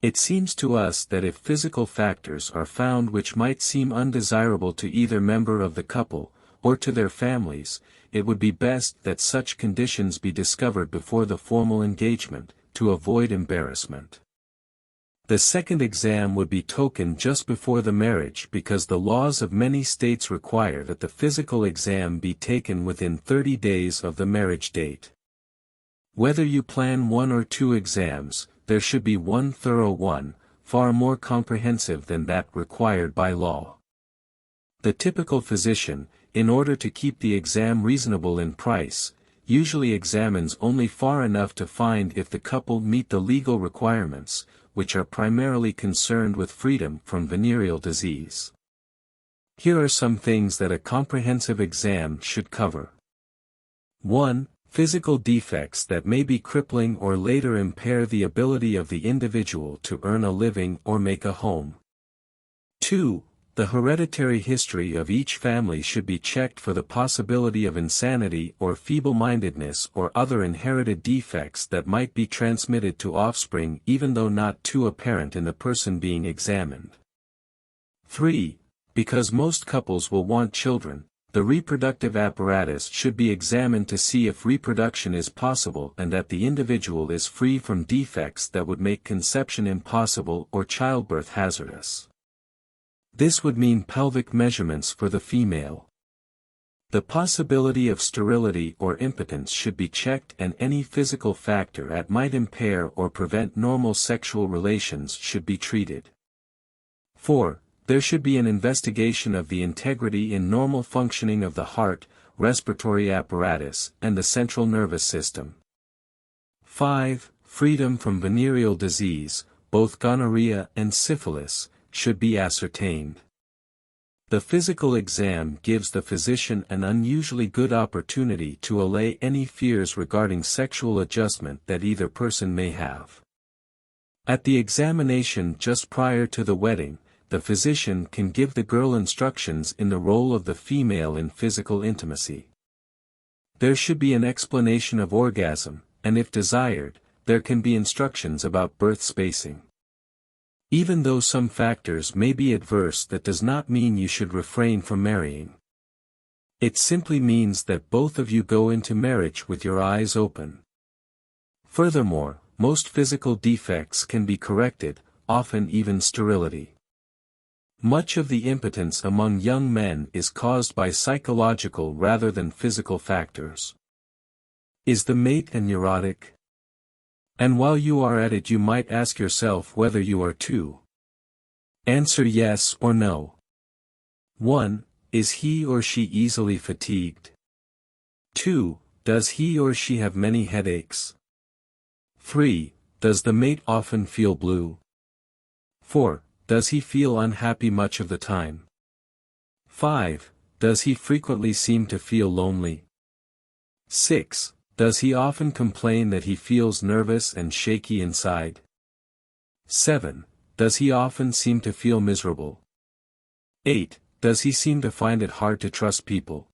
It seems to us that if physical factors are found which might seem undesirable to either member of the couple, or to their families, it would be best that such conditions be discovered before the formal engagement, to avoid embarrassment. The second exam would be taken just before the marriage because the laws of many states require that the physical exam be taken within 30 days of the marriage date. Whether you plan 1 or 2 exams, there should be one thorough one, far more comprehensive than that required by law. The typical physician, in order to keep the exam reasonable in price, usually examines only far enough to find if the couple meet the legal requirements, which are primarily concerned with freedom from venereal disease. Here are some things that a comprehensive exam should cover. 1. Physical defects that may be crippling or later impair the ability of the individual to earn a living or make a home. 2. The hereditary history of each family should be checked for the possibility of insanity or feeble-mindedness or other inherited defects that might be transmitted to offspring even though not too apparent in the person being examined. 3. Because most couples will want children, the reproductive apparatus should be examined to see if reproduction is possible and that the individual is free from defects that would make conception impossible or childbirth hazardous. This would mean pelvic measurements for the female. The possibility of sterility or impotence should be checked, and any physical factor that might impair or prevent normal sexual relations should be treated. 4. There should be an investigation of the integrity and normal functioning of the heart, respiratory apparatus, and the central nervous system. 5. Freedom from venereal disease, both gonorrhea and syphilis, should be ascertained. The physical exam gives the physician an unusually good opportunity to allay any fears regarding sexual adjustment that either person may have. At the examination just prior to the wedding, the physician can give the girl instructions in the role of the female in physical intimacy. There should be an explanation of orgasm, and if desired, there can be instructions about birth spacing. Even though some factors may be adverse, that does not mean you should refrain from marrying. It simply means that both of you go into marriage with your eyes open. Furthermore, most physical defects can be corrected, often even sterility. Much of the impotence among young men is caused by psychological rather than physical factors. Is the mate a neurotic? And while you are at it, you might ask yourself whether you are too. Answer yes or no. 1. Is he or she easily fatigued? 2. Does he or she have many headaches? 3. Does the mate often feel blue? 4. Does he feel unhappy much of the time? 5. Does he frequently seem to feel lonely? 6. Does he often complain that he feels nervous and shaky inside? 7. Does he often seem to feel miserable? 8. Does he seem to find it hard to trust people?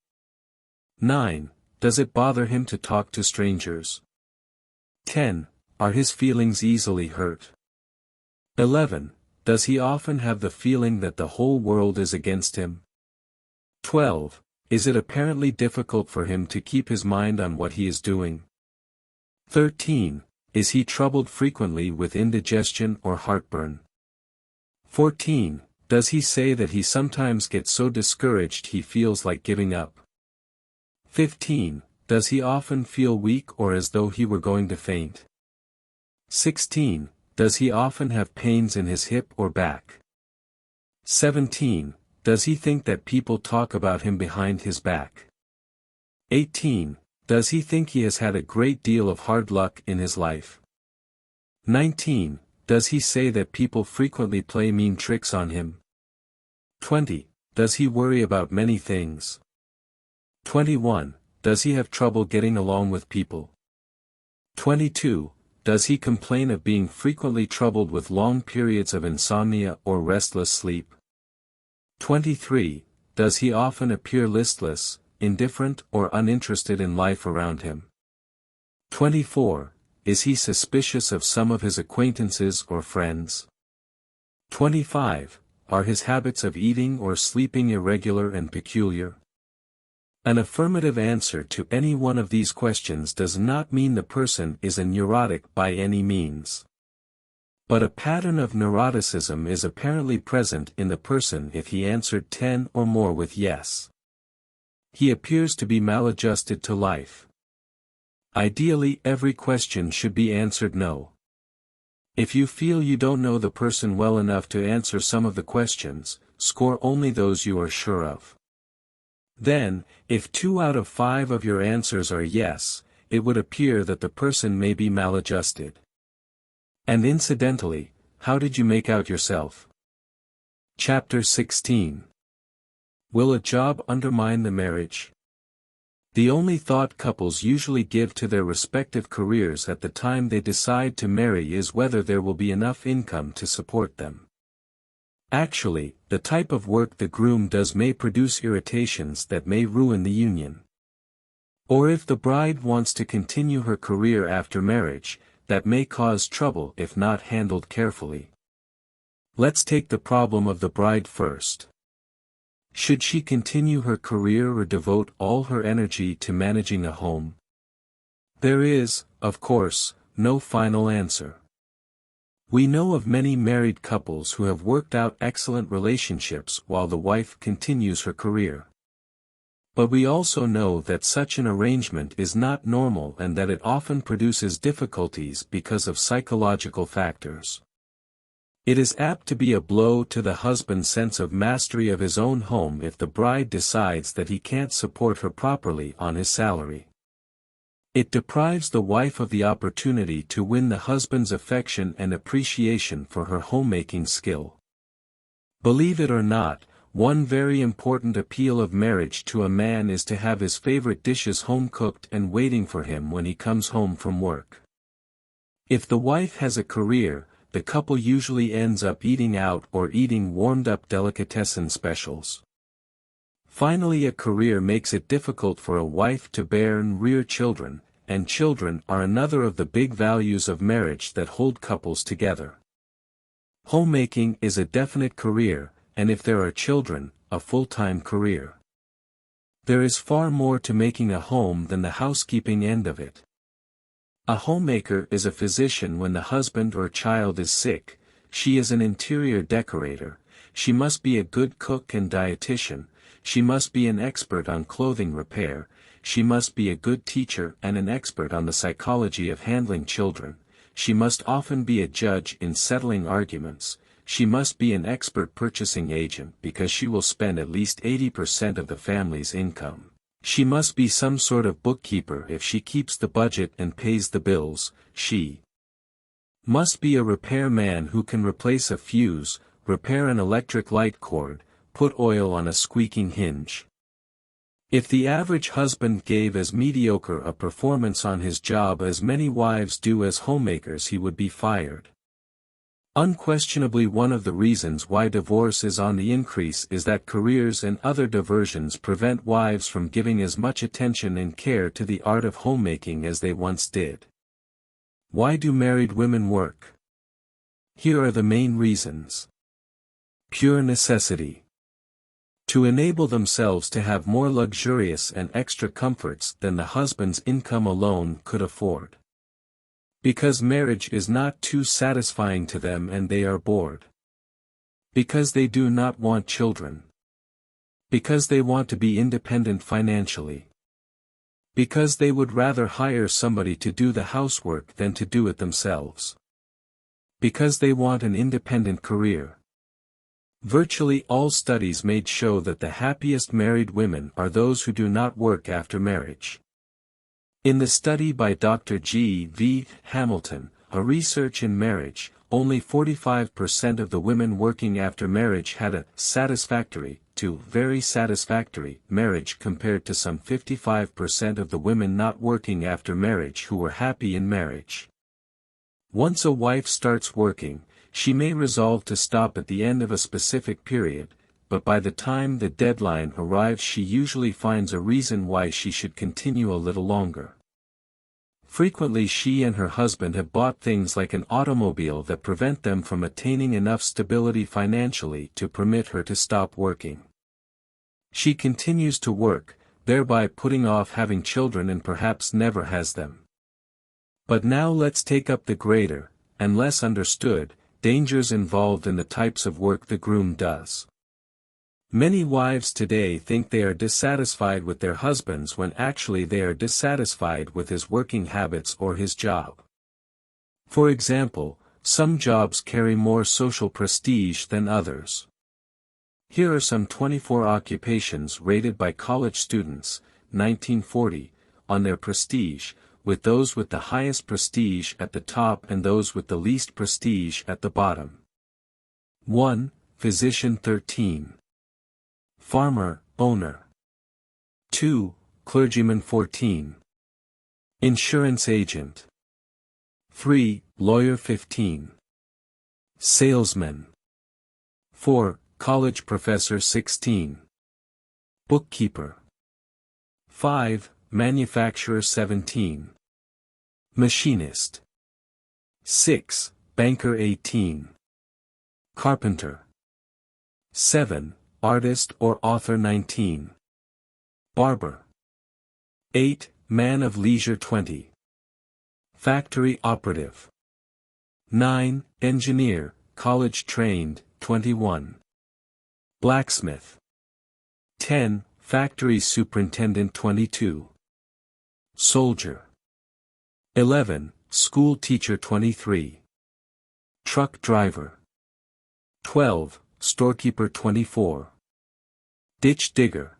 9. Does it bother him to talk to strangers? 10. Are his feelings easily hurt? 11. Does he often have the feeling that the whole world is against him? 12. Is it apparently difficult for him to keep his mind on what he is doing? 13. Is he troubled frequently with indigestion or heartburn? 14. Does he say that he sometimes gets so discouraged he feels like giving up? 15. Does he often feel weak or as though he were going to faint? 16. Does he often have pains in his hip or back? 17. Does he think that people talk about him behind his back? 18. Does he think he has had a great deal of hard luck in his life? 19. Does he say that people frequently play mean tricks on him? 20. Does he worry about many things? 21. Does he have trouble getting along with people? 22. Does he complain of being frequently troubled with long periods of insomnia or restless sleep? 23. Does he often appear listless, indifferent or uninterested in life around him? 24. Is he suspicious of some of his acquaintances or friends? 25. Are his habits of eating or sleeping irregular and peculiar? An affirmative answer to any one of these questions does not mean the person is a neurotic by any means. But a pattern of neuroticism is apparently present in the person if he answered 10 or more with yes. He appears to be maladjusted to life. Ideally, every question should be answered no. If you feel you don't know the person well enough to answer some of the questions, score only those you are sure of. Then, if 2 out of 5 of your answers are yes, it would appear that the person may be maladjusted. And incidentally, how did you make out yourself? Chapter 16. Will a job undermine the marriage? The only thought couples usually give to their respective careers at the time they decide to marry is whether there will be enough income to support them. Actually, the type of work the groom does may produce irritations that may ruin the union. Or if the bride wants to continue her career after marriage, that may cause trouble if not handled carefully. Let's take the problem of the bride first. Should she continue her career or devote all her energy to managing a home? There is, of course, no final answer. We know of many married couples who have worked out excellent relationships while the wife continues her career. But we also know that such an arrangement is not normal and that it often produces difficulties because of psychological factors. It is apt to be a blow to the husband's sense of mastery of his own home if the bride decides that he can't support her properly on his salary. It deprives the wife of the opportunity to win the husband's affection and appreciation for her homemaking skill. Believe it or not, one very important appeal of marriage to a man is to have his favorite dishes home-cooked and waiting for him when he comes home from work. If the wife has a career, the couple usually ends up eating out or eating warmed-up delicatessen specials. Finally, a career makes it difficult for a wife to bear and rear children, and children are another of the big values of marriage that hold couples together. Homemaking is a definite career, and if there are children, a full-time career. There is far more to making a home than the housekeeping end of it. A homemaker is a physician when the husband or child is sick, she is an interior decorator, she must be a good cook and dietitian, she must be an expert on clothing repair, she must be a good teacher and an expert on the psychology of handling children, she must often be a judge in settling arguments, she must be an expert purchasing agent because she will spend at least 80% of the family's income. She must be some sort of bookkeeper if she keeps the budget and pays the bills, she must be a repairman who can replace a fuse, repair an electric light cord, put oil on a squeaking hinge. If the average husband gave as mediocre a performance on his job as many wives do as homemakers, he would be fired. Unquestionably, one of the reasons why divorce is on the increase is that careers and other diversions prevent wives from giving as much attention and care to the art of homemaking as they once did. Why do married women work? Here are the main reasons. Pure necessity. To enable themselves to have more luxurious and extra comforts than the husband's income alone could afford. Because marriage is not too satisfying to them and they are bored. Because they do not want children. Because they want to be independent financially. Because they would rather hire somebody to do the housework than to do it themselves. Because they want an independent career. Virtually all studies made show that the happiest married women are those who do not work after marriage. In the study by Dr. G.V. Hamilton, A Research in Marriage, only 45% of the women working after marriage had a satisfactory to very satisfactory marriage compared to some 55% of the women not working after marriage who were happy in marriage. Once a wife starts working, she may resolve to stop at the end of a specific period, but by the time the deadline arrives she usually finds a reason why she should continue a little longer. Frequently she and her husband have bought things like an automobile that prevent them from attaining enough stability financially to permit her to stop working. She continues to work, thereby putting off having children and perhaps never has them. But now let's take up the greater, and less understood, dangers involved in the types of work the groom does. Many wives today think they are dissatisfied with their husbands when actually they are dissatisfied with his working habits or his job. For example, some jobs carry more social prestige than others. Here are some 24 occupations rated by college students, 1940, on their prestige, with those with the highest prestige at the top and those with the least prestige at the bottom. 1. Physician. 13. Farmer, owner. 2. clergyman 14. Insurance agent. 3. Lawyer 15. Salesman. 4. College professor 16. Bookkeeper. 5. Manufacturer 17. Machinist. 6. Banker 18. Carpenter. 7. Artist or author 19. Barber. 8. Man of leisure 20. Factory operative. 9. Engineer, college trained, 21. Blacksmith. 10. Factory superintendent 22. Soldier. 11. School teacher 23. Truck driver. 12. Storekeeper 24. Ditch digger.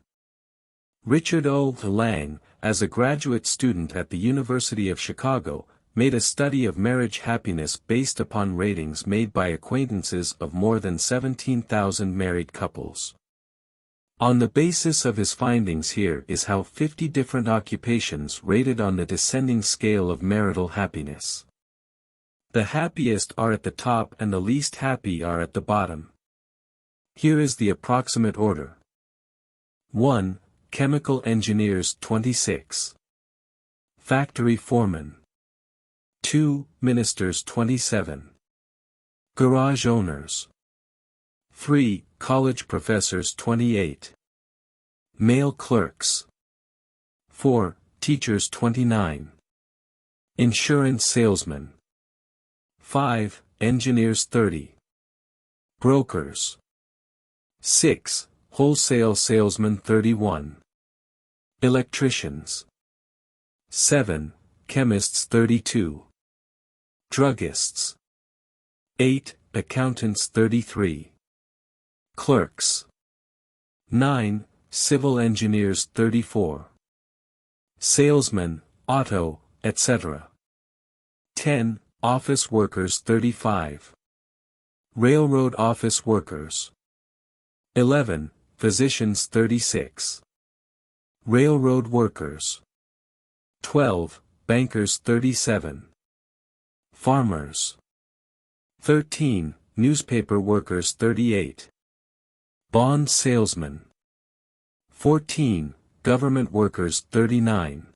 Richard O. Lang, as a graduate student at the University of Chicago, made a study of marriage happiness based upon ratings made by acquaintances of more than 17,000 married couples. On the basis of his findings, here is how 50 different occupations rated on the descending scale of marital happiness. The happiest are at the top and the least happy are at the bottom. Here is the approximate order. 1. Chemical engineers 26. Factory foreman. 2. Ministers 27. Garage owners. 3. College professors 28. Male clerks. 4. Teachers 29. Insurance salesmen. 5. Engineers 30. Brokers. 6. Wholesale salesmen 31. Electricians. 7. Chemists 32. Druggists. 8. Accountants 33. Clerks. 9. Civil engineers 34. Salesmen, auto, etc. 10. Office workers 35. Railroad office workers. 11. Physicians 36. Railroad workers. 12. Bankers 37. Farmers. 13. Newspaper workers 38. Bond salesmen. 14. Government workers 39.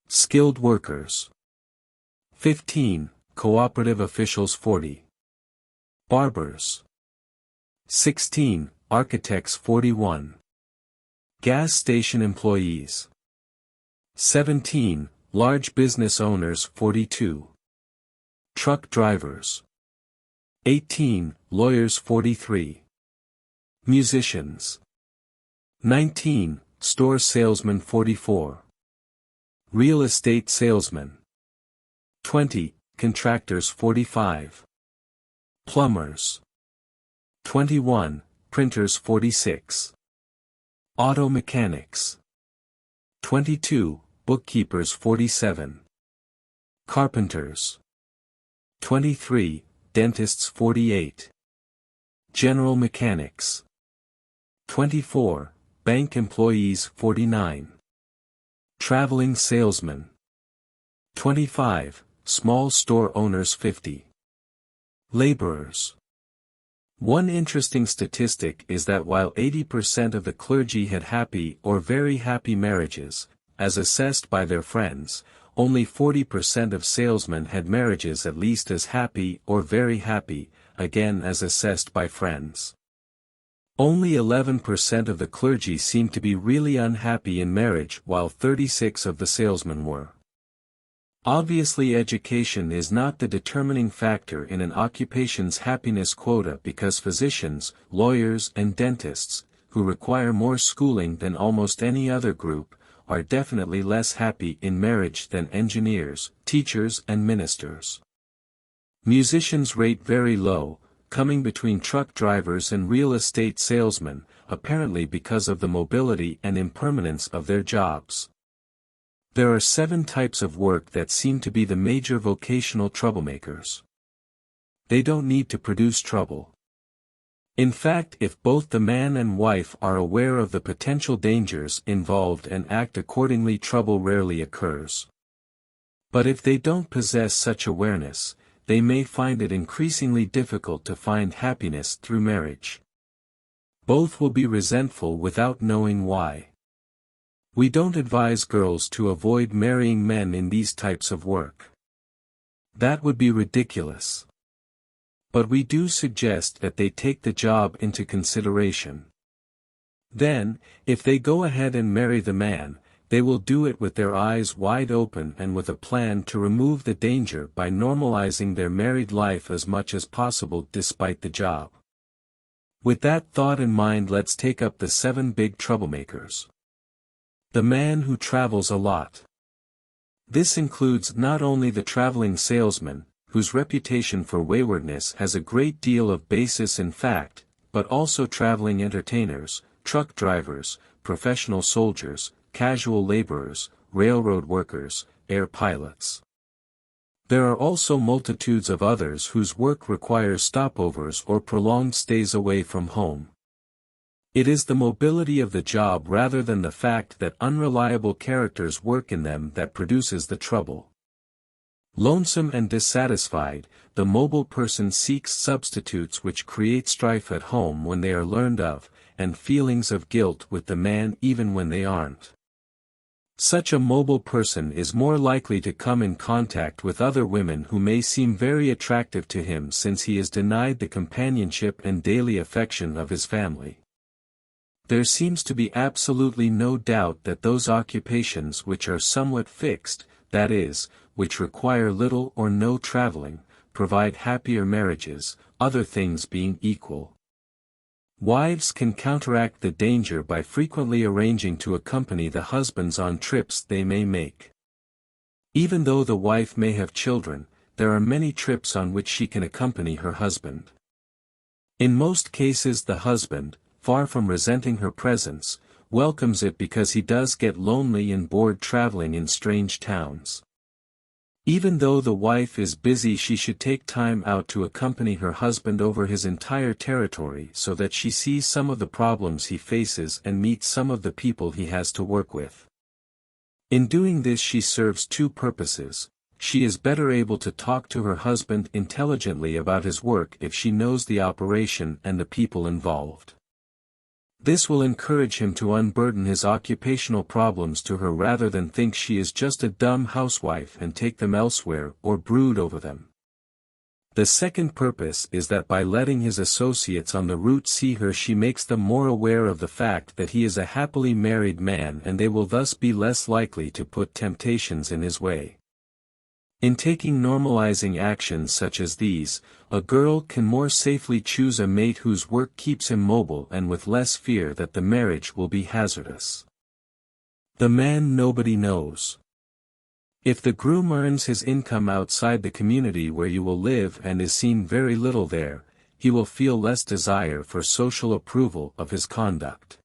Skilled workers. 15. Cooperative officials 40. Barbers. 16. Architects 41. Gas station employees. 17. Large business owners 42. Truck drivers. 18. Lawyers 43. Musicians. 19. Store salesmen 44. Real estate salesmen. 20. Contractors 45. Plumbers. 21. Printers 46. Auto mechanics. 22. Bookkeepers 47. Carpenters. 23. Dentists 48. General mechanics. 24. Bank employees 49. Traveling salesmen. 25. Small store owners 50. Laborers. One interesting statistic is that while 80% of the clergy had happy or very happy marriages, as assessed by their friends, only 40% of salesmen had marriages at least as happy or very happy, again as assessed by friends. Only 11% of the clergy seemed to be really unhappy in marriage, while 36% of the salesmen were. Obviously, education is not the determining factor in an occupation's happiness quota, because physicians, lawyers and dentists, who require more schooling than almost any other group, are definitely less happy in marriage than engineers, teachers and ministers. Musicians rate very low, coming between truck drivers and real estate salesmen, apparently because of the mobility and impermanence of their jobs. There are 7 types of work that seem to be the major vocational troublemakers. They don't need to produce trouble. In fact, if both the man and wife are aware of the potential dangers involved and act accordingly, trouble rarely occurs. But if they don't possess such awareness, they may find it increasingly difficult to find happiness through marriage. Both will be resentful without knowing why. We don't advise girls to avoid marrying men in these types of work. That would be ridiculous. But we do suggest that they take the job into consideration. Then, if they go ahead and marry the man, they will do it with their eyes wide open and with a plan to remove the danger by normalizing their married life as much as possible despite the job. With that thought in mind, let's take up the 7 big troublemakers. The man who travels a lot. This includes not only the traveling salesman, whose reputation for waywardness has a great deal of basis in fact, but also traveling entertainers, truck drivers, professional soldiers, casual laborers, railroad workers, air pilots. There are also multitudes of others whose work requires stopovers or prolonged stays away from home. It is the mobility of the job rather than the fact that unreliable characters work in them that produces the trouble. Lonesome and dissatisfied, the mobile person seeks substitutes which create strife at home when they are learned of, and feelings of guilt with the man even when they aren't. Such a mobile person is more likely to come in contact with other women who may seem very attractive to him since he is denied the companionship and daily affection of his family. There seems to be absolutely no doubt that those occupations which are somewhat fixed, that is, which require little or no traveling, provide happier marriages, other things being equal. Wives can counteract the danger by frequently arranging to accompany the husbands on trips they may make. Even though the wife may have children, there are many trips on which she can accompany her husband. In most cases the husband, far from resenting her presence, welcomes it because he does get lonely and bored traveling in strange towns. Even though the wife is busy, she should take time out to accompany her husband over his entire territory so that she sees some of the problems he faces and meets some of the people he has to work with. In doing this she serves 2 purposes. She is better able to talk to her husband intelligently about his work if she knows the operation and the people involved. This will encourage him to unburden his occupational problems to her rather than think she is just a dumb housewife and take them elsewhere or brood over them. The second purpose is that by letting his associates on the route see her, she makes them more aware of the fact that he is a happily married man, and they will thus be less likely to put temptations in his way. In taking normalizing actions such as these, a girl can more safely choose a mate whose work keeps him mobile and with less fear that the marriage will be hazardous. The man nobody knows. If the groom earns his income outside the community where you will live and is seen very little there, he will feel less desire for social approval of his conduct.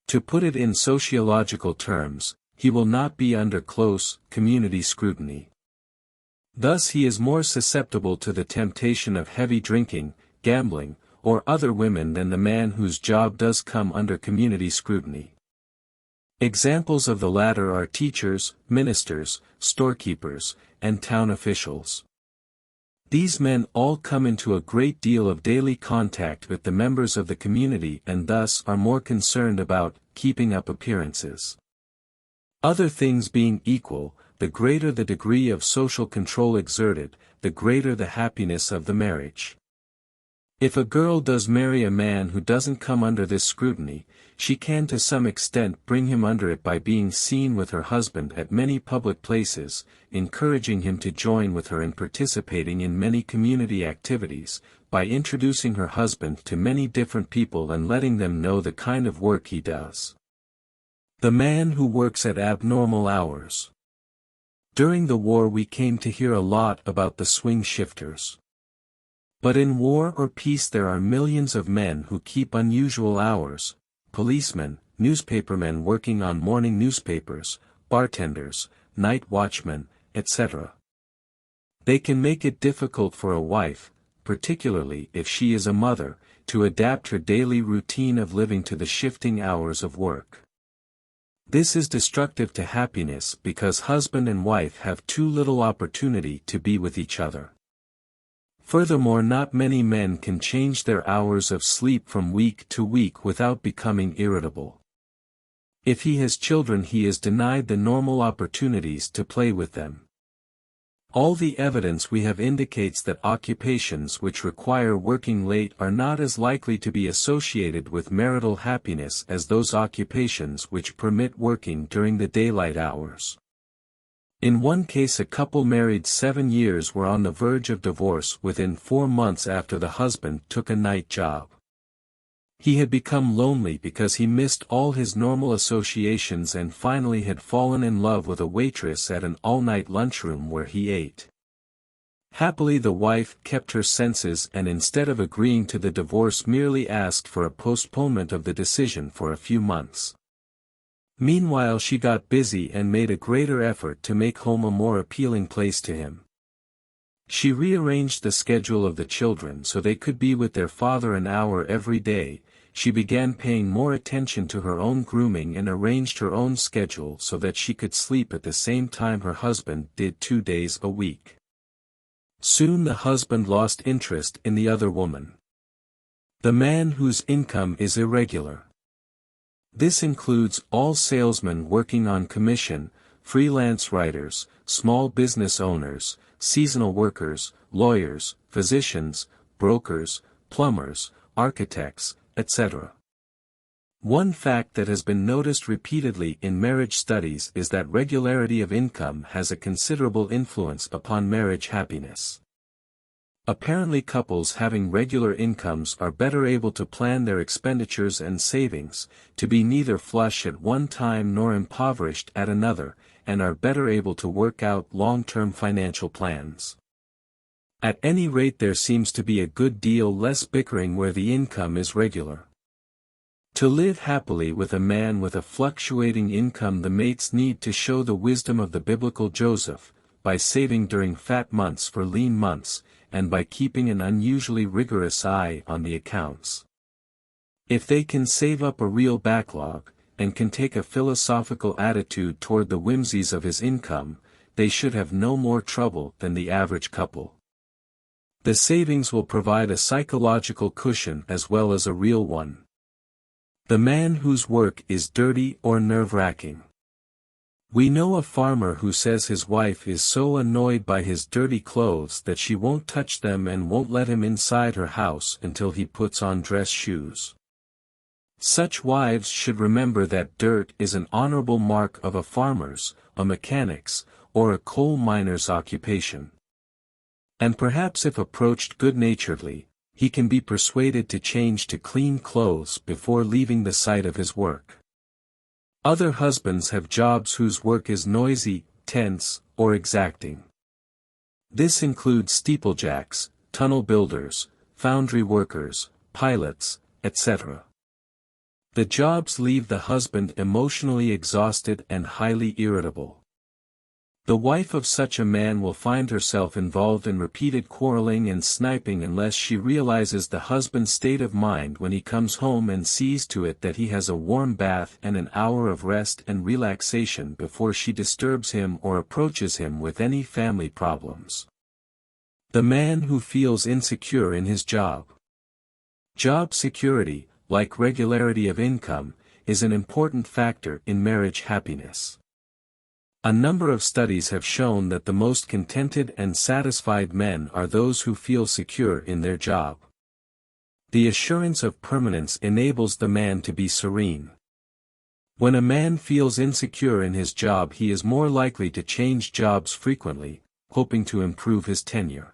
To put it in sociological terms, he will not be under close, community scrutiny. Thus he is more susceptible to the temptation of heavy drinking, gambling, or other women than the man whose job does come under community scrutiny. Examples of the latter are teachers, ministers, storekeepers, and town officials. These men all come into a great deal of daily contact with the members of the community and thus are more concerned about keeping up appearances. Other things being equal, the greater the degree of social control exerted, the greater the happiness of the marriage. If a girl does marry a man who doesn't come under this scrutiny, she can to some extent bring him under it by being seen with her husband at many public places, encouraging him to join with her in participating in many community activities, by introducing her husband to many different people and letting them know the kind of work he does. The man who works at abnormal hours. During the war we came to hear a lot about the swing shifters. But in war or peace there are millions of men who keep unusual hours: policemen, newspapermen working on morning newspapers, bartenders, night watchmen, etc. They can make it difficult for a wife, particularly if she is a mother, to adapt her daily routine of living to the shifting hours of work. This is destructive to happiness because husband and wife have too little opportunity to be with each other. Furthermore, not many men can change their hours of sleep from week to week without becoming irritable. If he has children, he is denied the normal opportunities to play with them. All the evidence we have indicates that occupations which require working late are not as likely to be associated with marital happiness as those occupations which permit working during the daylight hours. In one case, a couple married 7 years were on the verge of divorce within 4 months after the husband took a night job. He had become lonely because he missed all his normal associations and finally had fallen in love with a waitress at an all-night lunchroom where he ate. Happily, the wife kept her senses and instead of agreeing to the divorce merely asked for a postponement of the decision for a few months. Meanwhile, she got busy and made a greater effort to make home a more appealing place to him. She rearranged the schedule of the children so they could be with their father an hour every day. She began paying more attention to her own grooming and arranged her own schedule so that she could sleep at the same time her husband did 2 days a week. Soon the husband lost interest in the other woman. The man whose income is irregular. This includes all salesmen working on commission, freelance writers, small business owners, seasonal workers, lawyers, physicians, brokers, plumbers, architects, etc. One fact that has been noticed repeatedly in marriage studies is that regularity of income has a considerable influence upon marriage happiness. Apparently, couples having regular incomes are better able to plan their expenditures and savings, to be neither flush at one time nor impoverished at another, and are better able to work out long-term financial plans. At any rate, there seems to be a good deal less bickering where the income is regular. To live happily with a man with a fluctuating income, the mates need to show the wisdom of the biblical Joseph, by saving during fat months for lean months, and by keeping an unusually rigorous eye on the accounts. If they can save up a real backlog, and can take a philosophical attitude toward the whimsies of his income, they should have no more trouble than the average couple. The savings will provide a psychological cushion as well as a real one. The man whose work is dirty or nerve-wracking. We know a farmer who says his wife is so annoyed by his dirty clothes that she won't touch them and won't let him inside her house until he puts on dress shoes. Such wives should remember that dirt is an honorable mark of a farmer's, a mechanic's, or a coal miner's occupation. And perhaps if approached good-naturedly, he can be persuaded to change to clean clothes before leaving the site of his work. Other husbands have jobs whose work is noisy, tense, or exacting. This includes steeplejacks, tunnel builders, foundry workers, pilots, etc. The jobs leave the husband emotionally exhausted and highly irritable. The wife of such a man will find herself involved in repeated quarreling and sniping unless she realizes the husband's state of mind when he comes home and sees to it that he has a warm bath and an hour of rest and relaxation before she disturbs him or approaches him with any family problems. The man who feels insecure in his job. Job security, like regularity of income, is an important factor in marriage happiness. A number of studies have shown that the most contented and satisfied men are those who feel secure in their job. The assurance of permanence enables the man to be serene. When a man feels insecure in his job, he is more likely to change jobs frequently, hoping to improve his tenure.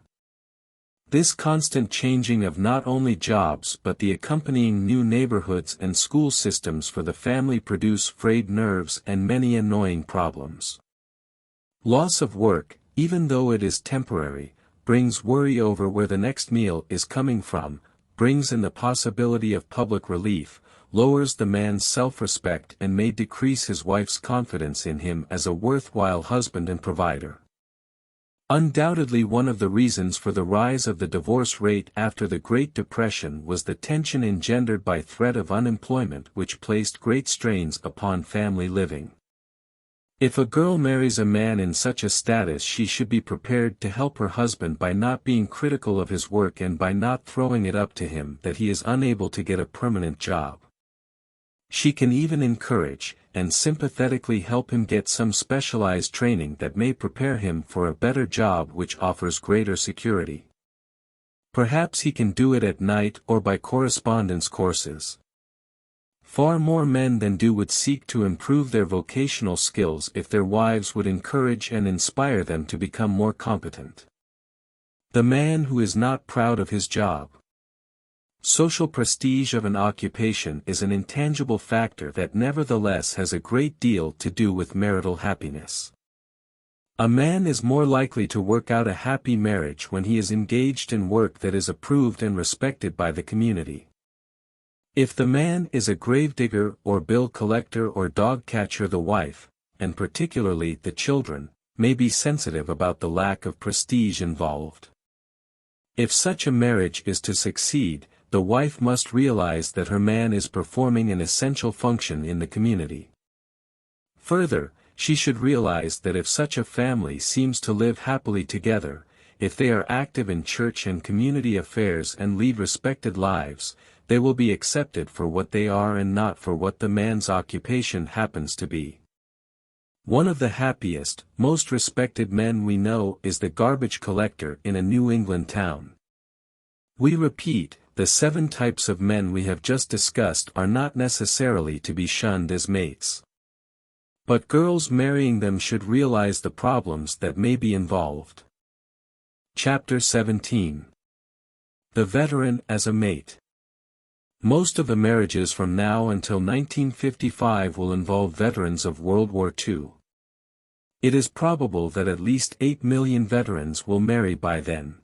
This constant changing of not only jobs but the accompanying new neighborhoods and school systems for the family produce frayed nerves and many annoying problems. Loss of work, even though it is temporary, brings worry over where the next meal is coming from, brings in the possibility of public relief, lowers the man's self-respect and may decrease his wife's confidence in him as a worthwhile husband and provider. Undoubtedly one of the reasons for the rise of the divorce rate after the Great Depression was the tension engendered by threat of unemployment which placed great strains upon family living. If a girl marries a man in such a status, she should be prepared to help her husband by not being critical of his work and by not throwing it up to him that he is unable to get a permanent job. She can even encourage, and sympathetically help him get some specialized training that may prepare him for a better job which offers greater security. Perhaps he can do it at night or by correspondence courses. Far more men than do would seek to improve their vocational skills if their wives would encourage and inspire them to become more competent. The man who is not proud of his job. Social prestige of an occupation is an intangible factor that nevertheless has a great deal to do with marital happiness. A man is more likely to work out a happy marriage when he is engaged in work that is approved and respected by the community. If the man is a gravedigger or bill collector or dog catcher, the wife, and particularly the children, may be sensitive about the lack of prestige involved. If such a marriage is to succeed, the wife must realize that her man is performing an essential function in the community. Further, she should realize that if such a family seems to live happily together, if they are active in church and community affairs and lead respected lives, they will be accepted for what they are and not for what the man's occupation happens to be. One of the happiest, most respected men we know is the garbage collector in a New England town. We repeat, the 7 types of men we have just discussed are not necessarily to be shunned as mates. But girls marrying them should realize the problems that may be involved. Chapter 17. The Veteran as a Mate. Most of the marriages from now until 1955 will involve veterans of World War II. It is probable that at least 8 million veterans will marry by then.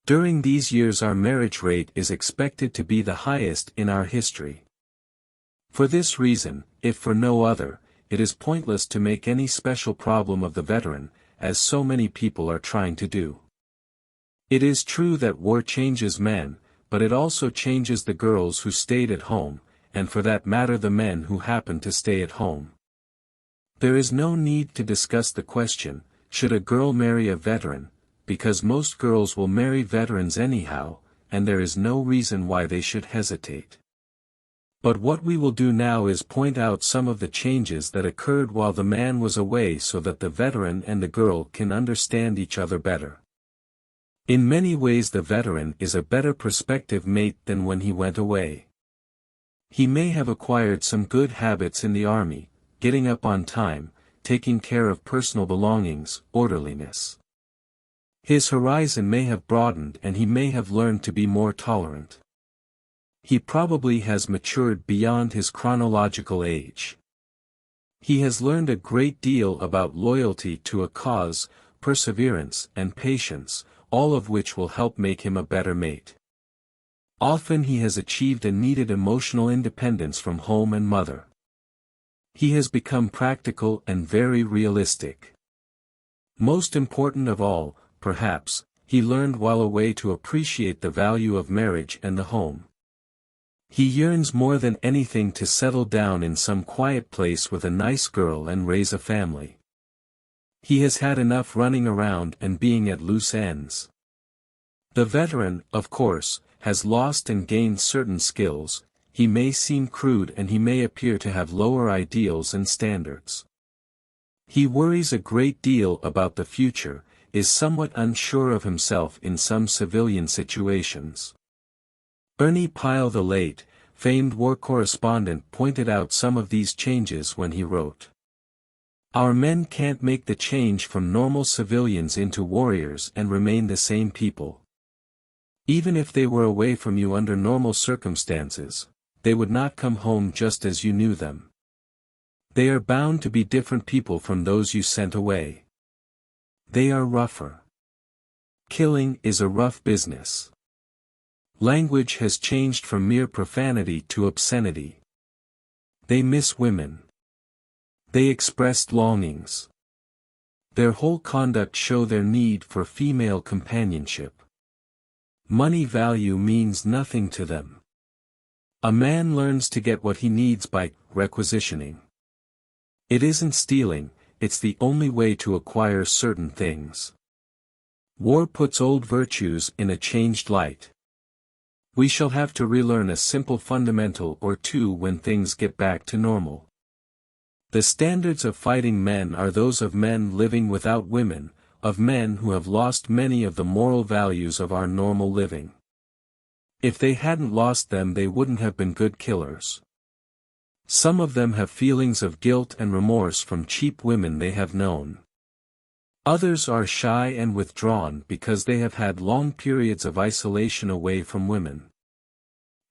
During these years our marriage rate is expected to be the highest in our history. For this reason, if for no other, it is pointless to make any special problem of the veteran, as so many people are trying to do. It is true that war changes men, but it also changes the girls who stayed at home, and for that matter the men who happened to stay at home. There is no need to discuss the question, should a girl marry a veteran, because most girls will marry veterans anyhow, and there is no reason why they should hesitate. But what we will do now is point out some of the changes that occurred while the man was away so that the veteran and the girl can understand each other better. In many ways the veteran is a better prospective mate than when he went away. He may have acquired some good habits in the army, getting up on time, taking care of personal belongings, orderliness. His horizon may have broadened and he may have learned to be more tolerant. He probably has matured beyond his chronological age. He has learned a great deal about loyalty to a cause, perseverance and patience, all of which will help make him a better mate. Often he has achieved a needed emotional independence from home and mother. He has become practical and very realistic. Most important of all, perhaps, he learned while away to appreciate the value of marriage and the home. He yearns more than anything to settle down in some quiet place with a nice girl and raise a family. He has had enough running around and being at loose ends. The veteran, of course, has lost and gained certain skills. He may seem crude and he may appear to have lower ideals and standards. He worries a great deal about the future, is somewhat unsure of himself in some civilian situations. Ernie Pyle, the late, famed war correspondent, pointed out some of these changes when he wrote, "Our men can't make the change from normal civilians into warriors and remain the same people. Even if they were away from you under normal circumstances, they would not come home just as you knew them. They are bound to be different people from those you sent away. They are rougher. Killing is a rough business. Language has changed from mere profanity to obscenity. They miss women. They expressed longings. Their whole conduct show their need for female companionship. Money value means nothing to them. A man learns to get what he needs by requisitioning. It isn't stealing, it's the only way to acquire certain things. War puts old virtues in a changed light. We shall have to relearn a simple fundamental or two when things get back to normal. The standards of fighting men are those of men living without women, of men who have lost many of the moral values of our normal living. If they hadn't lost them, they wouldn't have been good killers. Some of them have feelings of guilt and remorse from cheap women they have known. Others are shy and withdrawn because they have had long periods of isolation away from women.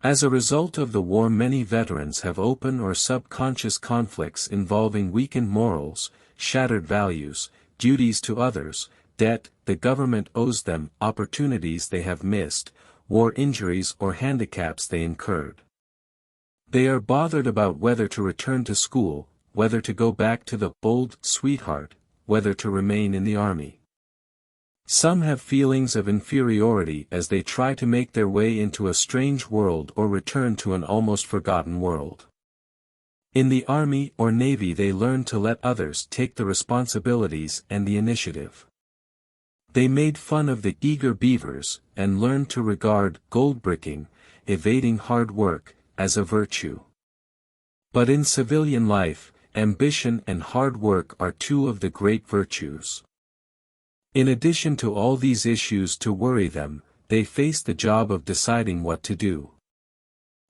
As a result of the war, many veterans have open or subconscious conflicts involving weakened morals, shattered values, duties to others, debt the government owes them, opportunities they have missed, war injuries or handicaps they incurred. They are bothered about whether to return to school, whether to go back to the old sweetheart, whether to remain in the army. Some have feelings of inferiority as they try to make their way into a strange world or return to an almost forgotten world. In the army or navy they learn to let others take the responsibilities and the initiative. They made fun of the eager beavers, and learned to regard gold-bricking, evading hard work, as a virtue. But in civilian life, ambition and hard work are two of the great virtues. In addition to all these issues to worry them, they face the job of deciding what to do.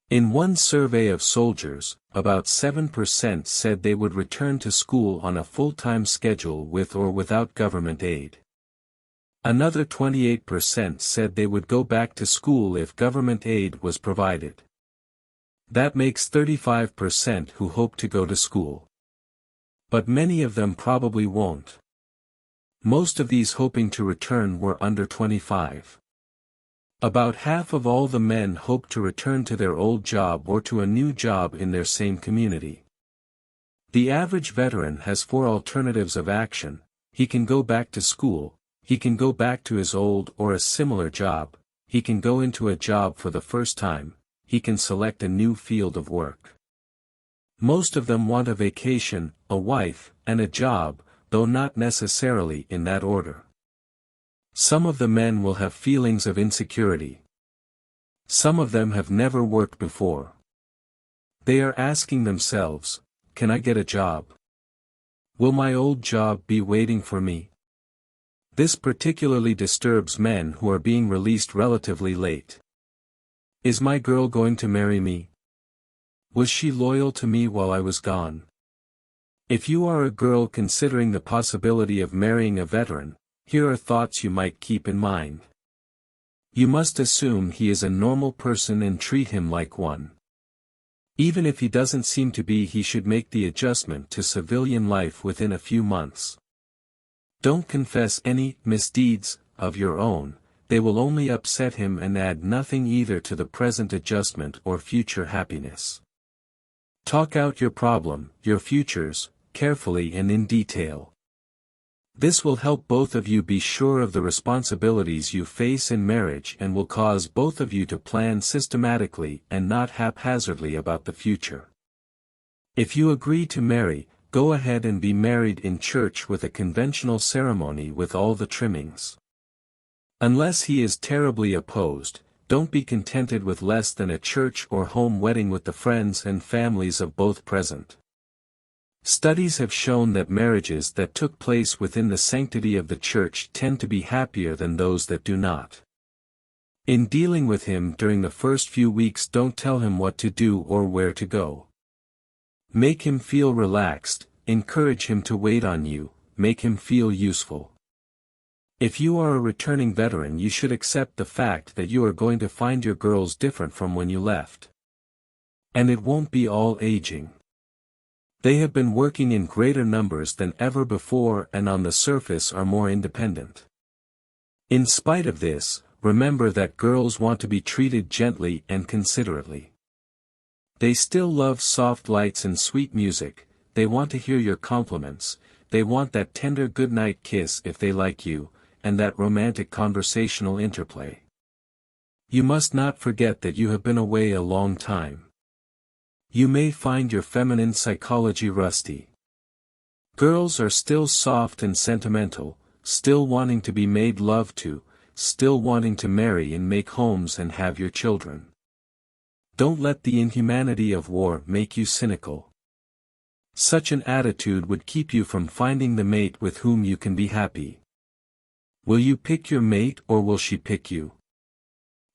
In one survey of soldiers, about 7% said they would return to school on a full-time schedule with or without government aid. Another 28% said they would go back to school if government aid was provided. That makes 35% who hope to go to school. But many of them probably won't. Most of these hoping to return were under 25. About half of all the men hope to return to their old job or to a new job in their same community. The average veteran has 4 alternatives of action: he can go back to school, he can go back to his old or a similar job, he can go into a job for the first time, he can select a new field of work. Most of them want a vacation, a wife, and a job, though not necessarily in that order. Some of the men will have feelings of insecurity. Some of them have never worked before. They are asking themselves, can I get a job? Will my old job be waiting for me? This particularly disturbs men who are being released relatively late. Is my girl going to marry me? Was she loyal to me while I was gone? If you are a girl considering the possibility of marrying a veteran, here are thoughts you might keep in mind. You must assume he is a normal person and treat him like one. Even if he doesn't seem to be, he should make the adjustment to civilian life within a few months. Don't confess any misdeeds of your own, they will only upset him and add nothing either to the present adjustment or future happiness. Talk out your problem, your futures, carefully and in detail. This will help both of you be sure of the responsibilities you face in marriage and will cause both of you to plan systematically and not haphazardly about the future. If you agree to marry, go ahead and be married in church with a conventional ceremony with all the trimmings. Unless he is terribly opposed, don't be contented with less than a church or home wedding with the friends and families of both present. Studies have shown that marriages that took place within the sanctity of the church tend to be happier than those that do not. In dealing with him during the first few weeks, don't tell him what to do or where to go. Make him feel relaxed, encourage him to wait on you, make him feel useful. If you are a returning veteran, you should accept the fact that you are going to find your girls different from when you left. And it won't be all aging. They have been working in greater numbers than ever before and on the surface are more independent. In spite of this, remember that girls want to be treated gently and considerately. They still love soft lights and sweet music, they want to hear your compliments, they want that tender goodnight kiss if they like you, and that romantic conversational interplay. You must not forget that you have been away a long time. You may find your feminine psychology rusty. Girls are still soft and sentimental, still wanting to be made love to, still wanting to marry and make homes and have your children. Don't let the inhumanity of war make you cynical. Such an attitude would keep you from finding the mate with whom you can be happy. Will you pick your mate or will she pick you?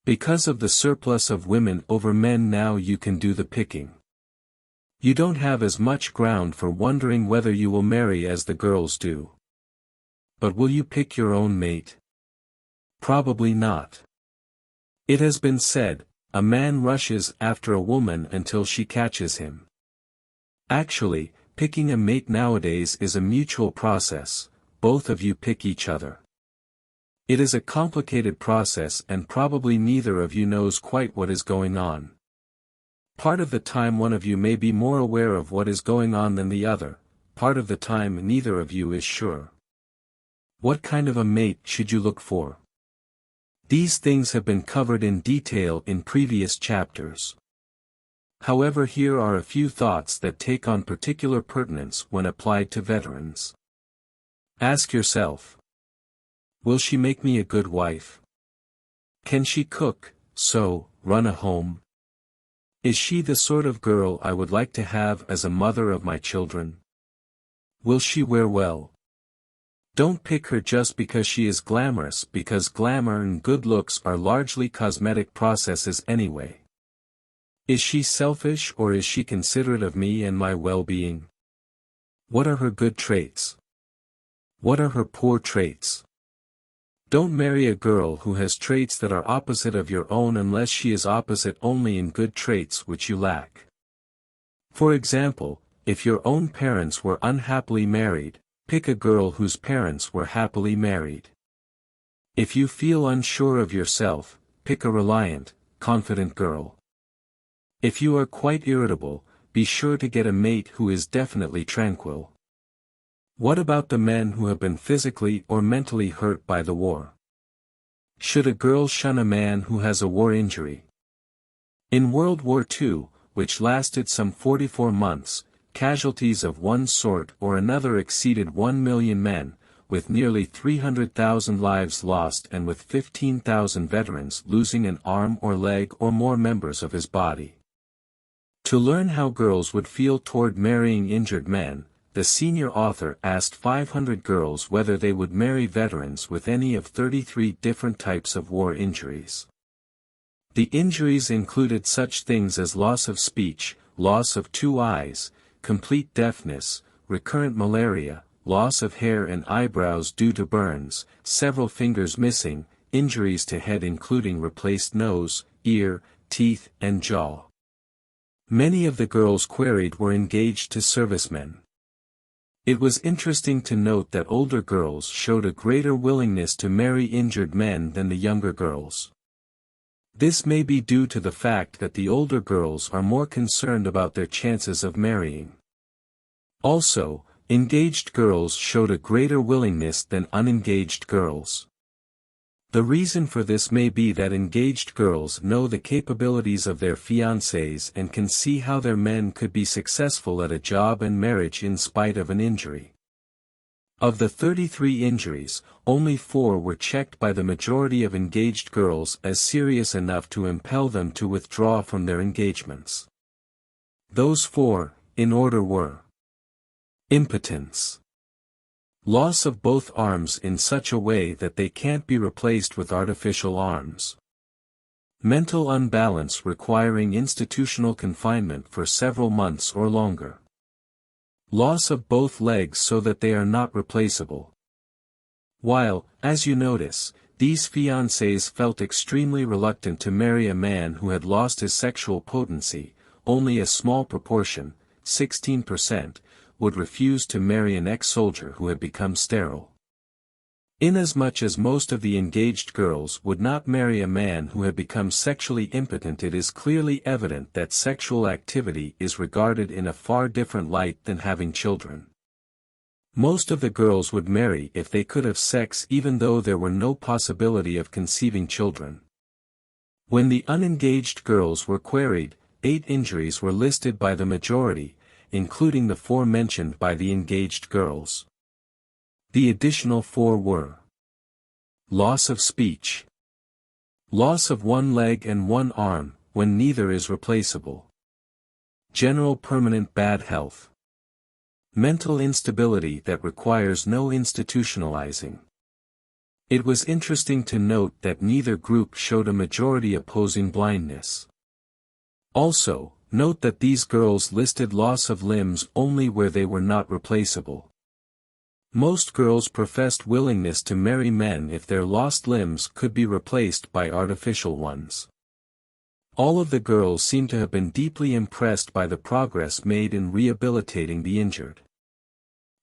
Because of the surplus of women over men now, you can do the picking. You don't have as much ground for wondering whether you will marry as the girls do. But will you pick your own mate? Probably not. It has been said, a man rushes after a woman until she catches him. Actually, picking a mate nowadays is a mutual process, both of you pick each other. It is a complicated process and probably neither of you knows quite what is going on. Part of the time one of you may be more aware of what is going on than the other, part of the time neither of you is sure. What kind of a mate should you look for? These things have been covered in detail in previous chapters. However, here are a few thoughts that take on particular pertinence when applied to veterans. Ask yourself: will she make me a good wife? Can she cook, sew, run a home? Is she the sort of girl I would like to have as a mother of my children? Will she wear well? Don't pick her just because she is glamorous, because glamour and good looks are largely cosmetic processes anyway. Is she selfish or is she considerate of me and my well-being? What are her good traits? What are her poor traits? Don't marry a girl who has traits that are opposite of your own unless she is opposite only in good traits which you lack. For example, if your own parents were unhappily married, pick a girl whose parents were happily married. If you feel unsure of yourself, pick a reliant, confident girl. If you are quite irritable, be sure to get a mate who is definitely tranquil. What about the men who have been physically or mentally hurt by the war? Should a girl shun a man who has a war injury? In World War II, which lasted some 44 months, casualties of one sort or another exceeded 1 million men, with nearly 300,000 lives lost and with 15,000 veterans losing an arm or leg or more members of his body. To learn how girls would feel toward marrying injured men, the senior author asked 500 girls whether they would marry veterans with any of 33 different types of war injuries. The injuries included such things as loss of speech, loss of 2 eyes, complete deafness, recurrent malaria, loss of hair and eyebrows due to burns, several fingers missing, injuries to head including replaced nose, ear, teeth, and jaw. Many of the girls queried were engaged to servicemen. It was interesting to note that older girls showed a greater willingness to marry injured men than the younger girls. This may be due to the fact that the older girls are more concerned about their chances of marrying. Also, engaged girls showed a greater willingness than unengaged girls. The reason for this may be that engaged girls know the capabilities of their fiancés and can see how their men could be successful at a job and marriage in spite of an injury. Of the 33 injuries, only 4 were checked by the majority of engaged girls as serious enough to impel them to withdraw from their engagements. Those 4, in order were: impotence, loss of both arms in such a way that they can't be replaced with artificial arms, mental unbalance requiring institutional confinement for several months or longer, loss of both legs so that they are not replaceable. While, as you notice, these fiancés felt extremely reluctant to marry a man who had lost his sexual potency, only a small proportion, 16%, would refuse to marry an ex-soldier who had become sterile. Inasmuch as most of the engaged girls would not marry a man who had become sexually impotent, it is clearly evident that sexual activity is regarded in a far different light than having children. Most of the girls would marry if they could have sex even though there were no possibility of conceiving children. When the unengaged girls were queried, 8 injuries were listed by the majority, including the 4 mentioned by the engaged girls. The additional 4 were: loss of speech, loss of one leg and one arm, when neither is replaceable, general permanent bad health, mental instability that requires no institutionalizing. It was interesting to note that neither group showed a majority opposing blindness. Also, note that these girls listed loss of limbs only where they were not replaceable. Most girls professed willingness to marry men if their lost limbs could be replaced by artificial ones. All of the girls seem to have been deeply impressed by the progress made in rehabilitating the injured.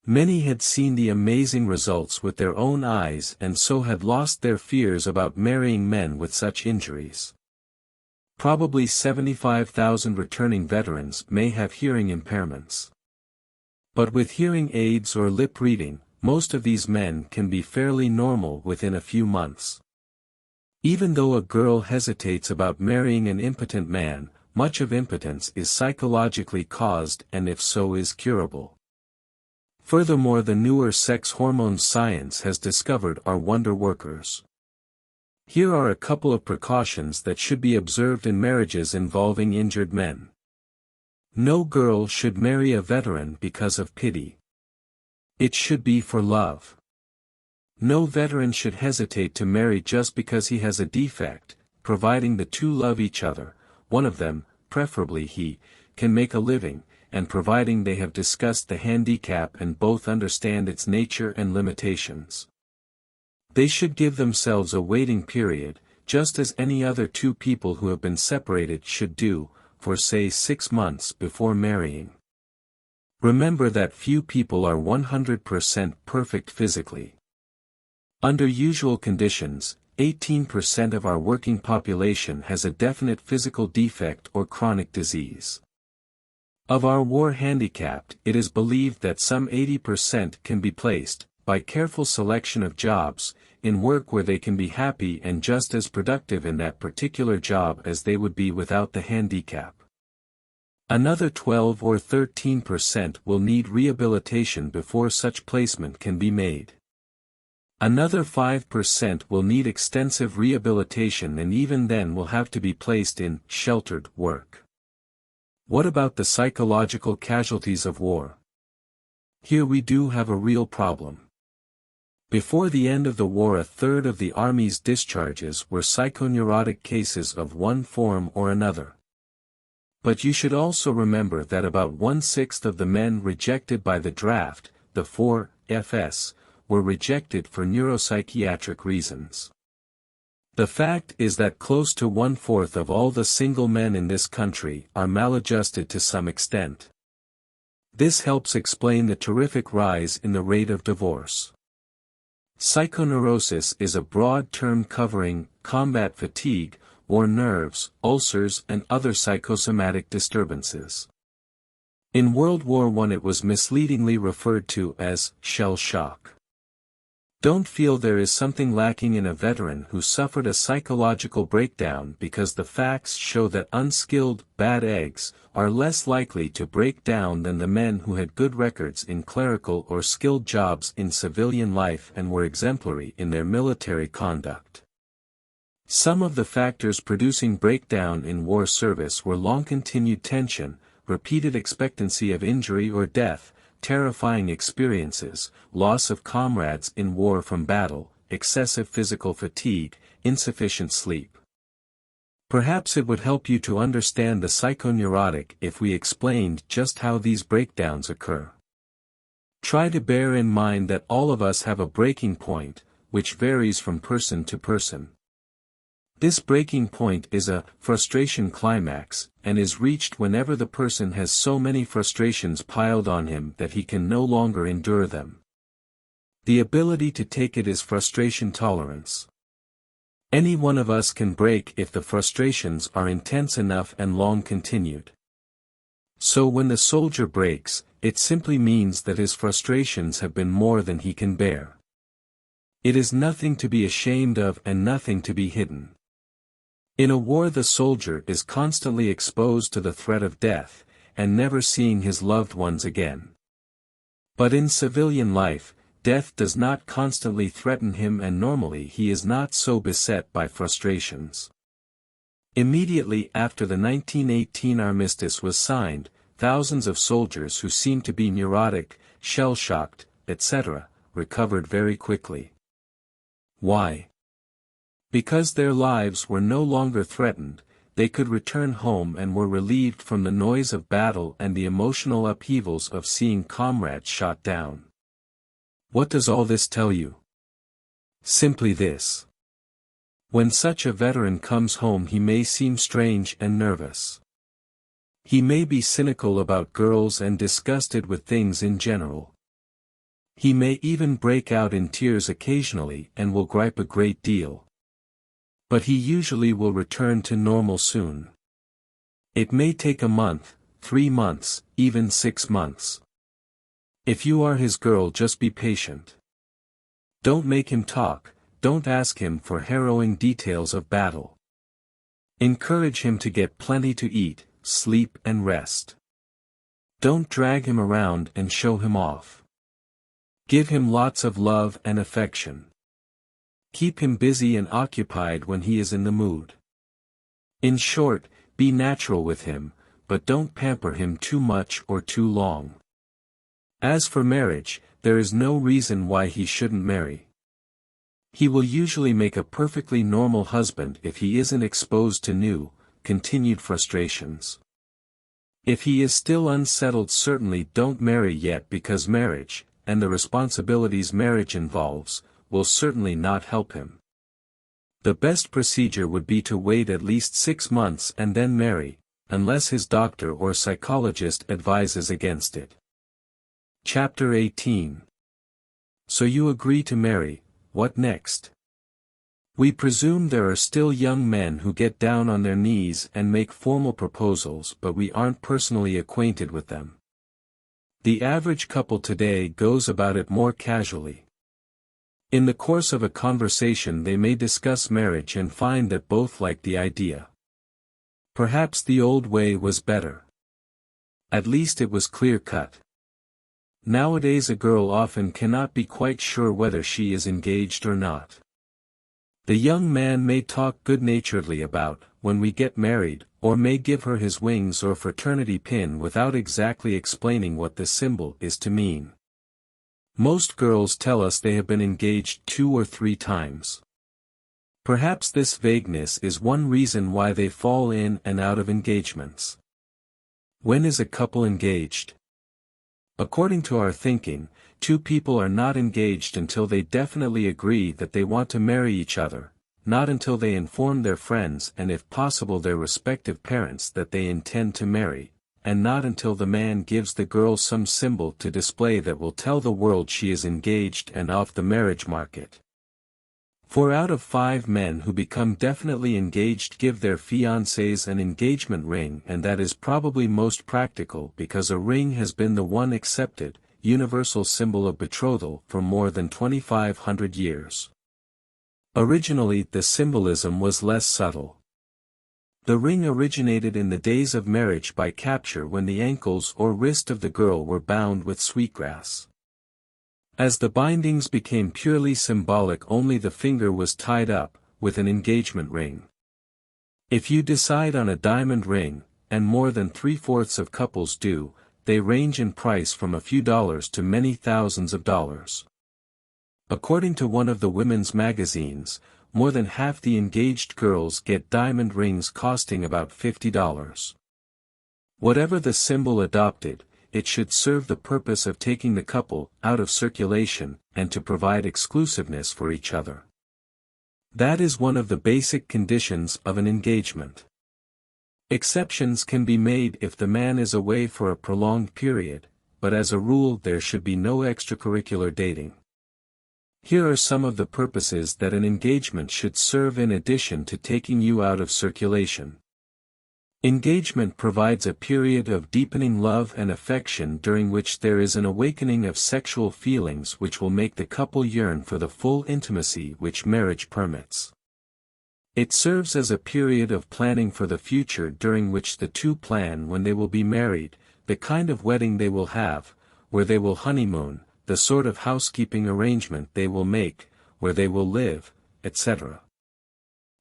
Many had seen the amazing results with their own eyes and so had lost their fears about marrying men with such injuries. Probably 75,000 returning veterans may have hearing impairments. But with hearing aids or lip reading, most of these men can be fairly normal within a few months. Even though a girl hesitates about marrying an impotent man, much of impotence is psychologically caused and if so is curable. Furthermore, the newer sex hormones science has discovered are wonder workers. Here are a couple of precautions that should be observed in marriages involving injured men. No girl should marry a veteran because of pity. It should be for love. No veteran should hesitate to marry just because he has a defect, providing the two love each other, one of them, preferably he, can make a living, and providing they have discussed the handicap and both understand its nature and limitations. They should give themselves a waiting period, just as any other two people who have been separated should do, for say 6 months before marrying. Remember that few people are 100% perfect physically. Under usual conditions, 18% of our working population has a definite physical defect or chronic disease. Of our war-handicapped, it is believed that some 80% can be placed, by careful selection of jobs, in work where they can be happy and just as productive in that particular job as they would be without the handicap. Another 12 or 13% will need rehabilitation before such placement can be made. Another 5% will need extensive rehabilitation and even then will have to be placed in sheltered work. What about the psychological casualties of war? Here we do have a real problem. Before the end of the war, a third of the Army's discharges were psychoneurotic cases of one form or another. But you should also remember that about 1/6 of the men rejected by the draft, the 4FS, were rejected for neuropsychiatric reasons. The fact is that close to 1/4 of all the single men in this country are maladjusted to some extent. This helps explain the terrific rise in the rate of divorce. Psychoneurosis is a broad term covering combat fatigue, war nerves, ulcers and other psychosomatic disturbances. In World War I it was misleadingly referred to as shell shock. Don't feel there is something lacking in a veteran who suffered a psychological breakdown because the facts show that unskilled, bad eggs, are less likely to break down than the men who had good records in clerical or skilled jobs in civilian life and were exemplary in their military conduct. Some of the factors producing breakdown in war service were long-continued tension, repeated expectancy of injury or death, terrifying experiences, loss of comrades in war from battle, excessive physical fatigue, insufficient sleep. Perhaps it would help you to understand the psychoneurotic if we explained just how these breakdowns occur. Try to bear in mind that all of us have a breaking point, which varies from person to person. This breaking point is a frustration climax, and is reached whenever the person has so many frustrations piled on him that he can no longer endure them. The ability to take it is frustration tolerance. Any one of us can break if the frustrations are intense enough and long continued. So when the soldier breaks, it simply means that his frustrations have been more than he can bear. It is nothing to be ashamed of and nothing to be hidden. In a war the soldier is constantly exposed to the threat of death, and never seeing his loved ones again. But in civilian life, death does not constantly threaten him and normally he is not so beset by frustrations. Immediately after the 1918 armistice was signed, thousands of soldiers who seemed to be neurotic, shell-shocked, etc., recovered very quickly. Why? Because their lives were no longer threatened, they could return home and were relieved from the noise of battle and the emotional upheavals of seeing comrades shot down. What does all this tell you? Simply this. When such a veteran comes home he may seem strange and nervous. He may be cynical about girls and disgusted with things in general. He may even break out in tears occasionally and will gripe a great deal. But he usually will return to normal soon. It may take a month, 3 months, even 6 months. If you are his girl, just be patient. Don't make him talk, don't ask him for harrowing details of battle. Encourage him to get plenty to eat, sleep and rest. Don't drag him around and show him off. Give him lots of love and affection. Keep him busy and occupied when he is in the mood. In short, be natural with him, but don't pamper him too much or too long. As for marriage, there is no reason why he shouldn't marry. He will usually make a perfectly normal husband if he isn't exposed to new, continued frustrations. If he is still unsettled, certainly don't marry yet, because marriage, and the responsibilities marriage involves, will certainly not help him. The best procedure would be to wait at least 6 months and then marry, unless his doctor or psychologist advises against it. Chapter 18. So you agree to marry, what next? We presume there are still young men who get down on their knees and make formal proposals, but we aren't personally acquainted with them. The average couple today goes about it more casually. In the course of a conversation they may discuss marriage and find that both like the idea. Perhaps the old way was better. At least it was clear-cut. Nowadays a girl often cannot be quite sure whether she is engaged or not. The young man may talk good-naturedly about, when we get married, or may give her his wings or fraternity pin without exactly explaining what the symbol is to mean. Most girls tell us they have been engaged 2 or 3 times. Perhaps this vagueness is one reason why they fall in and out of engagements. When is a couple engaged? According to our thinking, 2 people are not engaged until they definitely agree that they want to marry each other, not until they inform their friends and if possible their respective parents that they intend to marry, and not until the man gives the girl some symbol to display that will tell the world she is engaged and off the marriage market. 4 out of 5 men who become definitely engaged give their fiancés an engagement ring, and that is probably most practical because a ring has been the one accepted, universal symbol of betrothal for more than 2,500 years. Originally the symbolism was less subtle. The ring originated in the days of marriage by capture when the ankles or wrist of the girl were bound with sweetgrass. As the bindings became purely symbolic, only the finger was tied up, with an engagement ring. If you decide on a diamond ring, and more than 3/4 of couples do, they range in price from a few dollars to many thousands of dollars. According to one of the women's magazines, more than half the engaged girls get diamond rings costing about $50. Whatever the symbol adopted, it should serve the purpose of taking the couple out of circulation, and to provide exclusiveness for each other. That is one of the basic conditions of an engagement. Exceptions can be made if the man is away for a prolonged period, but as a rule there should be no extracurricular dating. Here are some of the purposes that an engagement should serve in addition to taking you out of circulation. Engagement provides a period of deepening love and affection during which there is an awakening of sexual feelings which will make the couple yearn for the full intimacy which marriage permits. It serves as a period of planning for the future during which the two plan when they will be married, the kind of wedding they will have, where they will honeymoon, the sort of housekeeping arrangement they will make, where they will live, etc.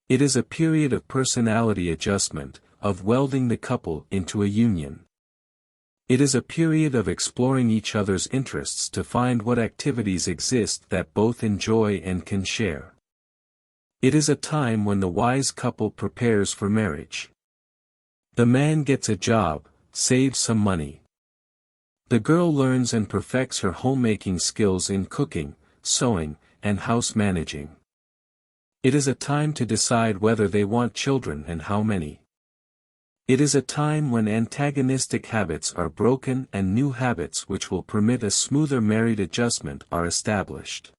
It is a period of personality adjustment, of welding the couple into a union. It is a period of exploring each other's interests to find what activities exist that both enjoy and can share. It is a time when the wise couple prepares for marriage. The man gets a job, saves some money. The girl learns and perfects her homemaking skills in cooking, sewing, and house managing. It is a time to decide whether they want children and how many. It is a time when antagonistic habits are broken and new habits which will permit a smoother married adjustment are established.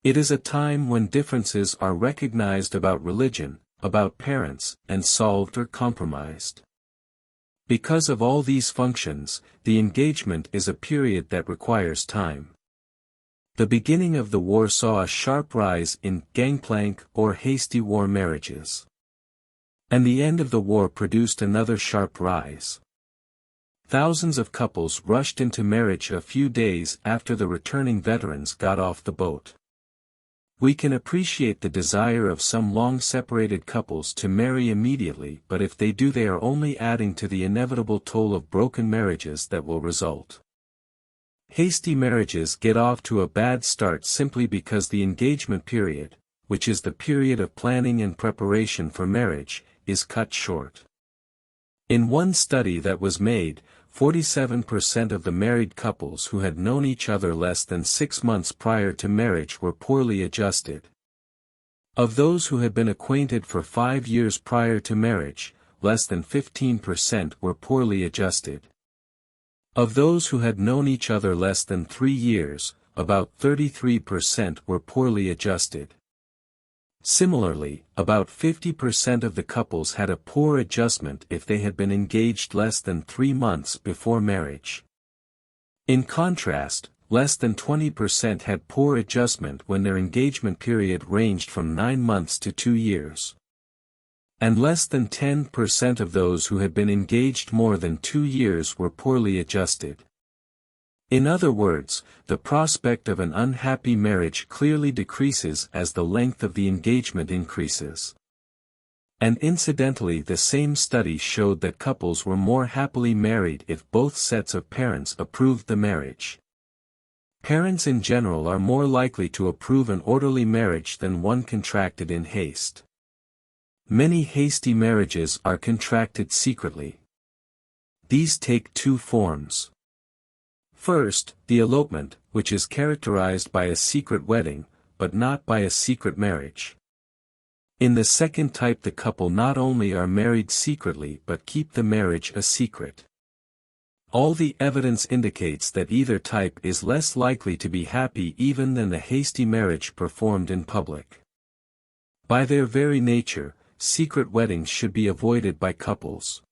It is a time when differences are recognized about religion, about parents, and solved or compromised. Because of all these functions, the engagement is a period that requires time. The beginning of the war saw a sharp rise in gangplank or hasty war marriages. And the end of the war produced another sharp rise. Thousands of couples rushed into marriage a few days after the returning veterans got off the boat. We can appreciate the desire of some long-separated couples to marry immediately, but if they do, they are only adding to the inevitable toll of broken marriages that will result. Hasty marriages get off to a bad start simply because the engagement period, which is the period of planning and preparation for marriage, is cut short. In one study that was made, 47% of the married couples who had known each other less than 6 months prior to marriage were poorly adjusted. Of those who had been acquainted for 5 years prior to marriage, less than 15% were poorly adjusted. Of those who had known each other less than 3 years, about 33% were poorly adjusted. Similarly, about 50% of the couples had a poor adjustment if they had been engaged less than 3 months before marriage. In contrast, less than 20% had poor adjustment when their engagement period ranged from 9 months to 2 years. And less than 10% of those who had been engaged more than 2 years were poorly adjusted. In other words, the prospect of an unhappy marriage clearly decreases as the length of the engagement increases. And incidentally, the same study showed that couples were more happily married if both sets of parents approved the marriage. Parents in general are more likely to approve an orderly marriage than one contracted in haste. Many hasty marriages are contracted secretly. These take 2 forms. First, the elopement, which is characterized by a secret wedding, but not by a secret marriage. In the second type, the couple not only are married secretly but keep the marriage a secret. All the evidence indicates that either type is less likely to be happy even than the hasty marriage performed in public. By their very nature, secret weddings should be avoided by couples.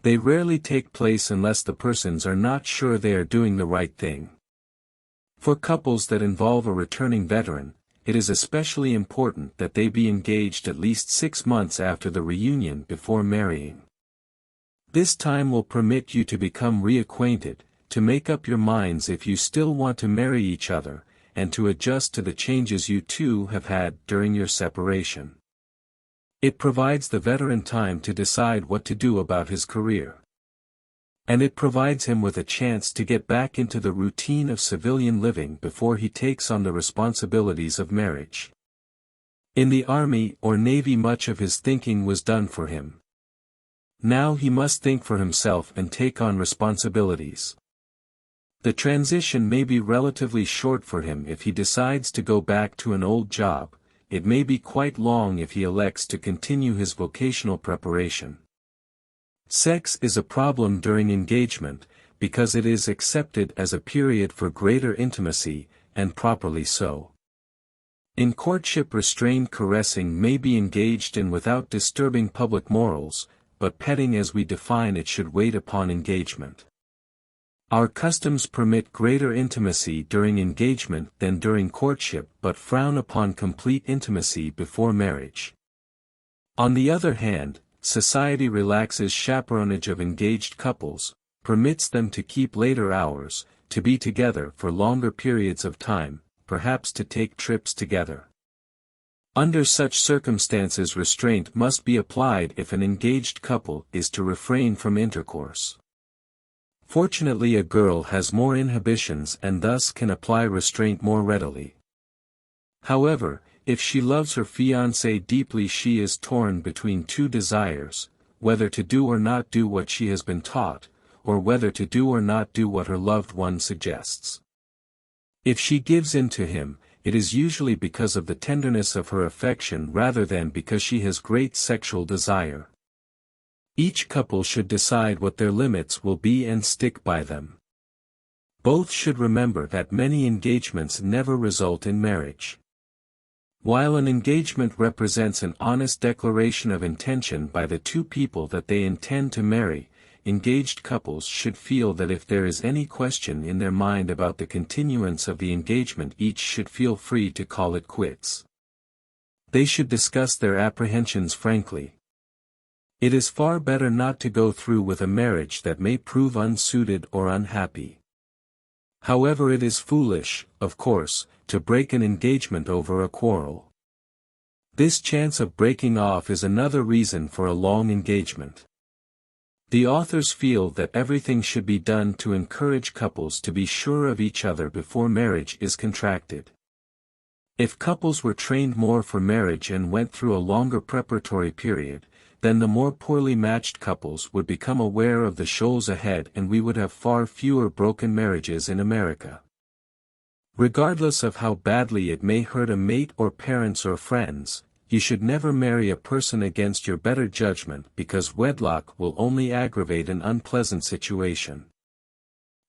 They rarely take place unless the persons are not sure they are doing the right thing. For couples that involve a returning veteran, it is especially important that they be engaged at least 6 months after the reunion before marrying. This time will permit you to become reacquainted, to make up your minds if you still want to marry each other, and to adjust to the changes you two have had during your separation. It provides the veteran time to decide what to do about his career. And it provides him with a chance to get back into the routine of civilian living before he takes on the responsibilities of marriage. In the Army or Navy, much of his thinking was done for him. Now he must think for himself and take on responsibilities. The transition may be relatively short for him if he decides to go back to an old job. It may be quite long if he elects to continue his vocational preparation. Sex is a problem during engagement, because it is accepted as a period for greater intimacy, and properly so. In courtship, restrained caressing may be engaged in without disturbing public morals, but petting as we define it should wait upon engagement. Our customs permit greater intimacy during engagement than during courtship but frown upon complete intimacy before marriage. On the other hand, society relaxes chaperonage of engaged couples, permits them to keep later hours, to be together for longer periods of time, perhaps to take trips together. Under such circumstances, restraint must be applied if an engaged couple is to refrain from intercourse. Fortunately, a girl has more inhibitions and thus can apply restraint more readily. However, if she loves her fiancé deeply, she is torn between two desires, whether to do or not do what she has been taught, or whether to do or not do what her loved one suggests. If she gives in to him, it is usually because of the tenderness of her affection rather than because she has great sexual desire. Each couple should decide what their limits will be and stick by them. Both should remember that many engagements never result in marriage. While an engagement represents an honest declaration of intention by the two people that they intend to marry, engaged couples should feel that if there is any question in their mind about the continuance of the engagement, each should feel free to call it quits. They should discuss their apprehensions frankly. It is far better not to go through with a marriage that may prove unsuited or unhappy. However, it is foolish, of course, to break an engagement over a quarrel. This chance of breaking off is another reason for a long engagement. The authors feel that everything should be done to encourage couples to be sure of each other before marriage is contracted. If couples were trained more for marriage and went through a longer preparatory period, then the more poorly matched couples would become aware of the shoals ahead and we would have far fewer broken marriages in America. Regardless of how badly it may hurt a mate or parents or friends, you should never marry a person against your better judgment because wedlock will only aggravate an unpleasant situation.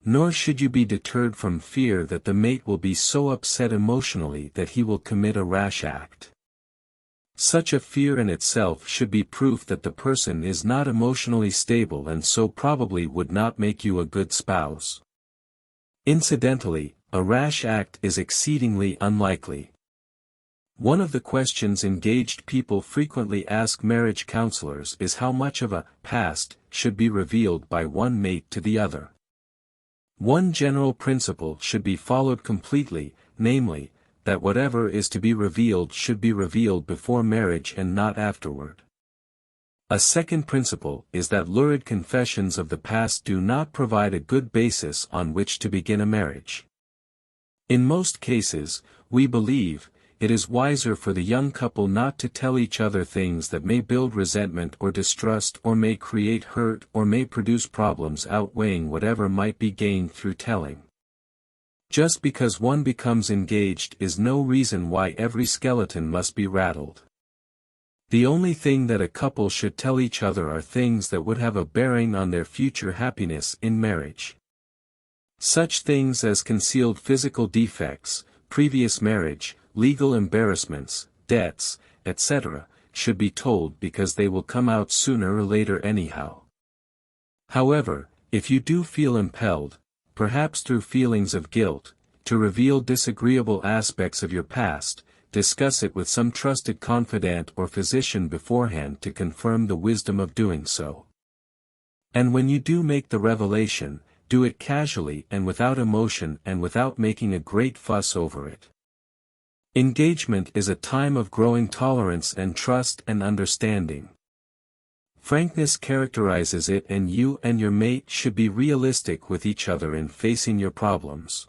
Nor should you be deterred from fear that the mate will be so upset emotionally that he will commit a rash act. Such a fear in itself should be proof that the person is not emotionally stable and so probably would not make you a good spouse. Incidentally, a rash act is exceedingly unlikely. One of the questions engaged people frequently ask marriage counselors is how much of a past should be revealed by one mate to the other. One general principle should be followed completely, namely, that whatever is to be revealed should be revealed before marriage and not afterward. A second principle is that lurid confessions of the past do not provide a good basis on which to begin a marriage. In most cases, we believe, it is wiser for the young couple not to tell each other things that may build resentment or distrust or may create hurt or may produce problems outweighing whatever might be gained through telling. Just because one becomes engaged is no reason why every skeleton must be rattled. The only thing that a couple should tell each other are things that would have a bearing on their future happiness in marriage. Such things as concealed physical defects, previous marriage, legal embarrassments, debts, etc., should be told because they will come out sooner or later anyhow. However, if you do feel impelled, perhaps through feelings of guilt, to reveal disagreeable aspects of your past, discuss it with some trusted confidant or physician beforehand to confirm the wisdom of doing so. And when you do make the revelation, do it casually and without emotion and without making a great fuss over it. Engagement is a time of growing tolerance and trust and understanding. Frankness characterizes it, and you and your mate should be realistic with each other in facing your problems.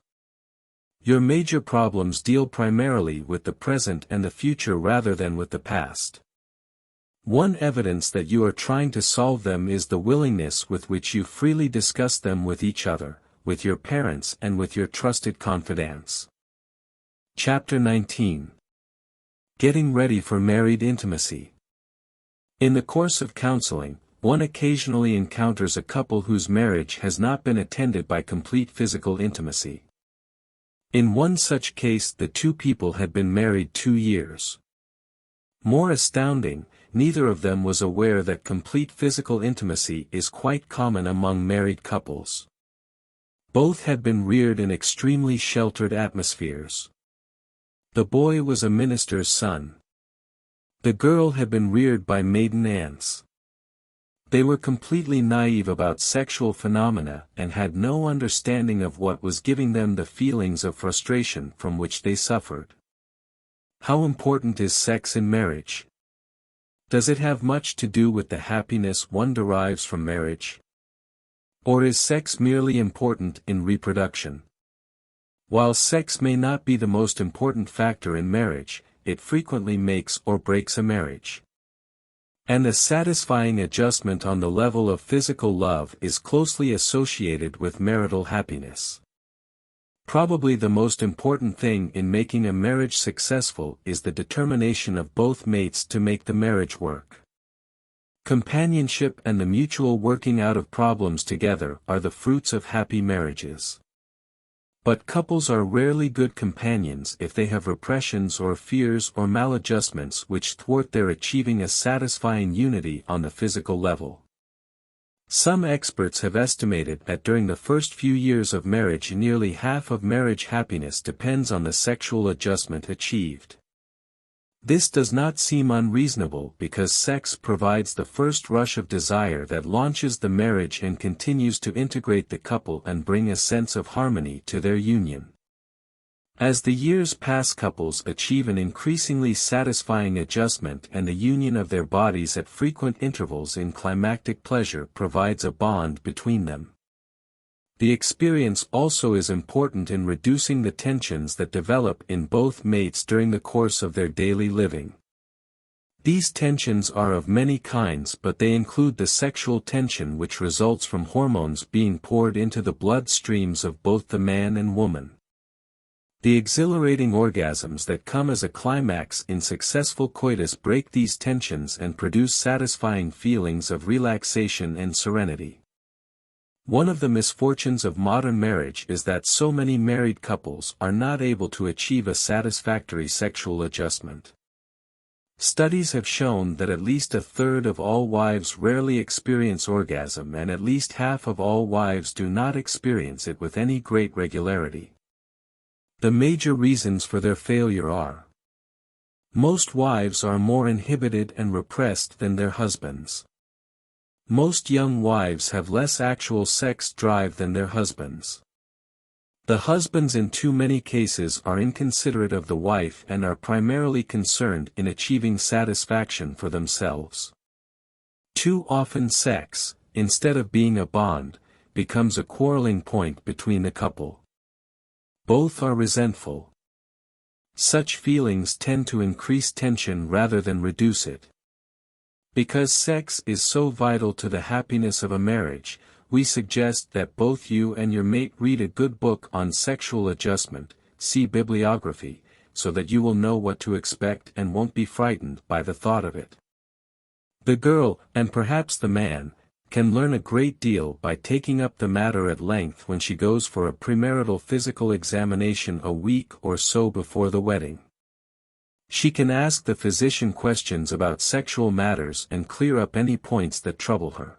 Your major problems deal primarily with the present and the future rather than with the past. One evidence that you are trying to solve them is the willingness with which you freely discuss them with each other, with your parents and with your trusted confidants. Chapter 19. Getting ready for married intimacy. In the course of counseling, one occasionally encounters a couple whose marriage has not been attended by complete physical intimacy. In one such case the two people had been married 2 years. More astounding, neither of them was aware that complete physical intimacy is quite common among married couples. Both had been reared in extremely sheltered atmospheres. The boy was a minister's son. The girl had been reared by maiden aunts. They were completely naive about sexual phenomena and had no understanding of what was giving them the feelings of frustration from which they suffered. How important is sex in marriage? Does it have much to do with the happiness one derives from marriage? Or is sex merely important in reproduction? While sex may not be the most important factor in marriage, it frequently makes or breaks a marriage. And a satisfying adjustment on the level of physical love is closely associated with marital happiness. Probably the most important thing in making a marriage successful is the determination of both mates to make the marriage work. Companionship and the mutual working out of problems together are the fruits of happy marriages. But couples are rarely good companions if they have repressions or fears or maladjustments which thwart their achieving a satisfying unity on the physical level. Some experts have estimated that during the first few years of marriage nearly half of marriage happiness depends on the sexual adjustment achieved. This does not seem unreasonable because sex provides the first rush of desire that launches the marriage and continues to integrate the couple and bring a sense of harmony to their union. As the years pass, couples achieve an increasingly satisfying adjustment, and the union of their bodies at frequent intervals in climactic pleasure provides a bond between them. The experience also is important in reducing the tensions that develop in both mates during the course of their daily living. These tensions are of many kinds, but they include the sexual tension which results from hormones being poured into the blood streams of both the man and woman. The exhilarating orgasms that come as a climax in successful coitus break these tensions and produce satisfying feelings of relaxation and serenity. One of the misfortunes of modern marriage is that so many married couples are not able to achieve a satisfactory sexual adjustment. Studies have shown that at least a third of all wives rarely experience orgasm, and at least half of all wives do not experience it with any great regularity. The major reasons for their failure are: most wives are more inhibited and repressed than their husbands. Most young wives have less actual sex drive than their husbands. The husbands in too many cases are inconsiderate of the wife and are primarily concerned in achieving satisfaction for themselves. Too often sex, instead of being a bond, becomes a quarreling point between the couple. Both are resentful. Such feelings tend to increase tension rather than reduce it. Because sex is so vital to the happiness of a marriage, we suggest that both you and your mate read a good book on sexual adjustment, see bibliography, so that you will know what to expect and won't be frightened by the thought of it. The girl, and perhaps the man, can learn a great deal by taking up the matter at length when she goes for a premarital physical examination a week or so before the wedding. She can ask the physician questions about sexual matters and clear up any points that trouble her.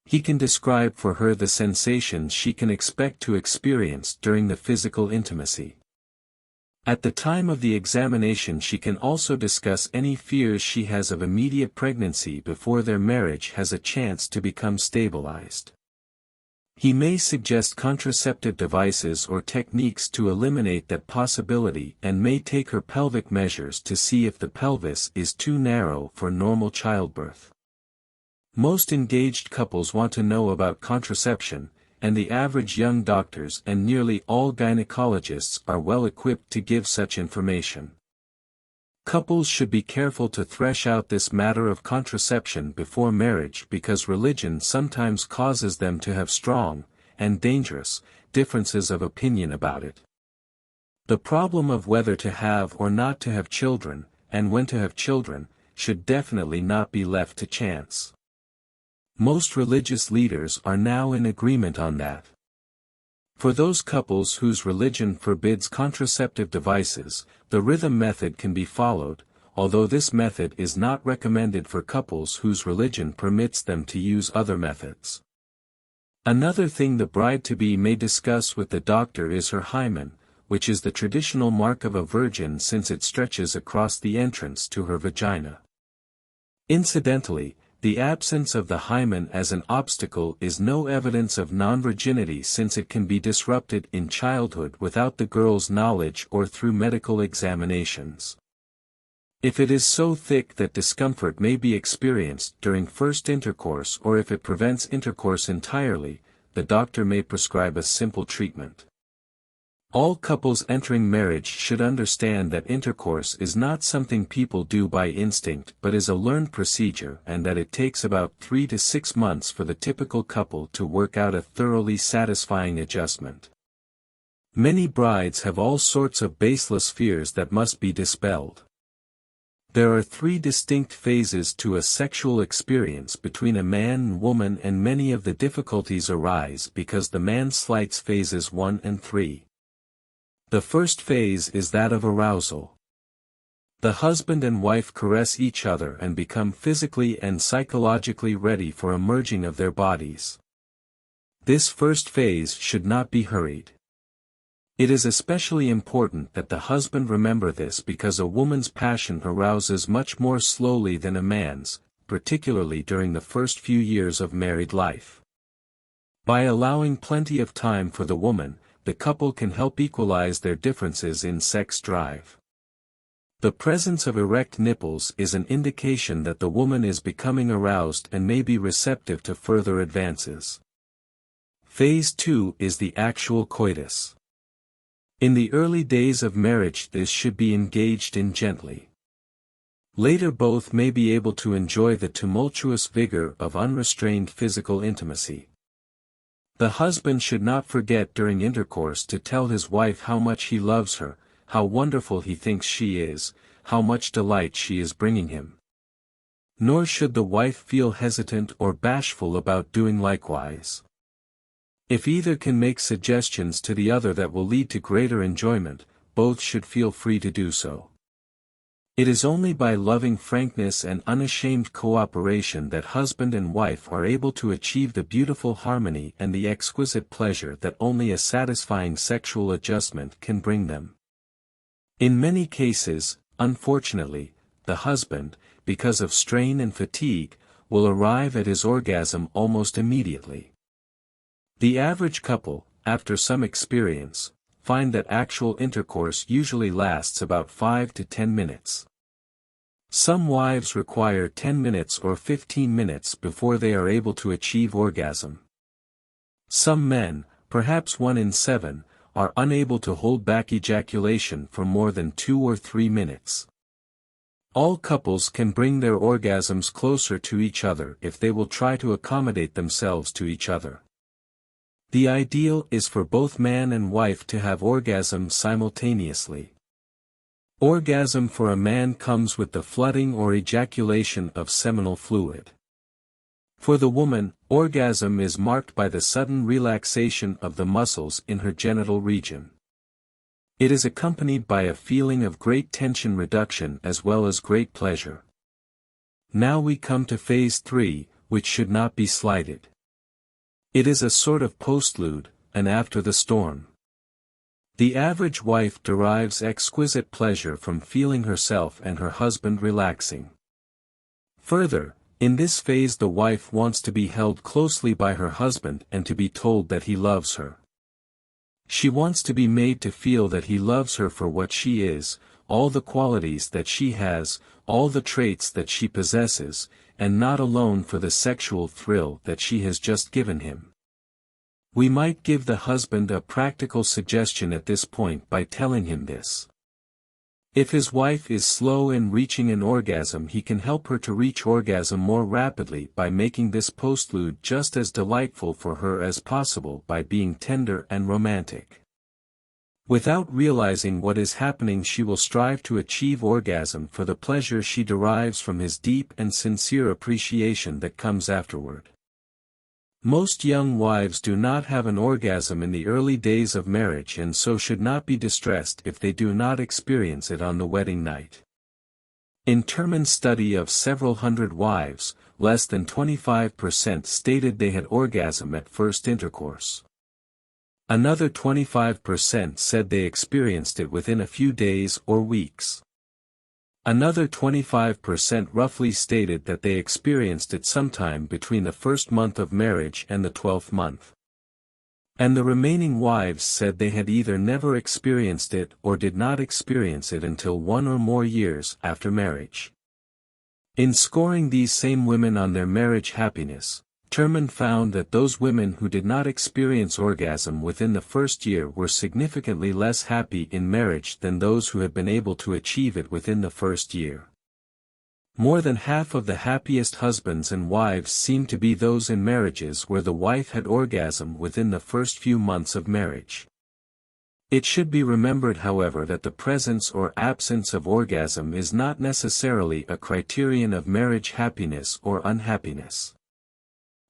He can describe for her the sensations she can expect to experience during the physical intimacy. At the time of the examination she can also discuss any fears she has of immediate pregnancy before their marriage has a chance to become stabilized. He may suggest contraceptive devices or techniques to eliminate that possibility, and may take her pelvic measures to see if the pelvis is too narrow for normal childbirth. Most engaged couples want to know about contraception, and the average young doctors and nearly all gynecologists are well equipped to give such information. Couples should be careful to thresh out this matter of contraception before marriage because religion sometimes causes them to have strong, and dangerous, differences of opinion about it. The problem of whether to have or not to have children, and when to have children, should definitely not be left to chance. Most religious leaders are now in agreement on that. For those couples whose religion forbids contraceptive devices, the rhythm method can be followed, although this method is not recommended for couples whose religion permits them to use other methods. Another thing the bride-to-be may discuss with the doctor is her hymen, which is the traditional mark of a virgin since it stretches across the entrance to her vagina. Incidentally, the absence of the hymen as an obstacle is no evidence of non-virginity since it can be disrupted in childhood without the girl's knowledge or through medical examinations. If it is so thick that discomfort may be experienced during first intercourse or if it prevents intercourse entirely, the doctor may prescribe a simple treatment. All couples entering marriage should understand that intercourse is not something people do by instinct but is a learned procedure and that it takes about 3 to 6 months for the typical couple to work out a thoroughly satisfying adjustment. Many brides have all sorts of baseless fears that must be dispelled. There are 3 distinct phases to a sexual experience between a man and woman, and many of the difficulties arise because the man slights phases 1 and 3. The first phase is that of arousal. The husband and wife caress each other and become physically and psychologically ready for a merging of their bodies. This first phase should not be hurried. It is especially important that the husband remember this because a woman's passion arouses much more slowly than a man's, particularly during the first few years of married life. By allowing plenty of time for the woman, the couple can help equalize their differences in sex drive. The presence of erect nipples is an indication that the woman is becoming aroused and may be receptive to further advances. Phase 2 is the actual coitus. In the early days of marriage this should be engaged in gently. Later both may be able to enjoy the tumultuous vigor of unrestrained physical intimacy. The husband should not forget during intercourse to tell his wife how much he loves her, how wonderful he thinks she is, how much delight she is bringing him. Nor should the wife feel hesitant or bashful about doing likewise. If either can make suggestions to the other that will lead to greater enjoyment, both should feel free to do so. It is only by loving frankness and unashamed cooperation that husband and wife are able to achieve the beautiful harmony and the exquisite pleasure that only a satisfying sexual adjustment can bring them. In many cases, unfortunately, the husband, because of strain and fatigue, will arrive at his orgasm almost immediately. The average couple, after some experience, find that actual intercourse usually lasts about 5 to 10 minutes. Some wives require 10 minutes or 15 minutes before they are able to achieve orgasm. Some men, perhaps 1 in 7, are unable to hold back ejaculation for more than 2 or 3 minutes. All couples can bring their orgasms closer to each other if they will try to accommodate themselves to each other. The ideal is for both man and wife to have orgasm simultaneously. Orgasm for a man comes with the flooding or ejaculation of seminal fluid. For the woman, orgasm is marked by the sudden relaxation of the muscles in her genital region. It is accompanied by a feeling of great tension reduction as well as great pleasure. Now we come to phase 3, which should not be slighted. It is a sort of postlude, and after the storm. The average wife derives exquisite pleasure from feeling herself and her husband relaxing. Further, in this phase the wife wants to be held closely by her husband and to be told that he loves her. She wants to be made to feel that he loves her for what she is, all the qualities that she has, all the traits that she possesses, and not alone for the sexual thrill that she has just given him. We might give the husband a practical suggestion at this point by telling him this. If his wife is slow in reaching an orgasm, he can help her to reach orgasm more rapidly by making this postlude just as delightful for her as possible by being tender and romantic. Without realizing what is happening, she will strive to achieve orgasm for the pleasure she derives from his deep and sincere appreciation that comes afterward. Most young wives do not have an orgasm in the early days of marriage and so should not be distressed if they do not experience it on the wedding night. In Terman's study of several hundred wives, less than 25% stated they had orgasm at first intercourse. Another 25% said they experienced it within a few days or weeks. Another 25% roughly stated that they experienced it sometime between the first month of marriage and the 12th month. And the remaining wives said they had either never experienced it or did not experience it until 1 or more years after marriage. In scoring these same women on their marriage happiness, Terman found that those women who did not experience orgasm within the first year were significantly less happy in marriage than those who had been able to achieve it within the first year. More than half of the happiest husbands and wives seem to be those in marriages where the wife had orgasm within the first few months of marriage. It should be remembered, however, that the presence or absence of orgasm is not necessarily a criterion of marriage happiness or unhappiness.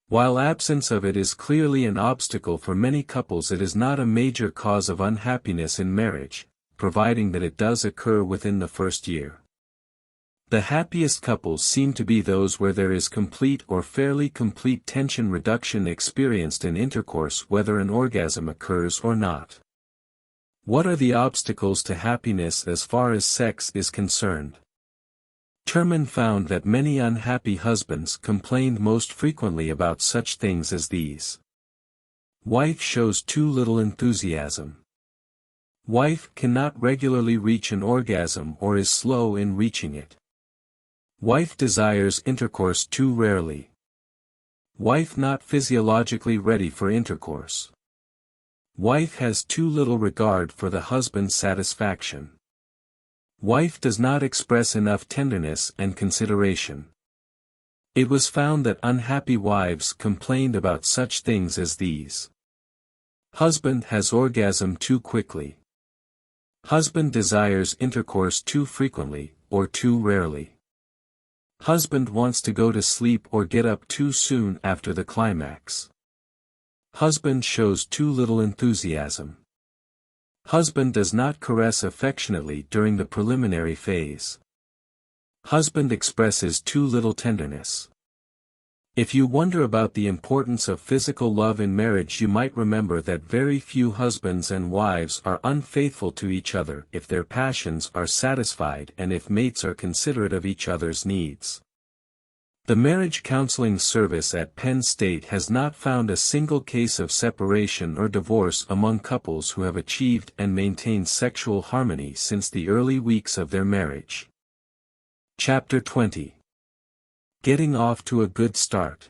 While absence of it is clearly an obstacle for many couples, it is not a major cause of unhappiness in marriage, providing that it does occur within the first year. The happiest couples seem to be those where there is complete or fairly complete tension reduction experienced in intercourse, whether an orgasm occurs or not. What are the obstacles to happiness as far as sex is concerned? Terman found that many unhappy husbands complained most frequently about such things as these. Wife shows too little enthusiasm. Wife cannot regularly reach an orgasm or is slow in reaching it. Wife desires intercourse too rarely. Wife not physiologically ready for intercourse. Wife has too little regard for the husband's satisfaction. Wife does not express enough tenderness and consideration. It was found that unhappy wives complained about such things as these. Husband has orgasm too quickly. Husband desires intercourse too frequently, or too rarely. Husband wants to go to sleep or get up too soon after the climax. Husband shows too little enthusiasm. Husband does not caress affectionately during the preliminary phase. Husband expresses too little tenderness. If you wonder about the importance of physical love in marriage, you might remember that very few husbands and wives are unfaithful to each other if their passions are satisfied and if mates are considerate of each other's needs. The marriage counseling service at Penn State has not found a single case of separation or divorce among couples who have achieved and maintained sexual harmony since the early weeks of their marriage. Chapter 20. Getting off to a good start.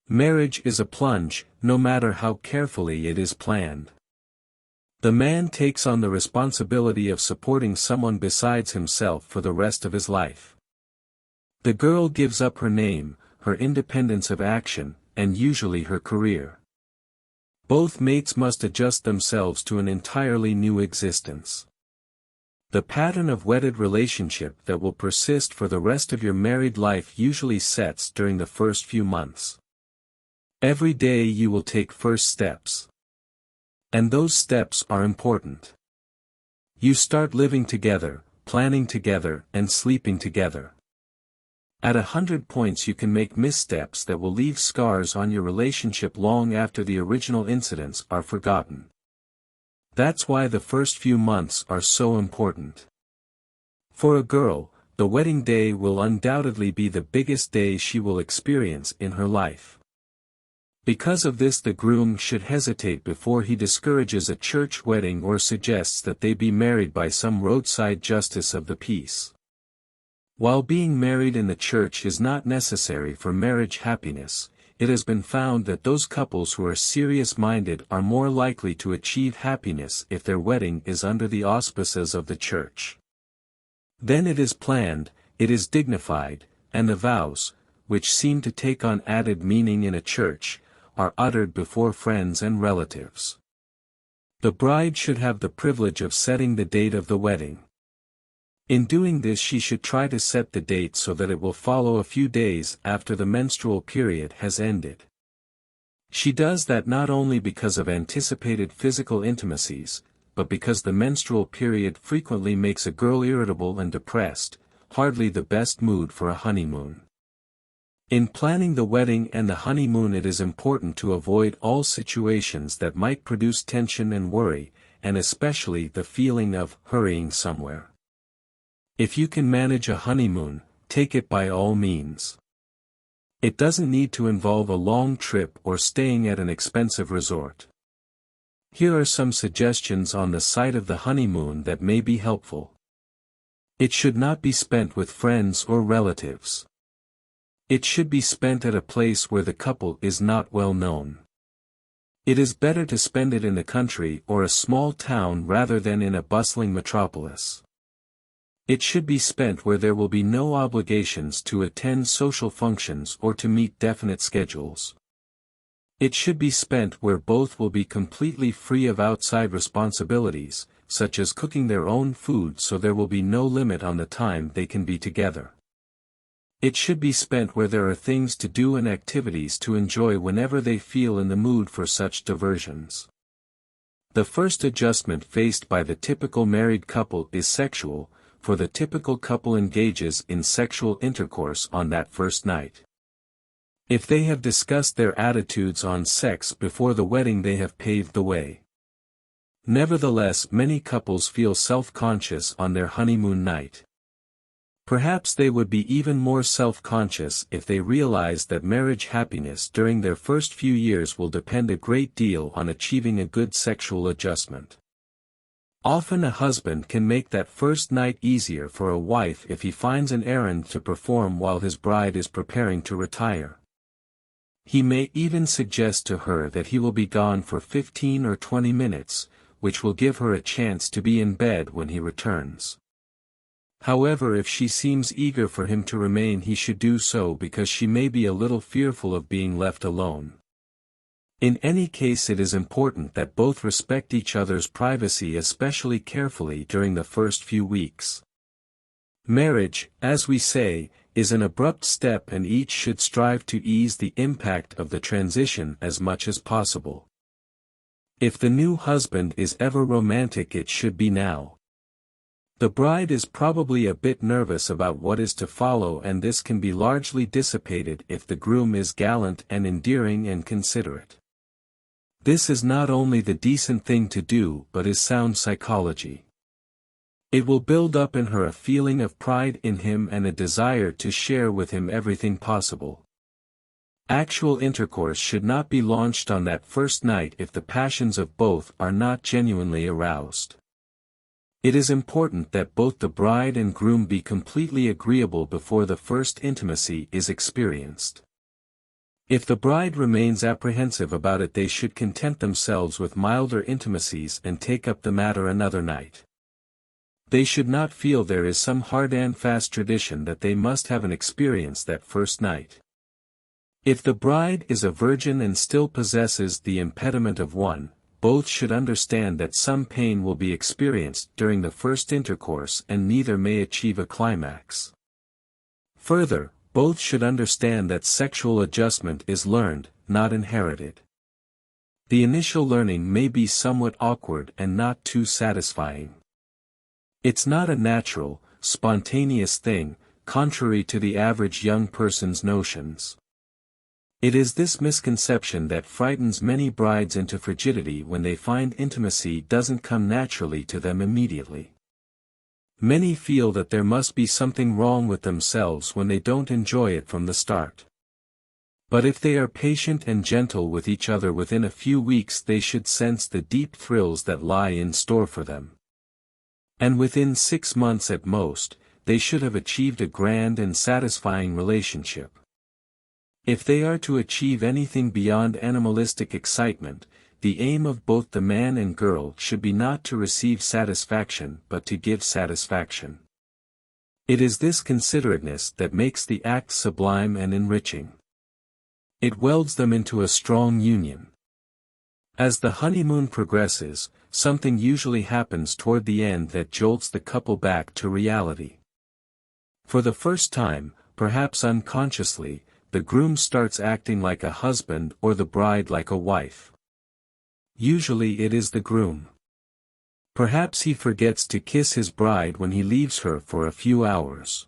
Marriage is a plunge, no matter how carefully it is planned. The man takes on the responsibility of supporting someone besides himself for the rest of his life. The girl gives up her name, her independence of action, and usually her career. Both mates must adjust themselves to an entirely new existence. The pattern of wedded relationship that will persist for the rest of your married life usually sets during the first few months. Every day you will take first steps. And those steps are important. You start living together, planning together, and sleeping together. At 100 points you can make missteps that will leave scars on your relationship long after the original incidents are forgotten. That's why the first few months are so important. For a girl, the wedding day will undoubtedly be the biggest day she will experience in her life. Because of this, the groom should hesitate before he discourages a church wedding or suggests that they be married by some roadside justice of the peace. While being married in the church is not necessary for marriage happiness, it has been found that those couples who are serious-minded are more likely to achieve happiness if their wedding is under the auspices of the church. Then it is planned, it is dignified, and the vows, which seem to take on added meaning in a church, are uttered before friends and relatives. The bride should have the privilege of setting the date of the wedding. In doing this, she should try to set the date so that it will follow a few days after the menstrual period has ended. She does that not only because of anticipated physical intimacies, but because the menstrual period frequently makes a girl irritable and depressed, hardly the best mood for a honeymoon. In planning the wedding and the honeymoon, it is important to avoid all situations that might produce tension and worry, and especially the feeling of hurrying somewhere. If you can manage a honeymoon, take it by all means. It doesn't need to involve a long trip or staying at an expensive resort. Here are some suggestions on the site of the honeymoon that may be helpful. It should not be spent with friends or relatives. It should be spent at a place where the couple is not well known. It is better to spend it in the country or a small town rather than in a bustling metropolis. It should be spent where there will be no obligations to attend social functions or to meet definite schedules. It should be spent where both will be completely free of outside responsibilities, such as cooking their own food, so there will be no limit on the time they can be together. It should be spent where there are things to do and activities to enjoy whenever they feel in the mood for such diversions. The first adjustment faced by the typical married couple is sexual, for the typical couple engages in sexual intercourse on that first night. If they have discussed their attitudes on sex before the wedding, they have paved the way. Nevertheless, many couples feel self-conscious on their honeymoon night. Perhaps they would be even more self-conscious if they realized that marriage happiness during their first few years will depend a great deal on achieving a good sexual adjustment. Often a husband can make that first night easier for a wife if he finds an errand to perform while his bride is preparing to retire. He may even suggest to her that he will be gone for 15 or 20 minutes, which will give her a chance to be in bed when he returns. However, if she seems eager for him to remain, he should do so, because she may be a little fearful of being left alone. In any case, it is important that both respect each other's privacy especially carefully during the first few weeks. Marriage, as we say, is an abrupt step, and each should strive to ease the impact of the transition as much as possible. If the new husband is ever romantic, it should be now. The bride is probably a bit nervous about what is to follow, and this can be largely dissipated if the groom is gallant and endearing and considerate. This is not only the decent thing to do but is sound psychology. It will build up in her a feeling of pride in him and a desire to share with him everything possible. Actual intercourse should not be launched on that first night if the passions of both are not genuinely aroused. It is important that both the bride and groom be completely agreeable before the first intimacy is experienced. If the bride remains apprehensive about it, they should content themselves with milder intimacies and take up the matter another night. They should not feel there is some hard and fast tradition that they must have an experience that first night. If the bride is a virgin and still possesses the impediment of one, both should understand that some pain will be experienced during the first intercourse and neither may achieve a climax. Further, both should understand that sexual adjustment is learned, not inherited. The initial learning may be somewhat awkward and not too satisfying. It's not a natural, spontaneous thing, contrary to the average young person's notions. It is this misconception that frightens many brides into frigidity when they find intimacy doesn't come naturally to them immediately. Many feel that there must be something wrong with themselves when they don't enjoy it from the start. But if they are patient and gentle with each other, within a few weeks they should sense the deep thrills that lie in store for them. And within 6 months at most, they should have achieved a grand and satisfying relationship. If they are to achieve anything beyond animalistic excitement, the aim of both the man and girl should be not to receive satisfaction but to give satisfaction. It is this considerateness that makes the act sublime and enriching. It welds them into a strong union. As the honeymoon progresses, something usually happens toward the end that jolts the couple back to reality. For the first time, perhaps unconsciously, the groom starts acting like a husband or the bride like a wife. Usually it is the groom. Perhaps he forgets to kiss his bride when he leaves her for a few hours.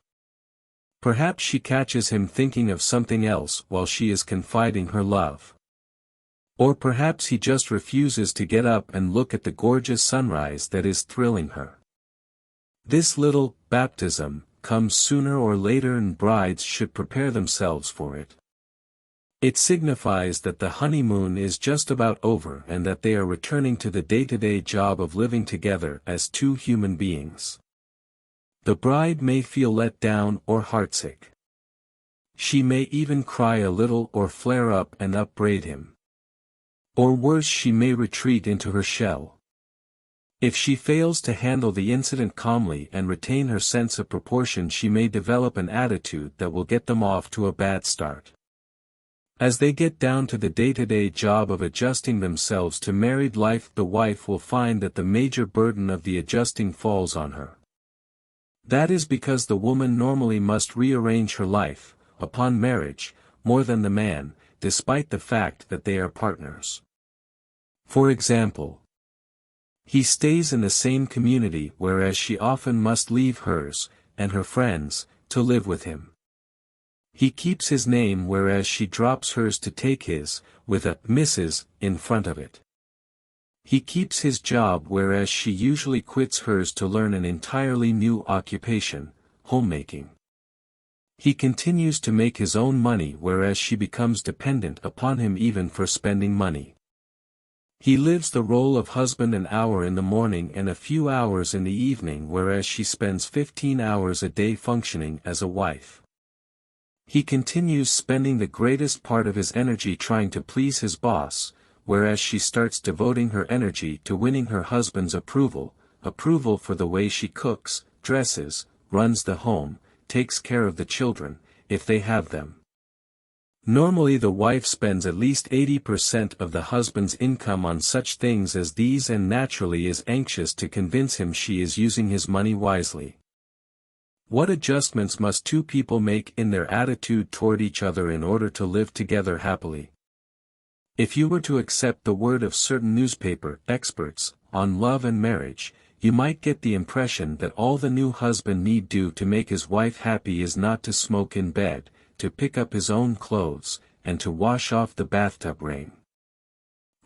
Perhaps she catches him thinking of something else while she is confiding her love. Or perhaps he just refuses to get up and look at the gorgeous sunrise that is thrilling her. This little baptism comes sooner or later, and brides should prepare themselves for it. It signifies that the honeymoon is just about over and that they are returning to the day-to-day job of living together as two human beings. The bride may feel let down or heartsick. She may even cry a little or flare up and upbraid him. Or worse, she may retreat into her shell. If she fails to handle the incident calmly and retain her sense of proportion, she may develop an attitude that will get them off to a bad start. As they get down to the day-to-day job of adjusting themselves to married life, the wife will find that the major burden of the adjusting falls on her. That is because the woman normally must rearrange her life, upon marriage, more than the man, despite the fact that they are partners. For example, he stays in the same community, whereas she often must leave hers, and her friends, to live with him. He keeps his name, whereas she drops hers to take his, with a Mrs. in front of it. He keeps his job, whereas she usually quits hers to learn an entirely new occupation, homemaking. He continues to make his own money, whereas she becomes dependent upon him even for spending money. He lives the role of husband an hour in the morning and a few hours in the evening, whereas she spends 15 hours a day functioning as a wife. He continues spending the greatest part of his energy trying to please his boss, whereas she starts devoting her energy to winning her husband's approval for the way she cooks, dresses, runs the home, takes care of the children, if they have them. Normally the wife spends at least 80% of the husband's income on such things as these, and naturally is anxious to convince him she is using his money wisely. What adjustments must two people make in their attitude toward each other in order to live together happily? If you were to accept the word of certain newspaper experts on love and marriage, you might get the impression that all the new husband need do to make his wife happy is not to smoke in bed, to pick up his own clothes, and to wash off the bathtub rain.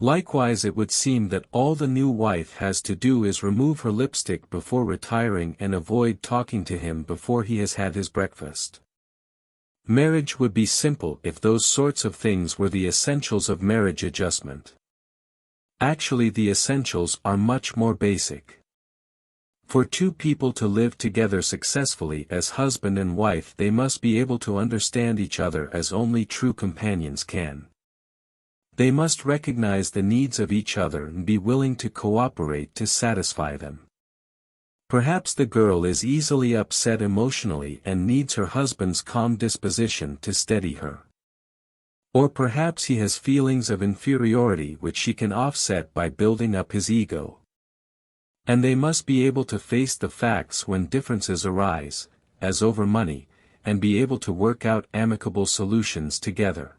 Likewise, it would seem that all the new wife has to do is remove her lipstick before retiring and avoid talking to him before he has had his breakfast. Marriage would be simple if those sorts of things were the essentials of marriage adjustment. Actually, the essentials are much more basic. For two people to live together successfully as husband and wife, they must be able to understand each other as only true companions can. They must recognize the needs of each other and be willing to cooperate to satisfy them. Perhaps the girl is easily upset emotionally and needs her husband's calm disposition to steady her. Or perhaps he has feelings of inferiority which she can offset by building up his ego. And they must be able to face the facts when differences arise, as over money, and be able to work out amicable solutions together.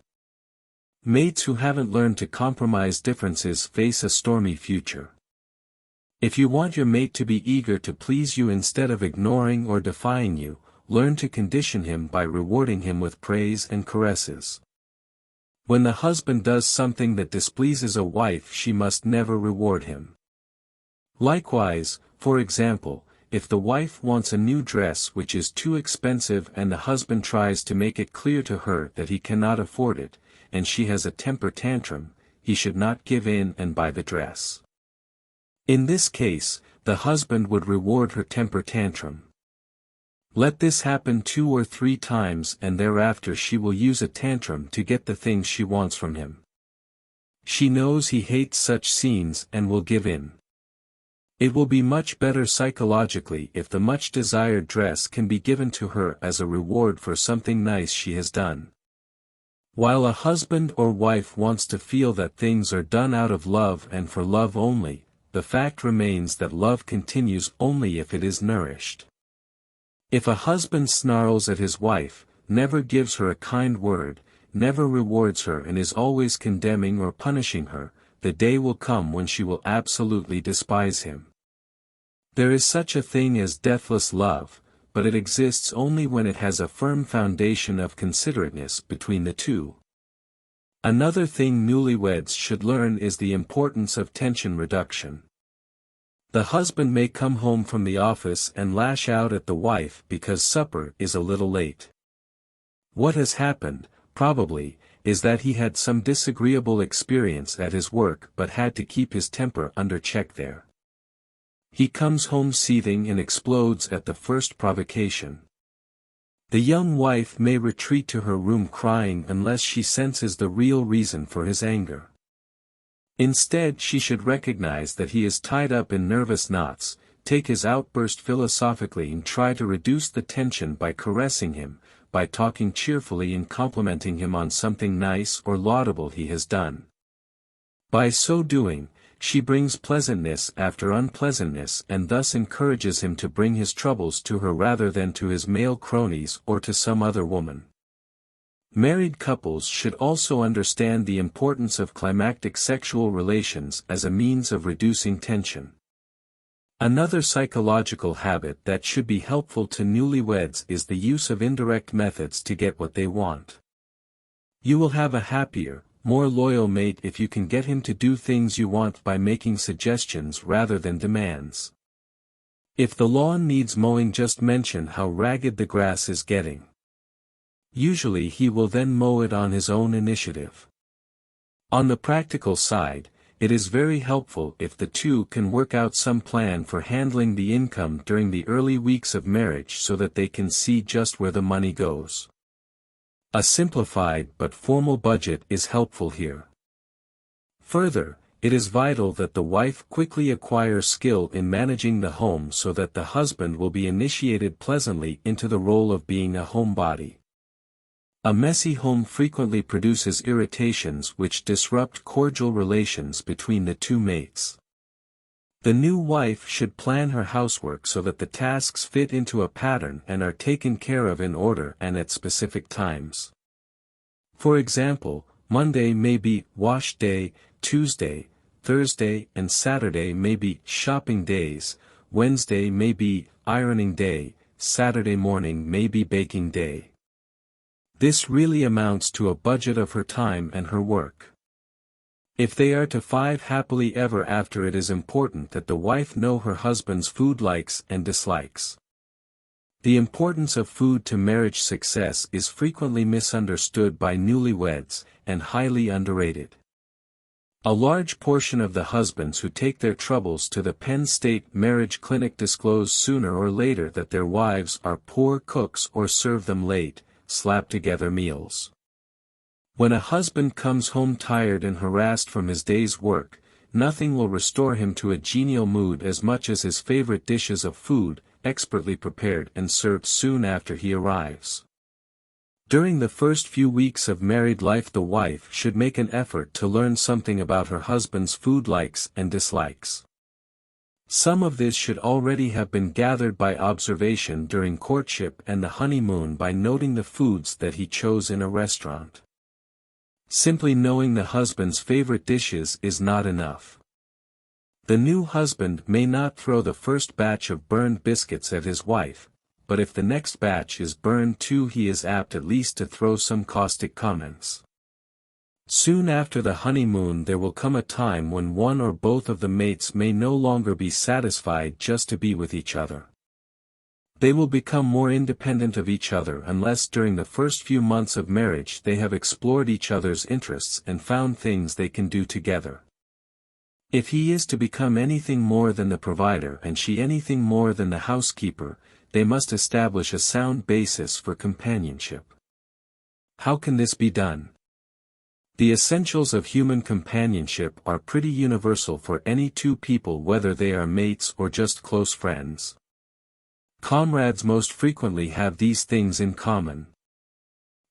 Mates who haven't learned to compromise differences face a stormy future. If you want your mate to be eager to please you instead of ignoring or defying you, learn to condition him by rewarding him with praise and caresses. When the husband does something that displeases a wife, she must never reward him. Likewise, for example, if the wife wants a new dress which is too expensive and the husband tries to make it clear to her that he cannot afford it, and she has a temper tantrum, he should not give in and buy the dress. In this case, the husband would reward her temper tantrum. Let this happen 2 or 3 times, and thereafter she will use a tantrum to get the things she wants from him. She knows he hates such scenes and will give in. It will be much better psychologically if the much desired dress can be given to her as a reward for something nice she has done. While a husband or wife wants to feel that things are done out of love and for love only, the fact remains that love continues only if it is nourished. If a husband snarls at his wife, never gives her a kind word, never rewards her and is always condemning or punishing her, the day will come when she will absolutely despise him. There is such a thing as deathless love, but it exists only when it has a firm foundation of considerateness between the two. Another thing newlyweds should learn is the importance of tension reduction. The husband may come home from the office and lash out at the wife because supper is a little late. What has happened, probably, is that he had some disagreeable experience at his work but had to keep his temper under check there. He comes home seething and explodes at the first provocation. The young wife may retreat to her room crying unless she senses the real reason for his anger. Instead, she should recognize that he is tied up in nervous knots, take his outburst philosophically and try to reduce the tension by caressing him, by talking cheerfully and complimenting him on something nice or laudable he has done. By so doing, she brings pleasantness after unpleasantness and thus encourages him to bring his troubles to her rather than to his male cronies or to some other woman. Married couples should also understand the importance of climactic sexual relations as a means of reducing tension. Another psychological habit that should be helpful to newlyweds is the use of indirect methods to get what they want. You will have a happier, more loyal mate if you can get him to do things you want by making suggestions rather than demands. If the lawn needs mowing, just mention how ragged the grass is getting. Usually he will then mow it on his own initiative. On the practical side, it is very helpful if the two can work out some plan for handling the income during the early weeks of marriage so that they can see just where the money goes. A simplified but formal budget is helpful here. Further, it is vital that the wife quickly acquire skill in managing the home so that the husband will be initiated pleasantly into the role of being a homebody. A messy home frequently produces irritations which disrupt cordial relations between the two mates. The new wife should plan her housework so that the tasks fit into a pattern and are taken care of in order and at specific times. For example, Monday may be wash day, Tuesday, Thursday and Saturday may be shopping days, Wednesday may be ironing day, Saturday morning may be baking day. This really amounts to a budget of her time and her work. If they are to five happily ever after, it is important that the wife know her husband's food likes and dislikes. The importance of food to marriage success is frequently misunderstood by newlyweds, and highly underrated. A large portion of the husbands who take their troubles to the Penn State Marriage Clinic disclose sooner or later that their wives are poor cooks or serve them late, slap-together meals. When a husband comes home tired and harassed from his day's work, nothing will restore him to a genial mood as much as his favorite dishes of food, expertly prepared and served soon after he arrives. During the first few weeks of married life, the wife should make an effort to learn something about her husband's food likes and dislikes. Some of this should already have been gathered by observation during courtship and the honeymoon by noting the foods that he chose in a restaurant. Simply knowing the husband's favorite dishes is not enough. The new husband may not throw the first batch of burned biscuits at his wife, but if the next batch is burned too, he is apt at least to throw some caustic comments. Soon after the honeymoon there will come a time when one or both of the mates may no longer be satisfied just to be with each other. They will become more independent of each other unless during the first few months of marriage they have explored each other's interests and found things they can do together. If he is to become anything more than the provider and she anything more than the housekeeper, they must establish a sound basis for companionship. How can this be done? The essentials of human companionship are pretty universal for any two people, whether they are mates or just close friends. Comrades most frequently have these things in common.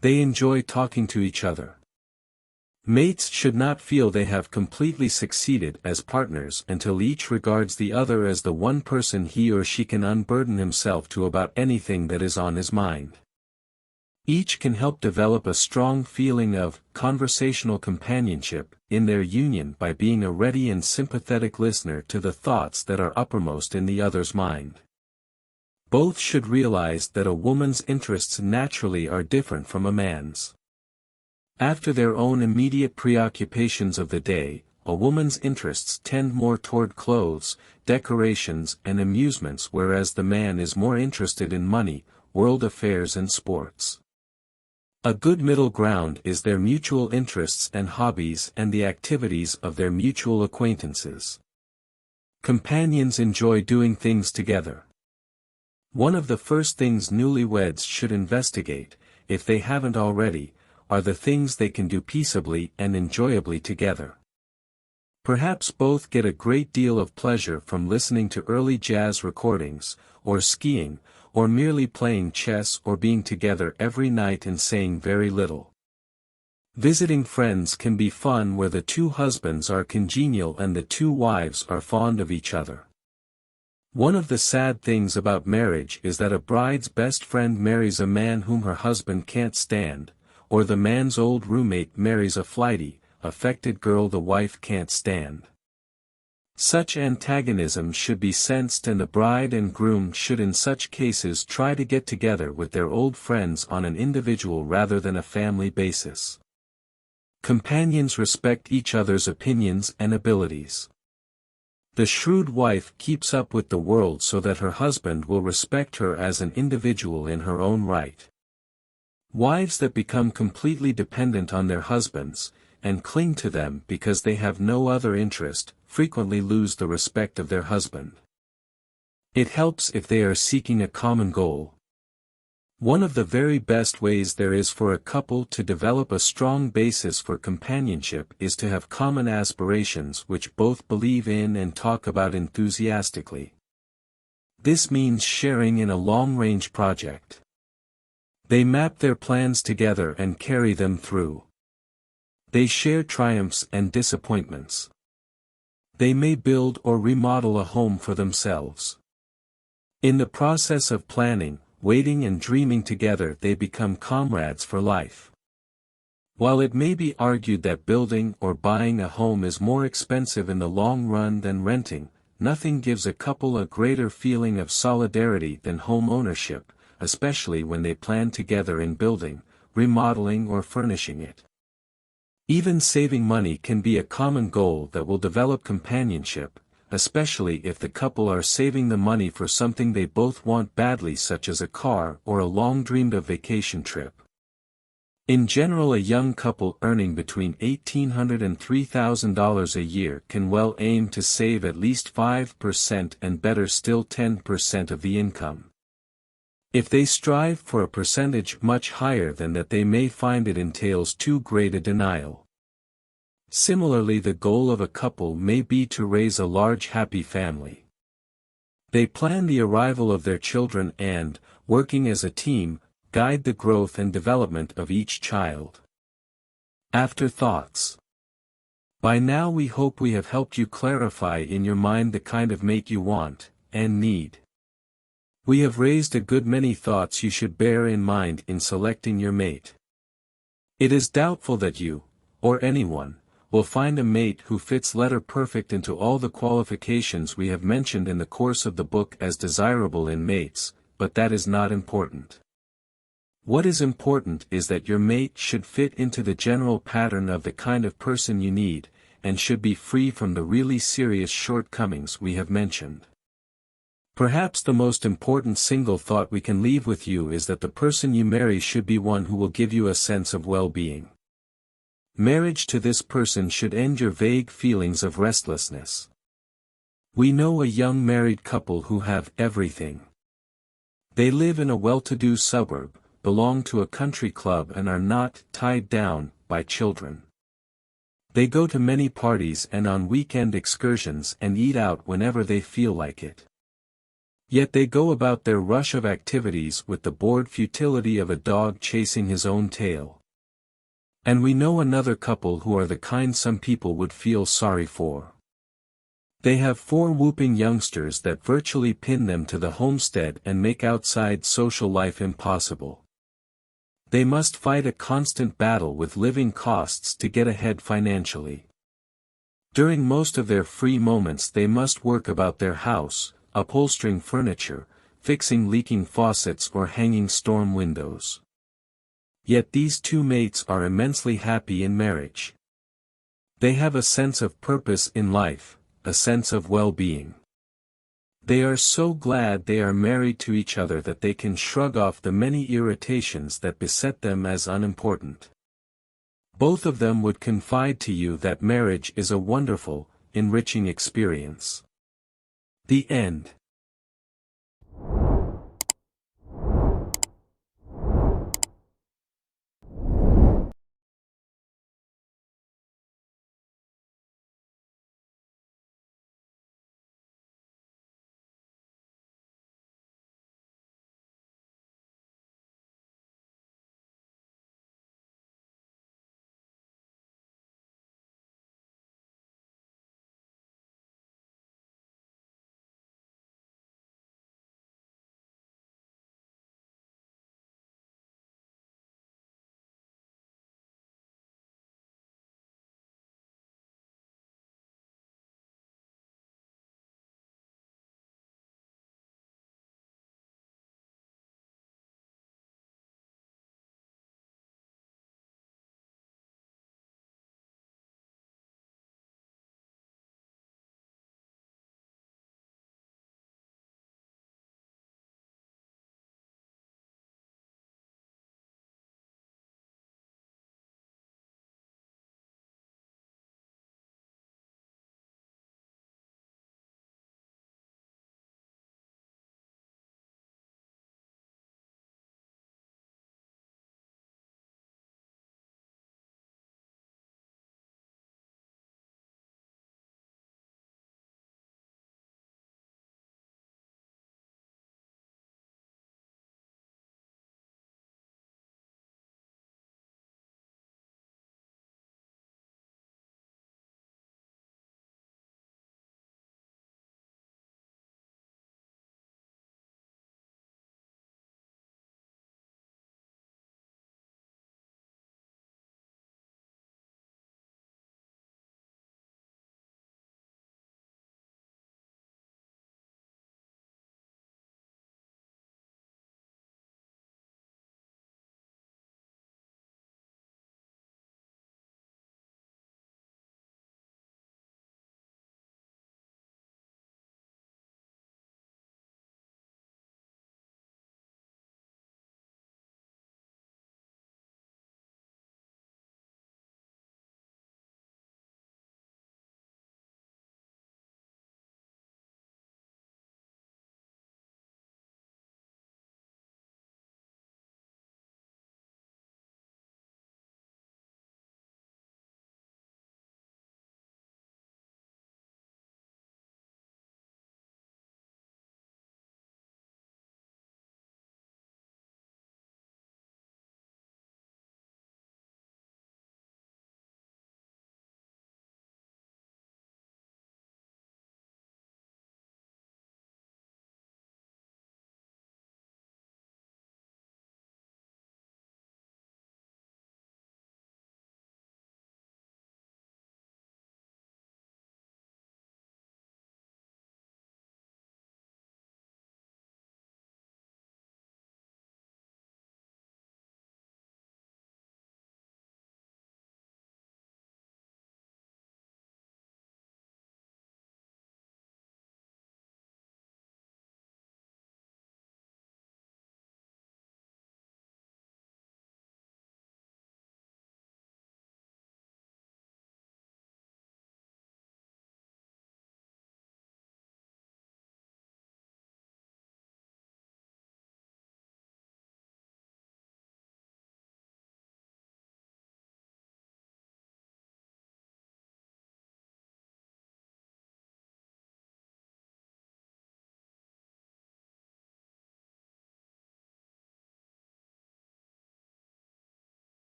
They enjoy talking to each other. Mates should not feel they have completely succeeded as partners until each regards the other as the one person he or she can unburden himself to about anything that is on his mind. Each can help develop a strong feeling of conversational companionship in their union by being a ready and sympathetic listener to the thoughts that are uppermost in the other's mind. Both should realize that a woman's interests naturally are different from a man's. After their own immediate preoccupations of the day, a woman's interests tend more toward clothes, decorations and amusements, whereas the man is more interested in money, world affairs and sports. A good middle ground is their mutual interests and hobbies and the activities of their mutual acquaintances. Companions enjoy doing things together. One of the first things newlyweds should investigate, if they haven't already, are the things they can do peaceably and enjoyably together. Perhaps both get a great deal of pleasure from listening to early jazz recordings, or skiing, or merely playing chess or being together every night and saying very little. Visiting friends can be fun where the two husbands are congenial and the two wives are fond of each other. One of the sad things about marriage is that a bride's best friend marries a man whom her husband can't stand, or the man's old roommate marries a flighty, affected girl the wife can't stand. Such antagonism should be sensed, and the bride and groom should in such cases try to get together with their old friends on an individual rather than a family basis. Companions respect each other's opinions and abilities. The shrewd wife keeps up with the world so that her husband will respect her as an individual in her own right. Wives that become completely dependent on their husbands, and cling to them because they have no other interest, frequently lose the respect of their husband. It helps if they are seeking a common goal. One of the very best ways there is for a couple to develop a strong basis for companionship is to have common aspirations which both believe in and talk about enthusiastically. This means sharing in a long-range project. They map their plans together and carry them through. They share triumphs and disappointments. They may build or remodel a home for themselves. In the process of planning, waiting and dreaming together, they become comrades for life. While it may be argued that building or buying a home is more expensive in the long run than renting, nothing gives a couple a greater feeling of solidarity than home ownership, especially when they plan together in building, remodeling or furnishing it. Even saving money can be a common goal that will develop companionship, especially if the couple are saving the money for something they both want badly, such as a car or a long-dreamed-of vacation trip. In general, a young couple earning between $1,800 and $3,000 a year can well aim to save at least 5% and better still 10% of the income. If they strive for a percentage much higher than that, they may find it entails too great a denial. Similarly, the goal of a couple may be to raise a large happy family. They plan the arrival of their children and, working as a team, guide the growth and development of each child. Afterthoughts. By now we hope we have helped you clarify in your mind the kind of mate you want, and need. We have raised a good many thoughts you should bear in mind in selecting your mate. It is doubtful that you, or anyone, will find a mate who fits letter perfect into all the qualifications we have mentioned in the course of the book as desirable in mates, but that is not important. What is important is that your mate should fit into the general pattern of the kind of person you need, and should be free from the really serious shortcomings we have mentioned. Perhaps the most important single thought we can leave with you is that the person you marry should be one who will give you a sense of well-being. Marriage to this person should end your vague feelings of restlessness. We know a young married couple who have everything. They live in a well-to-do suburb, belong to a country club and are not tied down by children. They go to many parties and on weekend excursions and eat out whenever they feel like it. Yet they go about their rush of activities with the bored futility of a dog chasing his own tail. And we know another couple who are the kind some people would feel sorry for. They have 4 whooping youngsters that virtually pin them to the homestead and make outside social life impossible. They must fight a constant battle with living costs to get ahead financially. During most of their free moments they must work about their house, upholstering furniture, fixing leaking faucets or hanging storm windows. Yet these two mates are immensely happy in marriage. They have a sense of purpose in life, a sense of well-being. They are so glad they are married to each other that they can shrug off the many irritations that beset them as unimportant. Both of them would confide to you that marriage is a wonderful, enriching experience. The end.